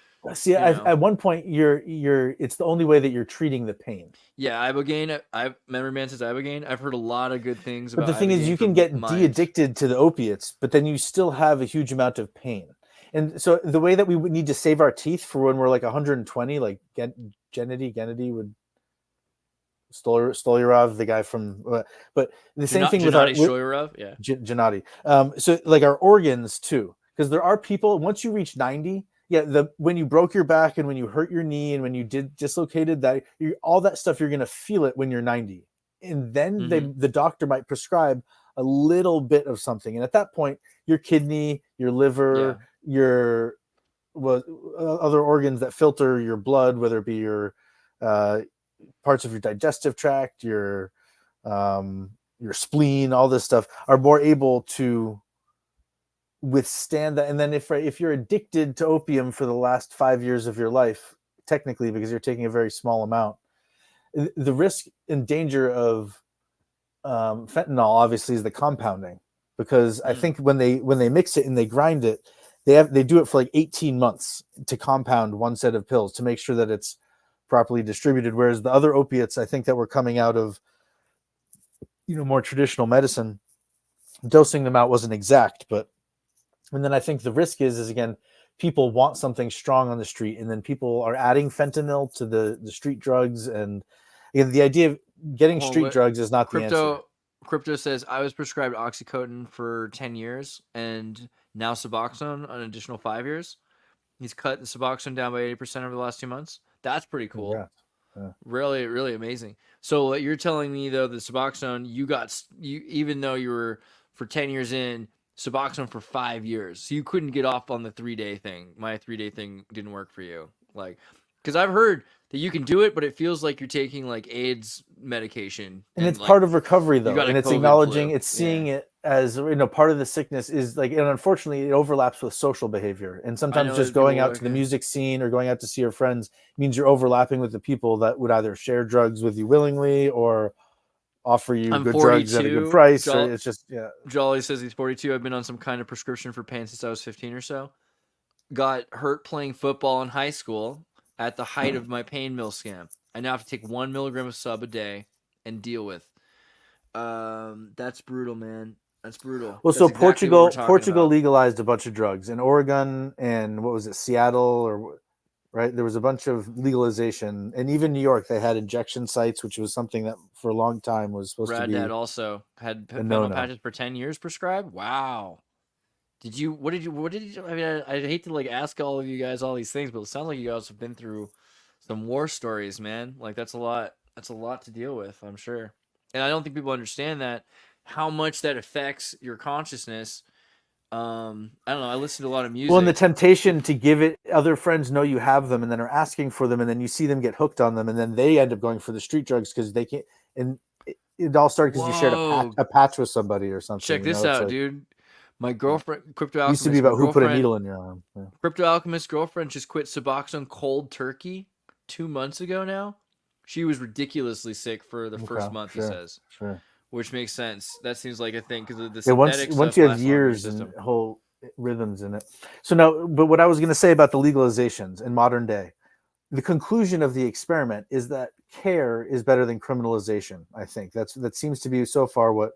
at one point you're it's the only way that you're treating the pain. Yeah, Ibogaine. Memory Man says Ibogaine. I've heard a lot of good things about. But the thing is, you can get de-addicted to the opiates, but then you still have a huge amount of pain. And so the way that we would need to save our teeth for when we're like 120, like Gennady would. Stolyarov, the guy from, but the same thing with our Gennady. So like our organs too, because there are people once you reach 90, when you broke your back and when you hurt your knee and when you dislocated that, all that stuff you're gonna feel it when you're 90, and then the doctor might prescribe a little bit of something, and at that point your kidney, your liver, your other organs that filter your blood, whether it be your parts of your digestive tract, your spleen, all this stuff are more able to withstand that. And then if you're addicted to opium for the last 5 years of your life, technically because you're taking a very small amount, the risk and danger of fentanyl obviously is the compounding, because I think when they mix it and they grind it, they do it for like 18 months to compound one set of pills to make sure that it's properly distributed, whereas the other opiates I think that were coming out of more traditional medicine, dosing them out wasn't exact. And then I think the risk is again, people want something strong on the street, and then people are adding fentanyl to the street drugs, and again, the idea of getting street drugs is not the answer. Crypto says I was prescribed oxycodone for 10 years and now Suboxone an additional 5 years. He's cut the Suboxone down by 80% over the last 2 months. That's pretty cool. Yeah. Really, really amazing. So what you're telling me though, the Suboxone, you even though you were for 10 years in, Suboxone for 5 years. So you couldn't get off on the 3-day thing. My 3-day thing didn't work for you. Like, because I've heard that you can do it, but it feels like you're taking like AIDS medication. And it's like, part of recovery though. And it's acknowledging, it's seeing it as, part of the sickness is like, and unfortunately it overlaps with social behavior. And sometimes just going out to the music scene or going out to see your friends means you're overlapping with the people that would either share drugs with you willingly or offer you good drugs at a good price. It's just, Jolly says he's 42. I've been on some kind of prescription for pain since I was 15 or so. Got hurt playing football in high school at the height of my pain mill scam. I now have to take 1 milligram of sub a day and deal with. That's brutal, man. That's brutal. Well, so Portugal legalized a bunch of drugs in Oregon and what was it, Seattle or right? There was a bunch of legalization, and even New York, they had injection sites, which was something that for a long time was supposed to be. Dad also had fentanyl patches for 10 years prescribed. Wow. What did you, I mean, I hate to like ask all of you guys all these things, but it sounds like you guys have been through some war stories, man. Like that's a lot to deal with, I'm sure. And I don't think people understand that, how much that affects your consciousness I don't know. I listen to a lot of music. Well, and the temptation to give it, other friends know you have them and then are asking for them, and then you see them get hooked on them, and then they end up going for the street drugs because they can't. And it all started because you shared Whoa. a patch with somebody or something. Check this It's out, like, dude. My girlfriend, Crypto it used to Alchemist, be my about who put a girlfriend- needle in your arm. Yeah. Crypto Alchemist girlfriend just quit Suboxone cold turkey 2 months ago now. She was ridiculously sick for the first month, he says. Sure. Which makes sense. That seems like a thing because of the Yeah, synthetic once stuff you have lasts longer in your years and system. whole rhythms in it. So now, but what I was going to say about the legalizations in modern day, the conclusion of the experiment is that care is better than criminalization. I think that seems to be so far what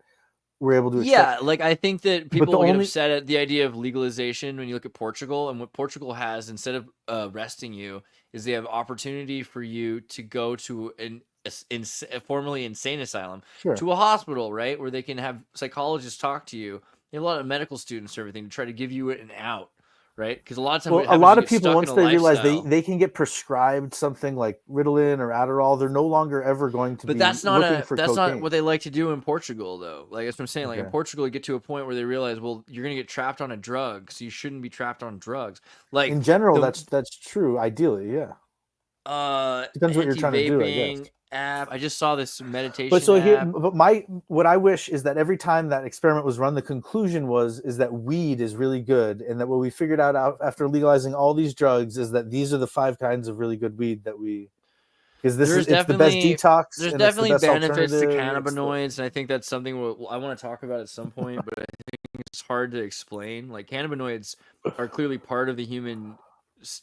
we're able to accept. Yeah, like I think that people the get only- upset at the idea of legalization when you look at Portugal, and what Portugal has instead of arresting you is they have opportunity for you to go to a formerly insane asylum, Sure. to a hospital, right, where they can have psychologists talk to you. They have a lot of medical students and everything to try to give you an out, right? Because a lot of times, Well, a lot of people, once they realize they can get prescribed something like Ritalin or Adderall, they're no longer ever going to But be that's not looking for that's cocaine. not what they like to do in Portugal, though. Like that's what I'm saying. Like in Okay. Portugal, you get to a point where they realize, well, you're gonna get trapped on a drug, so you shouldn't be trapped on drugs. Like In general, the- that's true. Ideally, yeah. Depends what you're trying to do, I guess. anti-vaping app. I just saw this meditation But so here, app. but what I wish is that every time that experiment was run, the conclusion is that weed is really good, and that what we figured out after legalizing all these drugs is that these are the 5 kinds of really good weed that we. Because it's the best detox. There's and definitely it's the best benefits to alternative. cannabinoids, and I think that's something I want to talk about at some point. But I think it's hard to explain. Like cannabinoids are clearly part of the human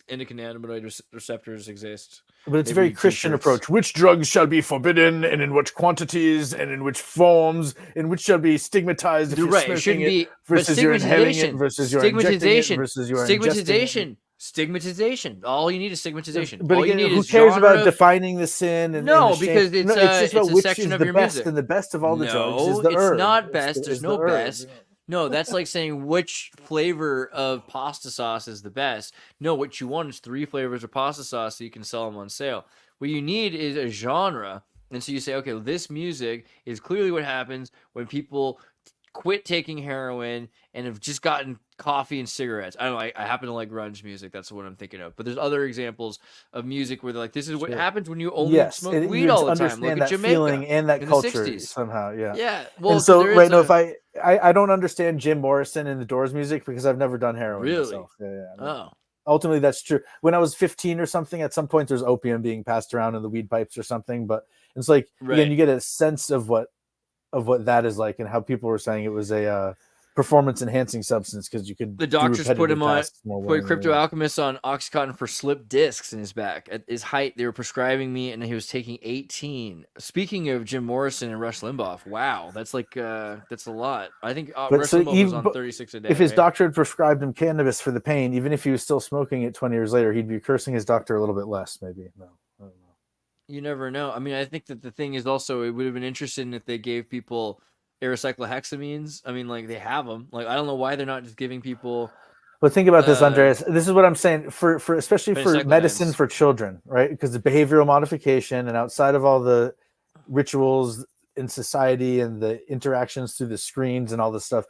endocannabinoid receptors exist. But it's a Maybe very Christian T-shirts. approach. Which drugs shall be forbidden, and in which quantities, and in which forms, and which shall be stigmatized if You're you're right. It smoking shouldn't it be versus you're inhaling it stigmatization. versus you're injecting it Stigmatization. versus you're ingesting it. Stigmatization. Stigmatization. All you need is stigmatization. But All again, you need who is cares genre about of- defining the sin? And No, the shame? because it's just about a which section is of the your best music. and the best of all the drugs is No, the it's herb. not best. There's no the herb. best. No, that's like saying which flavor of pasta sauce is the best. No, what you want is 3 flavors of pasta sauce so you can sell them on sale. What you need is a genre. And so you say, okay, well, this music is clearly what happens when people quit taking heroin and have just gotten coffee and cigarettes. I don't know. I happen to like grunge music. That's what I'm thinking of. But there's other examples of music where they're like, this is what happens when you only smoke and weed you all the understand time. Look that at Jamaica feeling and that in culture the 60s. somehow. Yeah. Yeah. Well, And so there right is now, a- if I don't understand Jim Morrison and the Doors music because I've never done heroin Really? myself. Yeah. Oh. Ultimately, that's true. When I was 15 or something, at some point there's opium being passed around in the weed pipes or something. But it's like Right. again, you get a sense of what that is like and how people were saying it was a performance enhancing substance because you could. The do doctors put repetitive him on, tasks more put willingly. Crypto Alchemist on Oxycontin for slip discs in his back. At his height, they were prescribing me, and he was taking 18. Speaking of Jim Morrison and Rush Limbaugh, wow, that's like that's a lot. I think Rush Limbaugh was on 36 a day. If his right? doctor had prescribed him cannabis for the pain, even if he was still smoking it 20 years later, he'd be cursing his doctor a little bit less, maybe. No, I don't know. You never know. I mean, I think that the thing is also it would have been interesting if they gave people aerocyclohexamines. I mean, like they have them. Like I don't know why they're not just giving people. But think about this, Andreas. This is what I'm saying for especially for Cyclodines. medicine for children, right? Because the behavioral modification and outside of all the rituals in society and the interactions through the screens and all this stuff,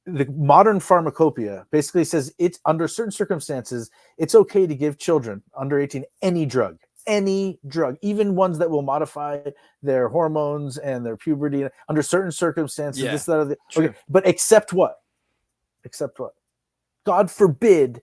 the modern pharmacopoeia basically says it's under certain circumstances, it's okay to give children under 18 any drug, even ones that will modify their hormones and their puberty under certain circumstances. Yeah, this, that, or the, true. okay, but except what? God forbid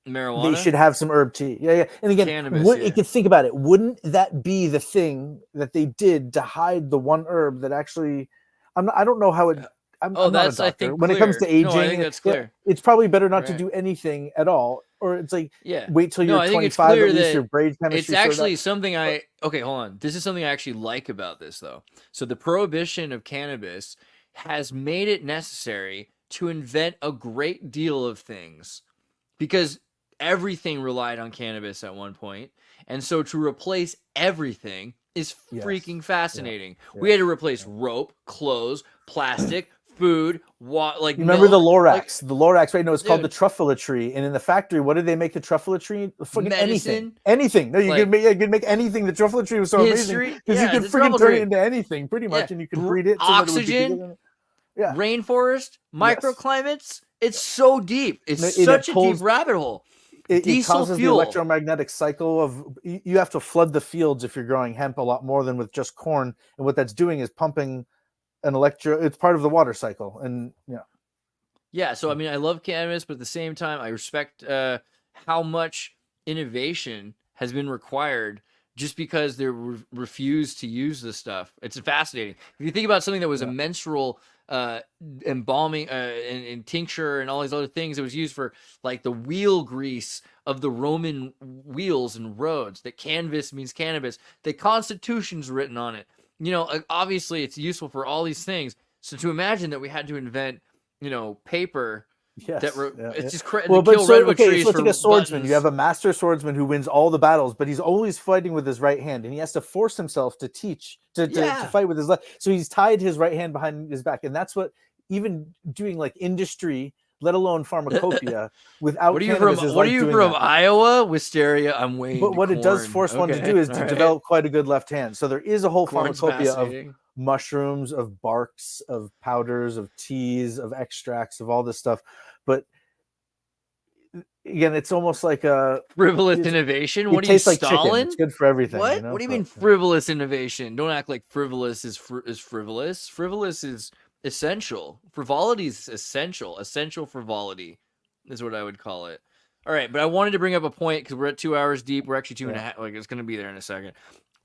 Marijuana. they should have some herb tea. Yeah. And again, Cannabis, you can think about it. Wouldn't that be the thing that they did to hide the one herb that actually? I don't know how it. I'm not a doctor. I think when it comes to clear. aging, No, I think that's clear. it's probably better not to Right. do anything at all, or it's like Yeah. wait till No, you're I think it's 25. clear At least that your brain chemistry. It's actually something okay, hold on. This is something I actually like about this though. So the prohibition of cannabis has made it necessary to invent a great deal of things because everything relied on cannabis at one point. And so to replace everything is freaking fascinating. We had to replace rope, clothes, plastic, food, like you remember milk, the Lorax? like, The Lorax, right? No, it's called the Dude. tree. And in the factory, what did they make the tree? Fucking Medicine. anything. No, you Like, could make anything. The tree was so history, amazing because yeah, you the could freaking turn truffle it tree. into anything, pretty much, Yeah. and you could breed it. So that it would be Oxygen. bigger. Yeah. rainforest, Yes. microclimates. It's so deep. It's It such a pulls- deep rabbit hole. It Diesel causes fuel. the electromagnetic cycle of you have to flood the fields if you're growing hemp a lot more than with just corn. And what that's doing is pumping it's part of the water cycle. And Yeah, so I mean, I love cannabis, but at the same time, I respect how much innovation has been required just because they refused to use this stuff. It's fascinating. If you think about something that was a menstrual embalming and tincture and all these other things, it was used for like the wheel grease of the Roman wheels and roads. That canvas means cannabis. The Constitution's written on it. You know, obviously, it's useful for all these things. So to imagine that we had to invent, paper. yes, It's just crazy. well, Kill redwood trees so it's for like a swordsman. buttons. You have a master swordsman who wins all the battles, but he's always fighting with his right hand, and he has to force himself to teach to fight with his left. So he's tied his right hand behind his back, and that's what even doing like industry, let alone pharmacopoeia, without What are you cannabis from? is What like are you doing from? that. Iowa, Wisteria. I'm waiting. But what it does force one to do is to develop quite a good left hand. So there is a whole Corn's pharmacopoeia of fascinating. mushrooms, of barks, of powders, of teas, of extracts, of all this stuff. But again, it's almost like a Frivolous innovation. What it are you, tastes like chicken. Stalin? It's good for everything. What? You know? What do you But, mean frivolous innovation? Don't act like frivolous is frivolous. Frivolous is essential. Frivolity is essential. Essential frivolity is what I would call it. All right, but I wanted to bring up a point because we're at 2 hours deep. We're actually 2.5. Like, it's going to be there in a second.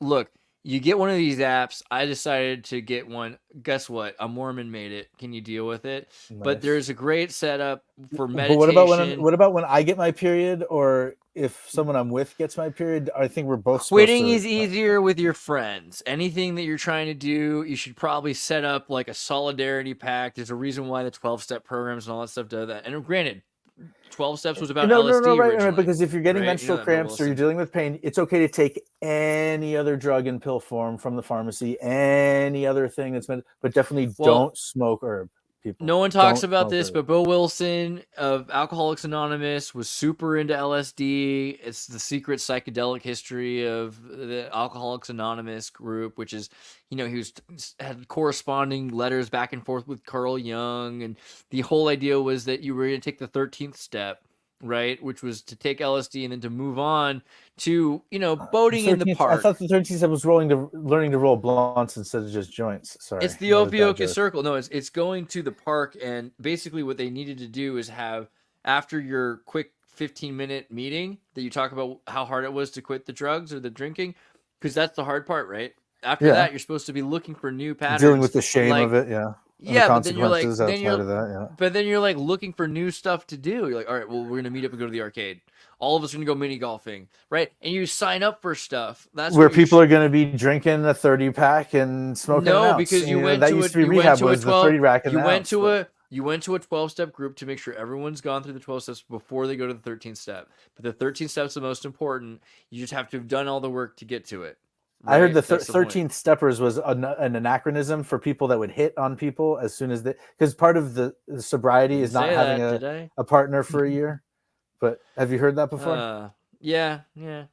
Look, you get one of these apps. I decided to get one. Guess what? A Mormon made it. Can you deal with it? But Nice. there's a great setup for meditation. But what about when I get my period, or if someone I'm with gets my period? I think we're both Quitting supposed is easier with your friends. Anything that you're trying to do, you should probably set up like a solidarity pact. There's a reason why the 12-step programs and all that stuff does that. And granted, 12 steps was about LSD originally. Right, because if you're getting right? menstrual cramps or you're dealing with pain, it's okay to take any other drug in pill form from the pharmacy, any other thing that's meant, but definitely don't smoke herb. People. No one talks about this, but Bill Wilson of Alcoholics Anonymous was super into LSD. It's the secret psychedelic history of the Alcoholics Anonymous group, which is, he had corresponding letters back and forth with Carl Jung, and the whole idea was that you were going to take the 13th step, right, which was to take LSD and then to move on to, boating in the park. I thought the 13th step was learning to roll blunts instead of just joints. Sorry. It's the Opioid circle. No, it's going to the park, and basically what they needed to do is have, after your quick 15-minute meeting, that you talk about how hard it was to quit the drugs or the drinking, because that's the hard part, right? After that, you're supposed to be looking for new patterns. Dealing with the shame of it, yeah. Yeah, but then you're like, but then you're like looking for new stuff to do. You're like, all right, well, we're gonna meet up and go to the arcade. All of us are gonna go mini golfing, right? And you sign up for stuff. That's where people are gonna be drinking a 30-pack and smoking. No, because you went to a 12-step group to make sure everyone's gone through the 12 steps before they go to the 13th step. But the 13th step's the most important. You just have to have done all the work to get to it. Right? I heard the 13th steppers was an anachronism for people that would hit on people as soon as because part of the sobriety is not having a partner for a year. But have you heard that before? Yeah.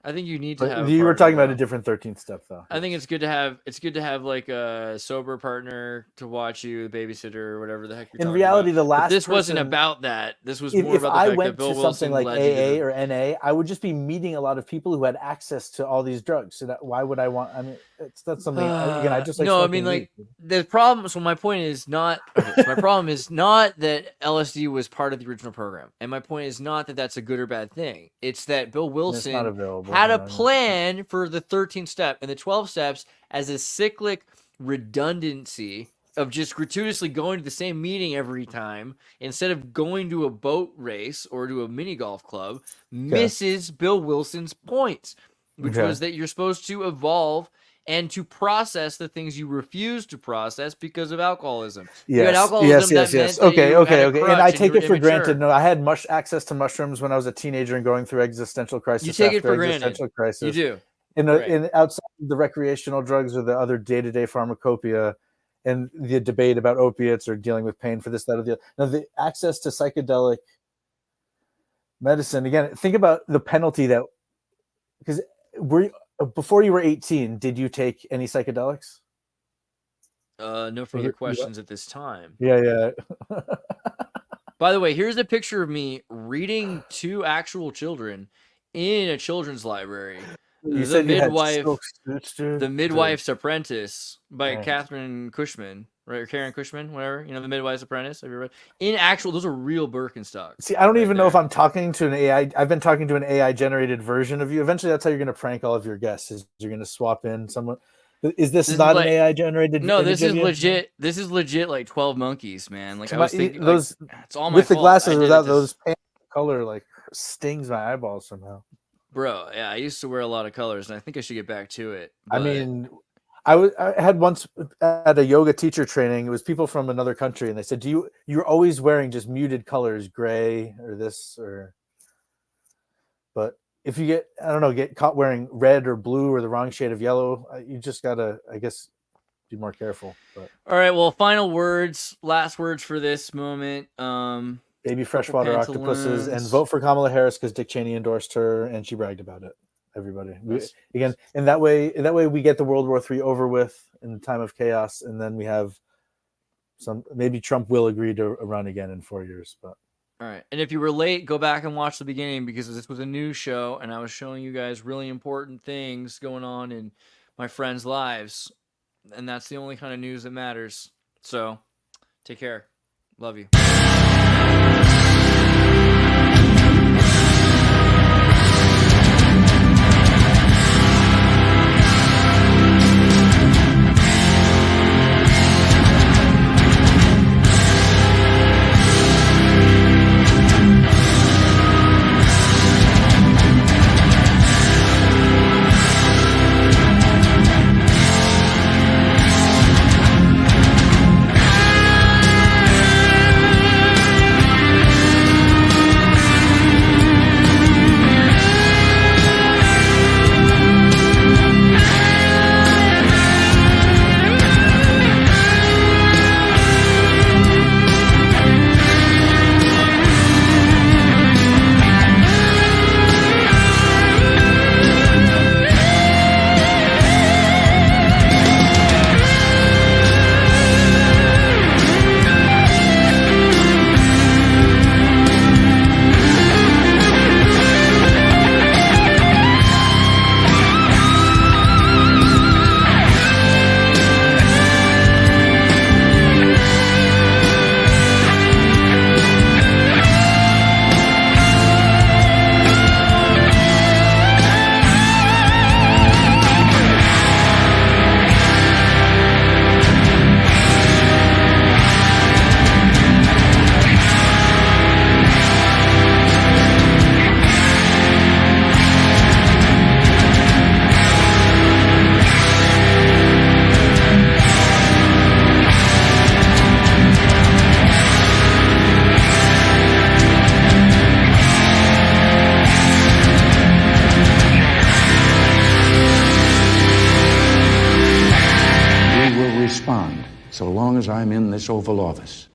I think you need to have. You were talking about a different 13th step, though. I think it's good to have like a sober partner to watch you, the babysitter or whatever the heck you're talking about. In reality, the last. But this wasn't about that. This was more if about the I fact went that Bill to Wilson something like AA or NA, I would just be meeting a lot of people who had access to all these drugs. So why would I want? I mean, that's something. Again, I just like no. I mean, like the problem. So my point is not. My problem is not that LSD was part of the original program, and my point is not that that's a good or bad thing. It's that Bill Wilson had a plan for the 13th step and the 12 steps as a cyclic redundancy of just gratuitously going to the same meeting every time instead of going to a boat race or to a mini golf club misses Bill Wilson's points, which was that you're supposed to evolve and to process the things you refuse to process because of alcoholism. Yes. Okay. And I take it for granted. No, I had access to mushrooms when I was a teenager and going through existential crisis. You take it for granted. Crisis. You do. In outside of the recreational drugs or the other day-to-day pharmacopoeia and the debate about opiates or dealing with pain for this, that, or the other. Now, the access to psychedelic medicine, again, think about the penalty that, because before you were 18, did you take any psychedelics? No further questions at this time. Yeah. By the way, here's a picture of me reading to actual children in a children's library. You said you had silk suits, dude? The Midwife's Apprentice by Dang. Catherine Cushman, right? Or Karen Cushman, whatever. You know, The Midwife's Apprentice. Have you read? In actual, those are real Birkenstocks. See, I don't even know if I'm talking to an AI. I've been talking to an AI generated version of you. Eventually, that's how you're going to prank all of your guests. Is you're going to swap in someone. Is this not an AI generated? No, this is legit. This is legit. Like 12 Monkeys, man. Like I was thinking, those. Like, it's all my with the fault. glasses without those pants color, like stings my eyeballs somehow. Bro, yeah, I used to wear a lot of colors, and I think I should get back to it. I mean, I had once at a yoga teacher training. It was people from another country, and they said, you're always wearing just muted colors, gray or this or." But if you get caught wearing red or blue or the wrong shade of yellow, you just gotta, I guess, be more careful. But all right, well, final words, last words for this moment. Baby freshwater octopuses, and vote for Kamala Harris because Dick Cheney endorsed her and she bragged about it. Everybody, again, in that way we get the World War III over with in the time of chaos, and then we have maybe Trump will agree to run again in 4 years. But all right, and if you were late, go back and watch the beginning because this was a news show, and I was showing you guys really important things going on in my friends' lives, and that's the only kind of news that matters. So, take care. Love you. So long as I'm in this Oval Office.